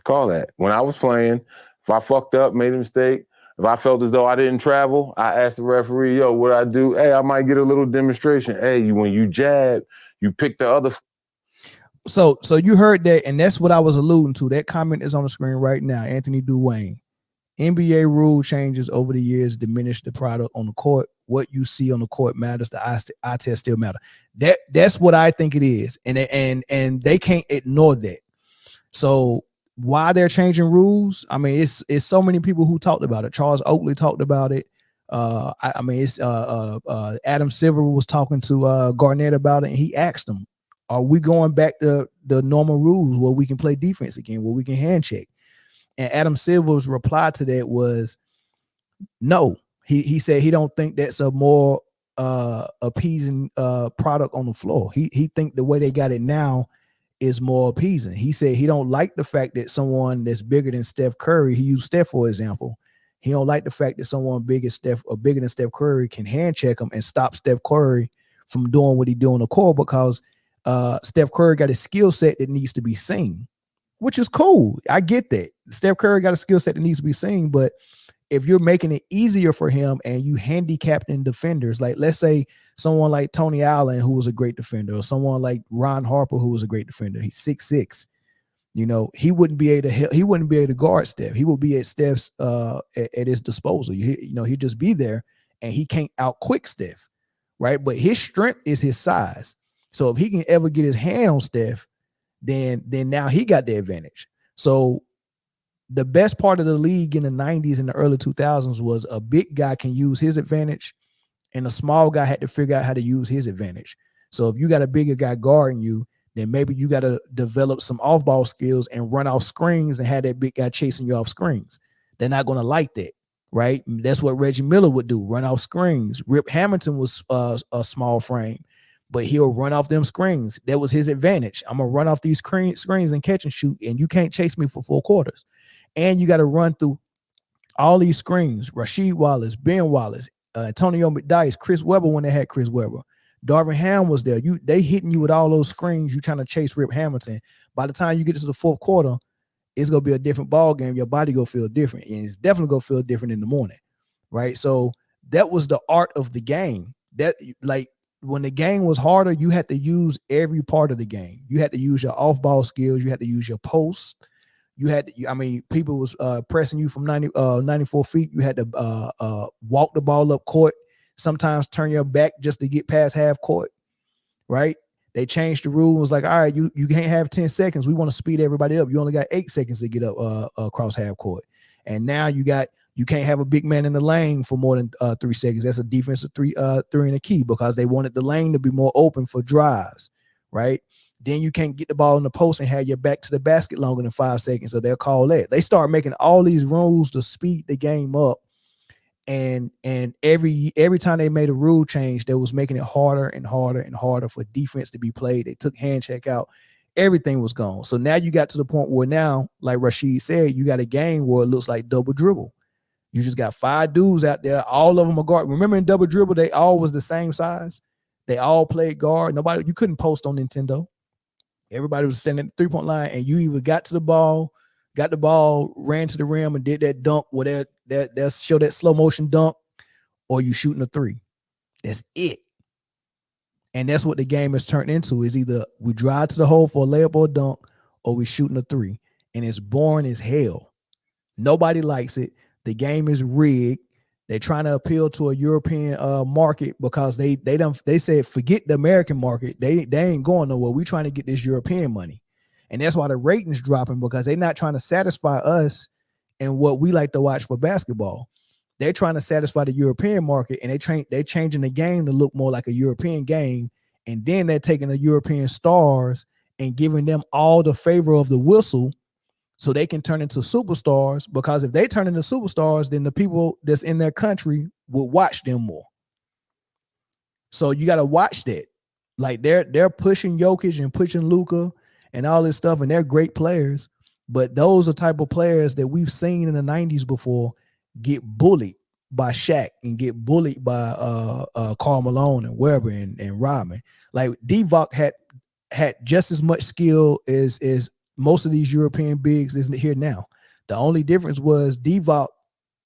Call that. When I was playing, if I fucked up, made a mistake, if I felt as though I didn't travel, I asked the referee, yo, what I do? Hey, I might get a little demonstration. Hey, when you jab, you pick the other. So you heard that, and that's what I was alluding to. That comment is on the screen right now. Anthony Dwayne. NBA rule changes over the years diminish the product on the court. What you see on the court matters. The eye test still matter. That's what I think it is, and they can't ignore that. So why they're changing rules? I mean, it's so many people who talked about it. Charles Oakley talked about it. It's Adam Silver was talking to Garnett about it, and he asked him, "Are we going back to the normal rules where we can play defense again, where we can hand check?" And Adam Silver's reply to that was no. He said he don't think that's a more appeasing product on the floor. He think the way they got it now is more appeasing. He said he don't like the fact that someone that's bigger than Steph Curry, he used Steph for example. He don't like the fact that someone bigger than Steph Curry can hand check him and stop Steph Curry from doing what he do on the court, because Steph Curry got a skill set that needs to be seen, which is cool. I get that. Steph Curry got a skill set that needs to be seen, but if you're making it easier for him and you handicapping defenders, like let's say someone like Tony Allen, who was a great defender, or someone like Ron Harper, who was a great defender, he's 6'6". You know, he wouldn't be able to guard Steph. He would be at Steph's at his disposal. He'd just be there, and he can't out quick Steph, right? But his strength is his size. So if he can ever get his hand on Steph, then now he got the advantage. So the best part of the league in the 90s and the early 2000s was a big guy can use his advantage, and a small guy had to figure out how to use his advantage. So if you got a bigger guy guarding you, then maybe you got to develop some off-ball skills and run off screens and have that big guy chasing you off screens. They're not going to like that, right? That's what Reggie Miller would do, run off screens. Rip Hamilton was a small frame, but he'll run off them screens. That was his advantage. I'm going to run off these screens and catch and shoot, and you can't chase me for 4 quarters. And you got to run through all these screens. Rasheed Wallace, Ben Wallace, Antonio McDyess, Chris Webber when they had Chris Webber. Darvin Ham was there. They hitting you with all those screens. You trying to chase Rip Hamilton. By the time you get to the 4th quarter, it's going to be a different ball game. Your body going to feel different. And it's definitely going to feel different in the morning, right? So that was the art of the game. That, like, when the game was harder, you had to use every part of the game. You had to use your off-ball skills. You had to use your posts. You had to, people was pressing you from 94 feet. You had to walk the ball up court, sometimes turn your back just to get past half court, right? They changed the rules, like, all right, you can't have 10 seconds. We want to speed everybody up. You only got 8 seconds to get up across half court. And now you can't have a big man in the lane for more than 3 seconds. That's a defensive three in the key, because they wanted the lane to be more open for drives, right? Then you can't get the ball in the post and have your back to the basket longer than 5 seconds. So they'll call that. They start making all these rules to speed the game up. And every time they made a rule change, they was making it harder and harder and harder for defense to be played. They took hand check out. Everything was gone. So now you got to the point where now, like Rasheed said, you got a game where it looks like double dribble. You just got 5 dudes out there. All of them are guard. Remember in double dribble, they all was the same size. They all played guard. You couldn't post on Nintendo. Everybody was standing at the 3-point line, and you either got to the ball, got the ball, ran to the rim, and did that dunk, where that show that slow motion dunk, or you shooting a three. That's it. And that's what the game has turned into, is either we drive to the hole for a layup or a dunk, or we shooting a three. And it's boring as hell. Nobody likes it. The game is rigged. They're trying to appeal to a European market because they said forget the American market. They ain't going nowhere. We trying to get this European money. And that's why the ratings dropping, because they're not trying to satisfy us and what we like to watch for basketball. They're trying to satisfy the European market, and they're changing the game to look more like a European game. And then they're taking the European stars and giving them all the favor of the whistle so they can turn into superstars, because if they turn into superstars, then the people that's in their country will watch them more. So you got to watch that. Like they're pushing Jokic and pushing Luka and all this stuff, and they're great players. But those are type of players that we've seen in the 90s before get bullied by Shaq and get bullied by Karl Malone and Webber and Rodman. Like Divock had just as much skill as most of these European bigs isn't here now. The only difference was Divock,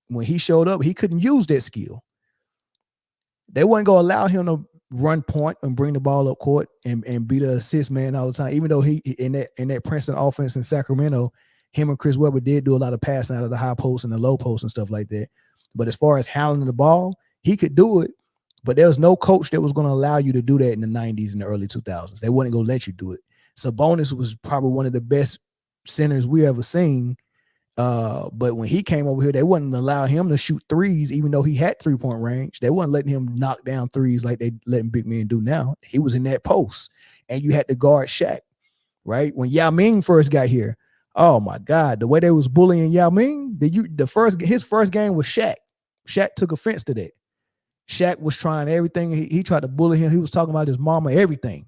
when he showed up, he couldn't use that skill. They wasn't going to allow him to run point and bring the ball up court and be the assist man all the time. Even though he in that Princeton offense in Sacramento, him and Chris Webber did do a lot of passing out of the high post and the low post and stuff like that. But as far as handling the ball, he could do it. But there was no coach that was going to allow you to do that in the 90s and the early 2000s. They wasn't going to let you do it. Sabonis was probably one of the best centers we ever seen. But when he came over here, they wouldn't allow him to shoot threes, even though he had 3-point range. They wasn't letting him knock down threes like they letting big men do now. He was in that post, and you had to guard Shaq, right? When Yao Ming first got here, oh my God, the way they was bullying Yao Ming, his first game was Shaq. Shaq took offense to that. Shaq was trying everything. He tried to bully him. He was talking about his mama, everything.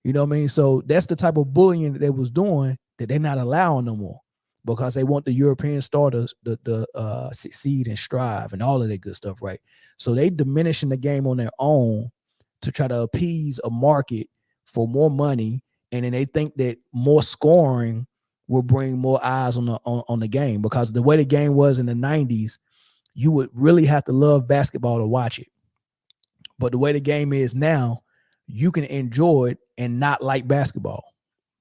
You know what I mean? So that's the type of bullying that they was doing that they're not allowing no more, because they want the European starters to succeed and strive and all of that good stuff, right? So they diminishing the game on their own to try to appease a market for more money, and then they think that more scoring will bring more eyes on the game, because the way the game was in the 90s, you would really have to love basketball to watch it. But the way the game is now, you can enjoy it and not like basketball.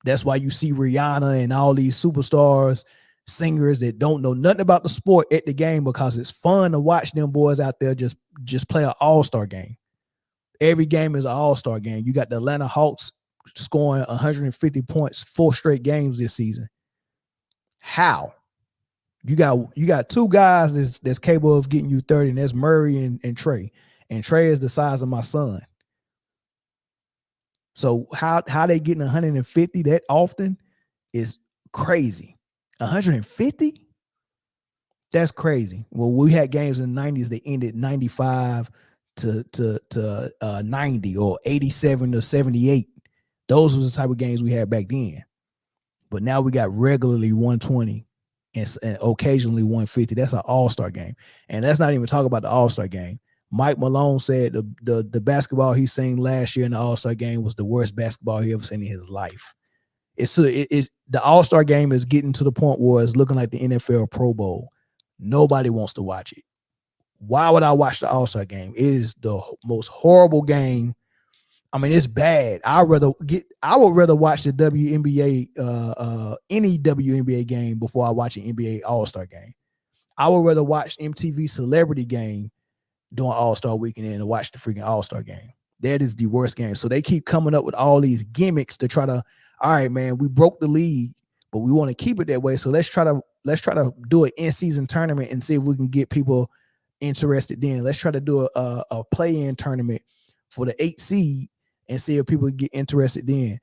That's why you see Rihanna and all these superstars, singers that don't know nothing about the sport at the game, because it's fun to watch them boys out there just play an all-star game. Every game is an all-star game. You got the Atlanta Hawks scoring 150 points 4 straight games this season. How? You got two guys that's capable of getting you 30, and that's Murray and Trey. And Trey is the size of my son. So how they getting 150 that often is crazy. 150? That's crazy. Well, we had games in the 90s that ended 95 to 90 or 87 to 78. Those were the type of games we had back then. But now we got regularly 120 and occasionally 150. That's an all-star game. And let's not even talk about the all-star game. Mike Malone said the basketball he seen last year in the all-star game was the worst basketball he ever seen in his life. It's the all-star game is getting to the point where it's looking like the NFL Pro Bowl. Nobody wants to watch it. Why would I watch the all-star game? It is the most horrible game. I mean, it's bad. I would rather watch the WNBA, any WNBA game before I watch an NBA all-star game. I would rather watch MTV Celebrity Game during All-Star Weekend and watch the freaking All-Star game. That is the worst game. So they keep coming up with all these gimmicks to try to, all right, man, we broke the league, but we want to keep it that way. So let's try to do an in-season tournament and see if we can get people interested then. Let's try to do a play-in tournament for the 8 seed and see if people get interested then.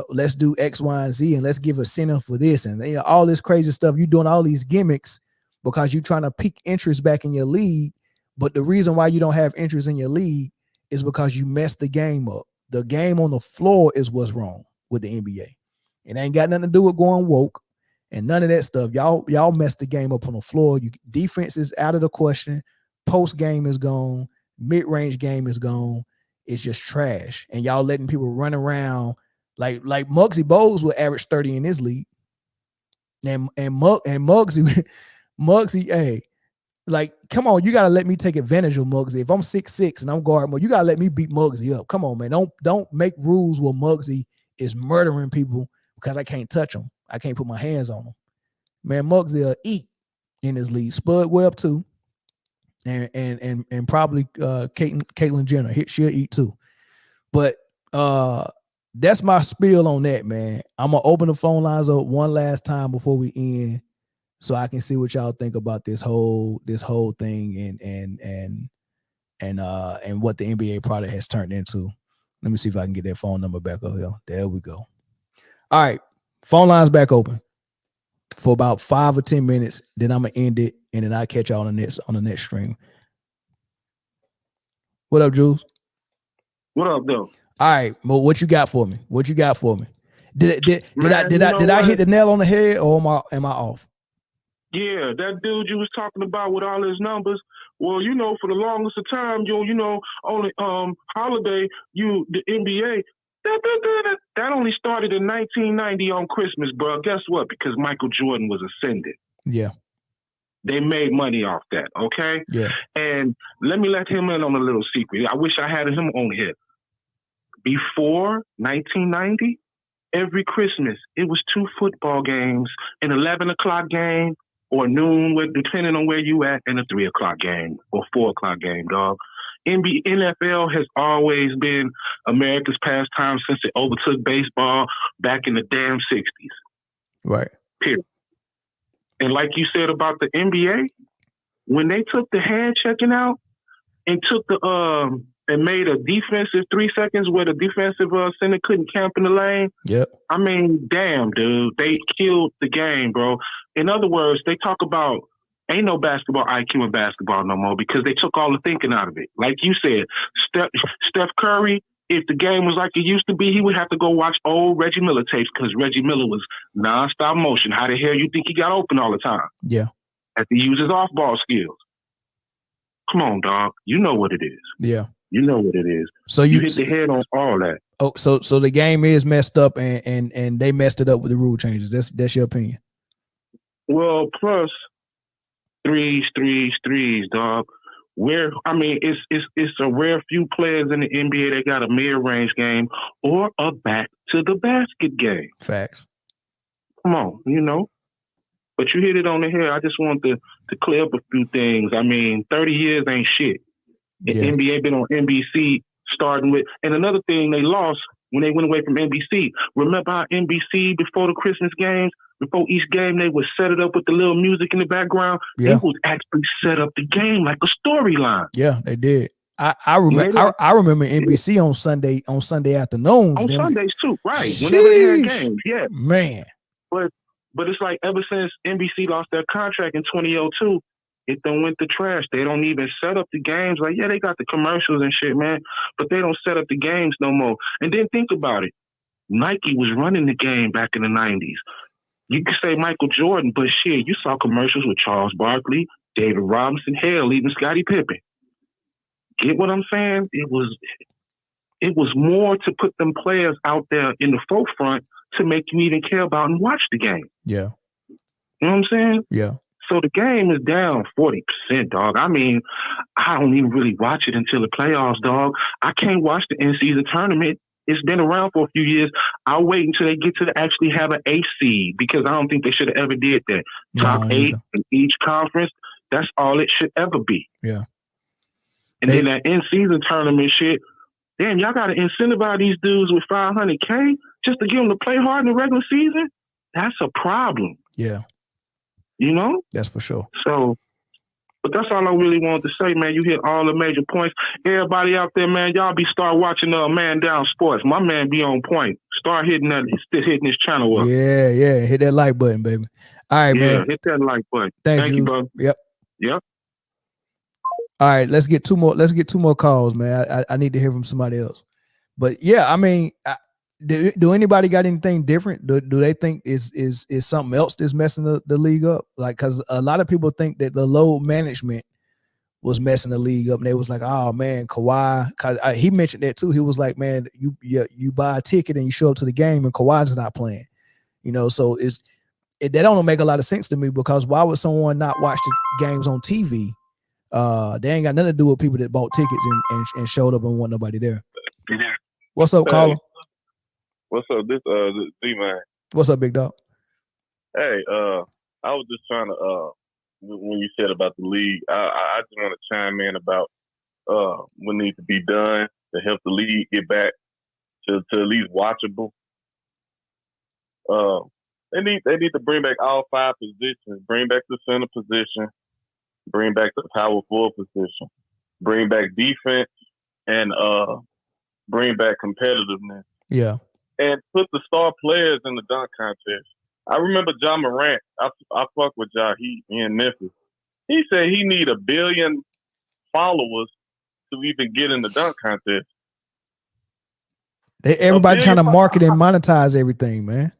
Let's do X, Y, and Z, and let's give a center for this, and all this crazy stuff. You're doing all these gimmicks because you're trying to pique interest back in your league. But the reason why you don't have interest in your league is because you messed the game up. The game on the floor is what's wrong with the NBA. It ain't got nothing to do with going woke and none of that stuff. Y'all messed the game up on the floor. Defense is out of the question. Post game is gone. Mid-range game is gone. It's just trash. And y'all letting people run around like Muggsy Bogues will average 30 in this league. and Muggsy, hey, like, come on, you gotta let me take advantage of Muggsy. If I'm 6'6" and I'm guard mode, you gotta let me beat Muggsy up. Come on, man. Don't make rules where Muggsy is murdering people because I can't touch him. I can't put my hands on him. Man, Muggsy will eat in his league. Spud Webb too. And probably Caitlyn Jenner. She'll eat too. But that's my spiel on that, man. I'm gonna open the phone lines up one last time before we end, so I can see what y'all think about this whole thing and what the NBA product has turned into. Let me see if I can get that phone number back up here. There we go. All right, phone lines back open for about 5 or 10 minutes. Then I'm gonna end it, and then I'll catch y'all on the next stream. What up, Jules? What up, though? All right, well, what you got for me? Did I hit the nail on the head, or am I off? Yeah, that dude you was talking about with all his numbers. Well, for the longest of time, only Holiday, the NBA, that only started in 1990 on Christmas, bro. Guess what? Because Michael Jordan was ascended. Yeah. They made money off that, okay? Yeah. And let him in on a little secret. I wish I had him on here. Before 1990, every Christmas, it was 2 football games, an 11 o'clock game or noon, depending on where you at, and a 3 o'clock game or 4 o'clock game, dog. NFL has always been America's pastime since it overtook baseball back in the damn 60s. Right. Period. And like you said about the NBA, when they took the hand checking out and took and made a defensive 3 seconds where the defensive center couldn't camp in the lane. Yep. I mean, damn, dude, they killed the game, bro. In other words, they talk about ain't no basketball IQ in basketball no more because they took all the thinking out of it. Like you said, Steph Curry, if the game was like it used to be, he would have to go watch old Reggie Miller tapes because Reggie Miller was nonstop motion. How the hell you think he got open all the time? Yeah. Had to use his off-ball skills. Come on, dog. You know what it is. Yeah. You know what it is. So you hit the head on all that. Oh, so the game is messed up and they messed it up with the rule changes. That's your opinion. Well, plus threes, dog. It's a rare few players in the NBA that got a mid-range game or a back to the basket game. Facts. Come on, But you hit it on the head. I just want to clear up a few things. 30 years ain't shit. The NBA been on NBC starting with, and another thing they lost when they went away from NBC. Remember how NBC before the Christmas games, before each game, they would set it up with the little music in the background. Yeah. They would actually set up the game like a storyline. Yeah, they did. I remember. I remember NBC on Sunday afternoons. On Sundays too, right? Sheesh. Whenever they had games, yeah, man. But it's like ever since NBC lost their contract in 2002, it done went to trash. They don't even set up the games. Like, yeah, they got the commercials and shit, man, but they don't set up the games no more. And then think about it. Nike was running the game back in the 90s. You could say Michael Jordan, but shit, you saw commercials with Charles Barkley, David Robinson, hell, even Scottie Pippen. Get what I'm saying? It was more to put them players out there in the forefront to make you even care about and watch the game. Yeah. You know what I'm saying? Yeah. So the game is down 40%, dog. I don't even really watch it until the playoffs, dog. I can't watch the in-season tournament. It's been around for a few years. I'll wait until they get to actually have an 8 seed because I don't think they should have ever did that. Top 8 in each conference, that's all it should ever be. Yeah. And then that in-season tournament shit, damn, y'all got to incentivize these dudes with $500K just to get them to play hard in the regular season? That's a problem. Yeah. That's for sure. So, but that's all I really wanted to say, man. You hit all the major points. Everybody out there, man, y'all start watching Man Down Sports. My man be on point. Start hitting his channel up. Yeah. Hit that like button, baby. All right, man. Hit that like button. Thank you, bro. Yep. All right, let's get two more calls, man. I need to hear from somebody else. But yeah, do anybody got anything different? Do they think is something else that's messing the league up? Like, because a lot of people think that the load management was messing the league up, and they was like, "Oh man, Kawhi." Because he mentioned that too. He was like, "Man, you buy a ticket and you show up to the game, and Kawhi's not playing." So that don't make a lot of sense to me, because why would someone not watch the games on TV? They ain't got nothing to do with people that bought tickets and showed up and want nobody there. What's up, caller? What's up? This D-Man. What's up, big dog? Hey, I was just trying to when you said about the league, I just want to chime in about what needs to be done to help the league get back to at least watchable. They need to bring back all 5 positions, bring back the center position, bring back the power forward position, bring back defense, and bring back competitiveness. Yeah. And put the star players in the dunk contest. I remember John Morant. I fuck with Ja. He in Memphis. He said he need 1 billion followers to even get in the dunk contest. Everybody trying to market and monetize everything, man.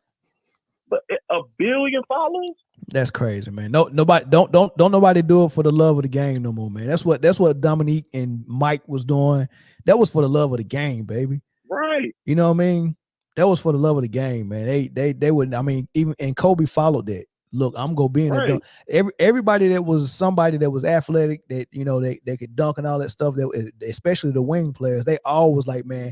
But 1 billion followers? That's crazy, man. No, nobody don't nobody do it for the love of the game no more, man. That's what Dominique and Mike was doing. That was for the love of the game, baby. Right. You know what I mean? That was for the love of the game, man. They wouldn't. I mean, even and Kobe followed that. Look, I'm gonna be in the dunk. Everybody that was somebody that was athletic, that they could dunk and all that stuff. That especially the wing players, they always like, man,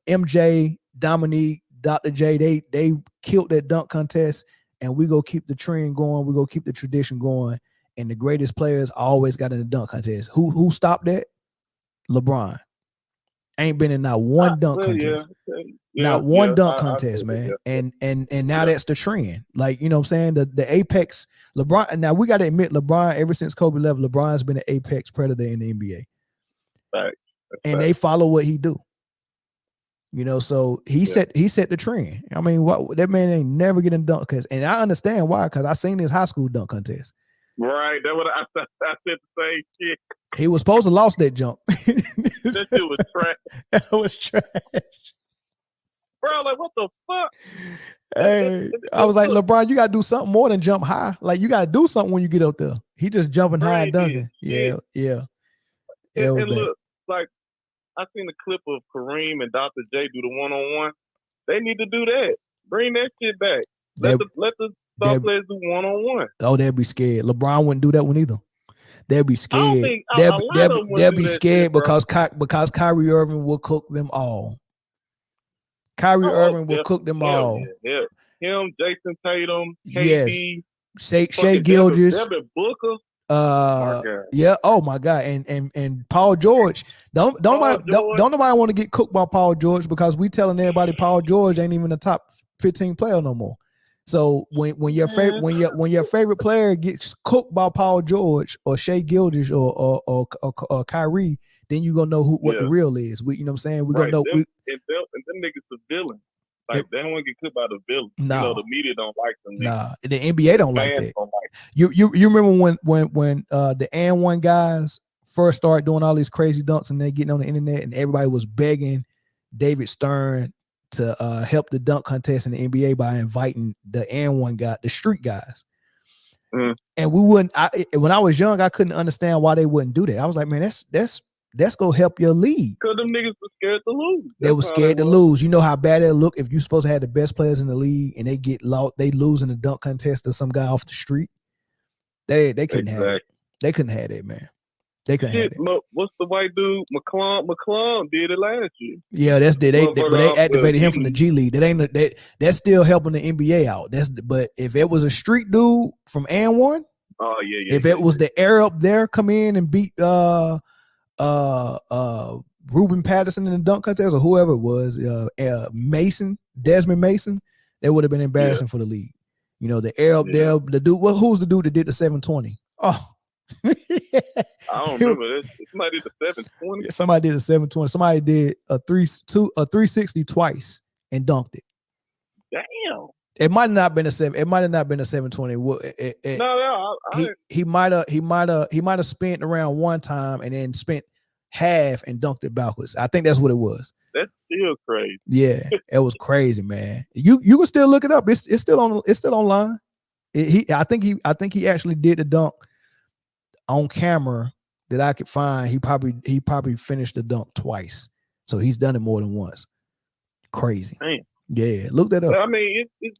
MJ, Dominique, Dr. J, they killed that dunk contest, and we go keep the trend going. We go keep the tradition going. And the greatest players always got in the dunk contest. Who stopped that? LeBron. Ain't been in not one dunk contest. Not one dunk contest, man. And now that's the trend. Like, you know what I'm saying? The apex LeBron. Now we got to admit, LeBron, ever since Kobe left, LeBron's been an apex predator in the NBA. Right. And they follow what he do. You know, so he set the trend. I mean, that man ain't never getting dunk contest. And I understand why, because I seen his high school dunk contest. Right. That's what I said the same shit. He was supposed to lost that jump. That shit was trash. That was trash. Bro, like, what the fuck? Hey, I was like, LeBron, you gotta do something more than jump high. Like, you gotta do something when you get up there. He just jumping high and dunking. Yeah. And look, like, I seen a clip of Kareem and Dr. J do the one-on-one. They need to do that. Bring that shit back. Let the star players do one-on-one. Oh, they'd be scared. LeBron wouldn't do that one either. They'd be scared. They'll be scared because Kyrie Irving will cook them all. Kyrie Irving will cook them all. Yeah. Him, Jason Tatum, Yes. KD, Shea Gilgeous, Devin Booker. Yeah. Oh my God. And Paul George. Don't nobody want to get cooked by Paul George, because we telling everybody Paul George ain't even a top 15 player no more. So when your favorite player gets cooked by Paul George or Shea Gilgeous or Kyrie, then you gonna know what the real is. You know what I'm saying? We're gonna know. And them niggas the villain. Like, they don't want to get clipped by the villain. Nah. You know, the media don't like them niggas. Nah, the NBA don't like that. Don't like You remember when the and one guys first started doing all these crazy dunks and they getting on the internet and everybody was begging David Stern to help the dunk contest in the NBA by inviting the and one guy, the street guys. And we wouldn't. When I was young, I couldn't understand why they wouldn't do that. I was like, man, that's go help your league. Because them niggas were scared to lose. They were scared to lose. You know how bad it look if you're supposed to have the best players in the league and they get lost, they lose in the dunk contest to some guy off the street. They couldn't have it. They couldn't have it, man. They couldn't have it. What's the white dude? McClung did it last year. Yeah, but they activated him from the G League. That's still helping the NBA out. But if it was a street dude from And1, if it was the Arab there come in and beat Ruben Patterson in the dunk contest or whoever it was, Desmond Mason, that would have been embarrassing for the league. You know, the Arab there, the dude. Who's the dude that did the 720? Oh, I don't remember this. Somebody did the 720. Yeah, somebody did a 720. Somebody did a 360 twice and dunked it. Damn. It might not have been a 720. He might have spent around one time and then spent half and dunked it backwards. I think that's what it was. That's still crazy. Yeah, it was crazy, man. You can still look it up. It's still online. I think he actually did the dunk on camera that I could find. He probably finished the dunk twice. So he's done it more than once. Crazy. Damn. Yeah, look that up. I mean, it's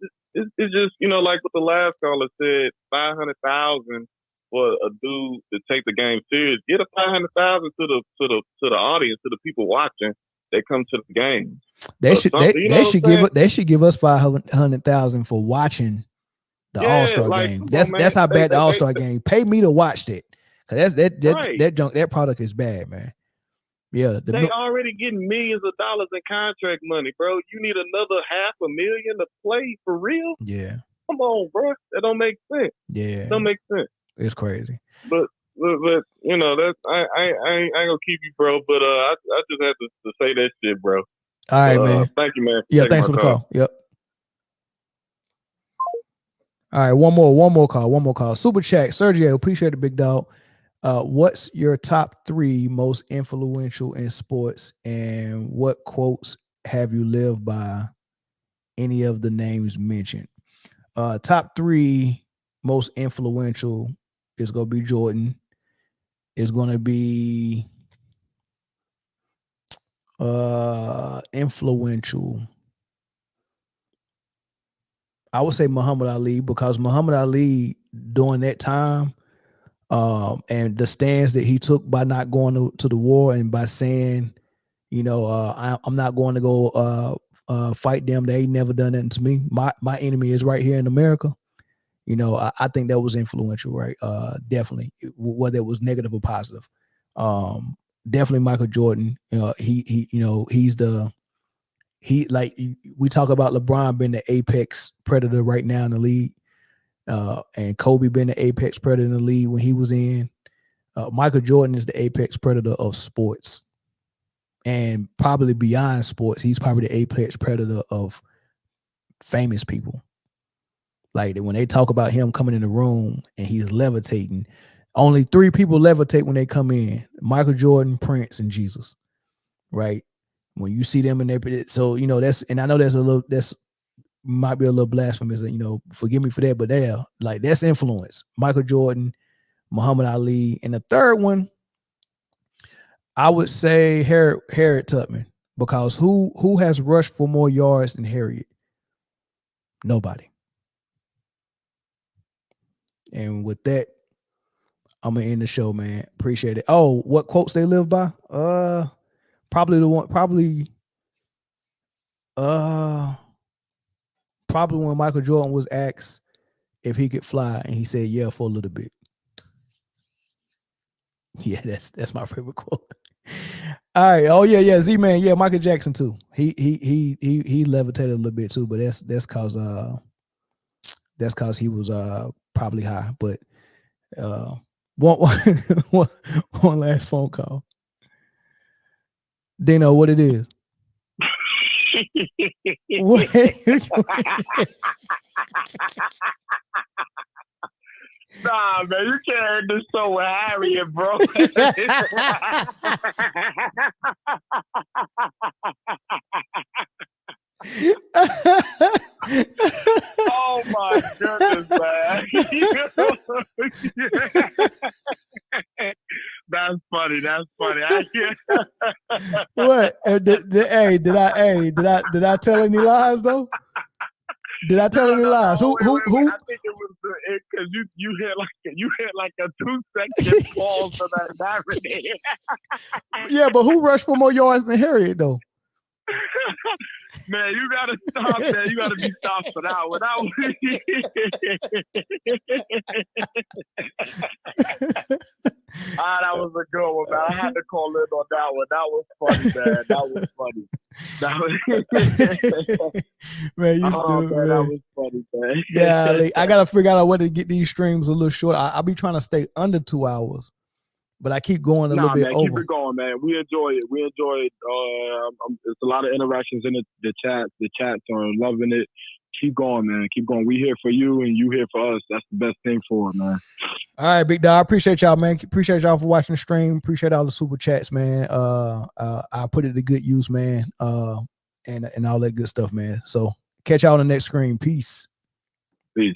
it's just, you know, like what the last caller said, 500,000 for a dude to take the game serious. Get a 500,000 to the audience, to the people watching that come to the game. They should give us 500,000 for watching the All-Star game. That's how bad the All-Star game. Pay me to watch that, because that product is bad, man. Yeah, they already getting millions of dollars in contract money, bro. You need another $500,000 to play for real? Yeah. Come on, bro. That don't make sense. Yeah. It don't make sense. It's crazy. But you know, that's I ain't gonna keep you, bro. But I just had to say that shit, bro. All right, man. Thank you, man. Yeah, thanks for the call. Yep. All right, one more call. Super chat, Sergio, appreciate it, big dog. What's your top 3 most influential in sports, and what quotes have you lived by any of the names mentioned? Top 3 most influential is going to be Jordan. Is going to be influential. I would say Muhammad Ali, because Muhammad Ali during that time, and the stance that he took by not going to the war, and by saying, you know, I'm not going to go fight them. They ain't never done nothing to me. My enemy is right here in America. You know, I think that was influential, right? Definitely, whether it was negative or positive. Definitely Michael Jordan. We talk about LeBron being the apex predator right now in the league. And Kobe being the apex predator in the league when he was in. Michael Jordan is the apex predator of sports, and probably beyond sports, he's probably the apex predator of famous people. Like, when they talk about him coming in the room and he's levitating, only 3 people levitate when they come in: Michael Jordan, Prince, and Jesus. Right? When you see them in there, so you know that's, and I know that's might be a little blasphemous, you know, forgive me for that, but that's influence. Michael Jordan, Muhammad Ali, and the third one, I would say Harriet Tubman, because who has rushed for more yards than Harriet? Nobody. And with that, I'm gonna end the show, man. Appreciate it. Oh, what quotes they live by? Probably when Michael Jordan was asked if he could fly, and he said, yeah, for a little bit. Yeah, that's my favorite quote. All right. Oh yeah, Z-Man. Yeah, Michael Jackson too. He levitated a little bit too, but that's cause he was probably high. But one last phone call. Dino, what it is? Nah, man, you can't end this show with Harriet, bro. Oh my goodness, man. That's funny. What? Did I tell any lies though? Did I tell any lies? Who? I think it was because you hit like a 2-second pause for that narrative. Yeah, but who rushed for more yards than Harriet though? Man, you gotta stop, man. You gotta be stopped for that one. That was a good one, man. I had to call in on that one. That was funny, man. Man, man. That was funny, man. Yeah, I gotta figure out a way to get these streams a little short. I'll be trying to stay under 2 hours, but I keep going a little bit over. Keep it going, man. We enjoy it. There's a lot of interactions in the chat. The chats are loving it. Keep going, man. Keep going. We here for you, and you here for us. That's the best thing for it, man. All right, big dog. I appreciate y'all, man. Appreciate y'all for watching the stream. Appreciate all the super chats, man. I put it to good use, man. And all that good stuff, man. So catch y'all on the next screen. Peace. Peace.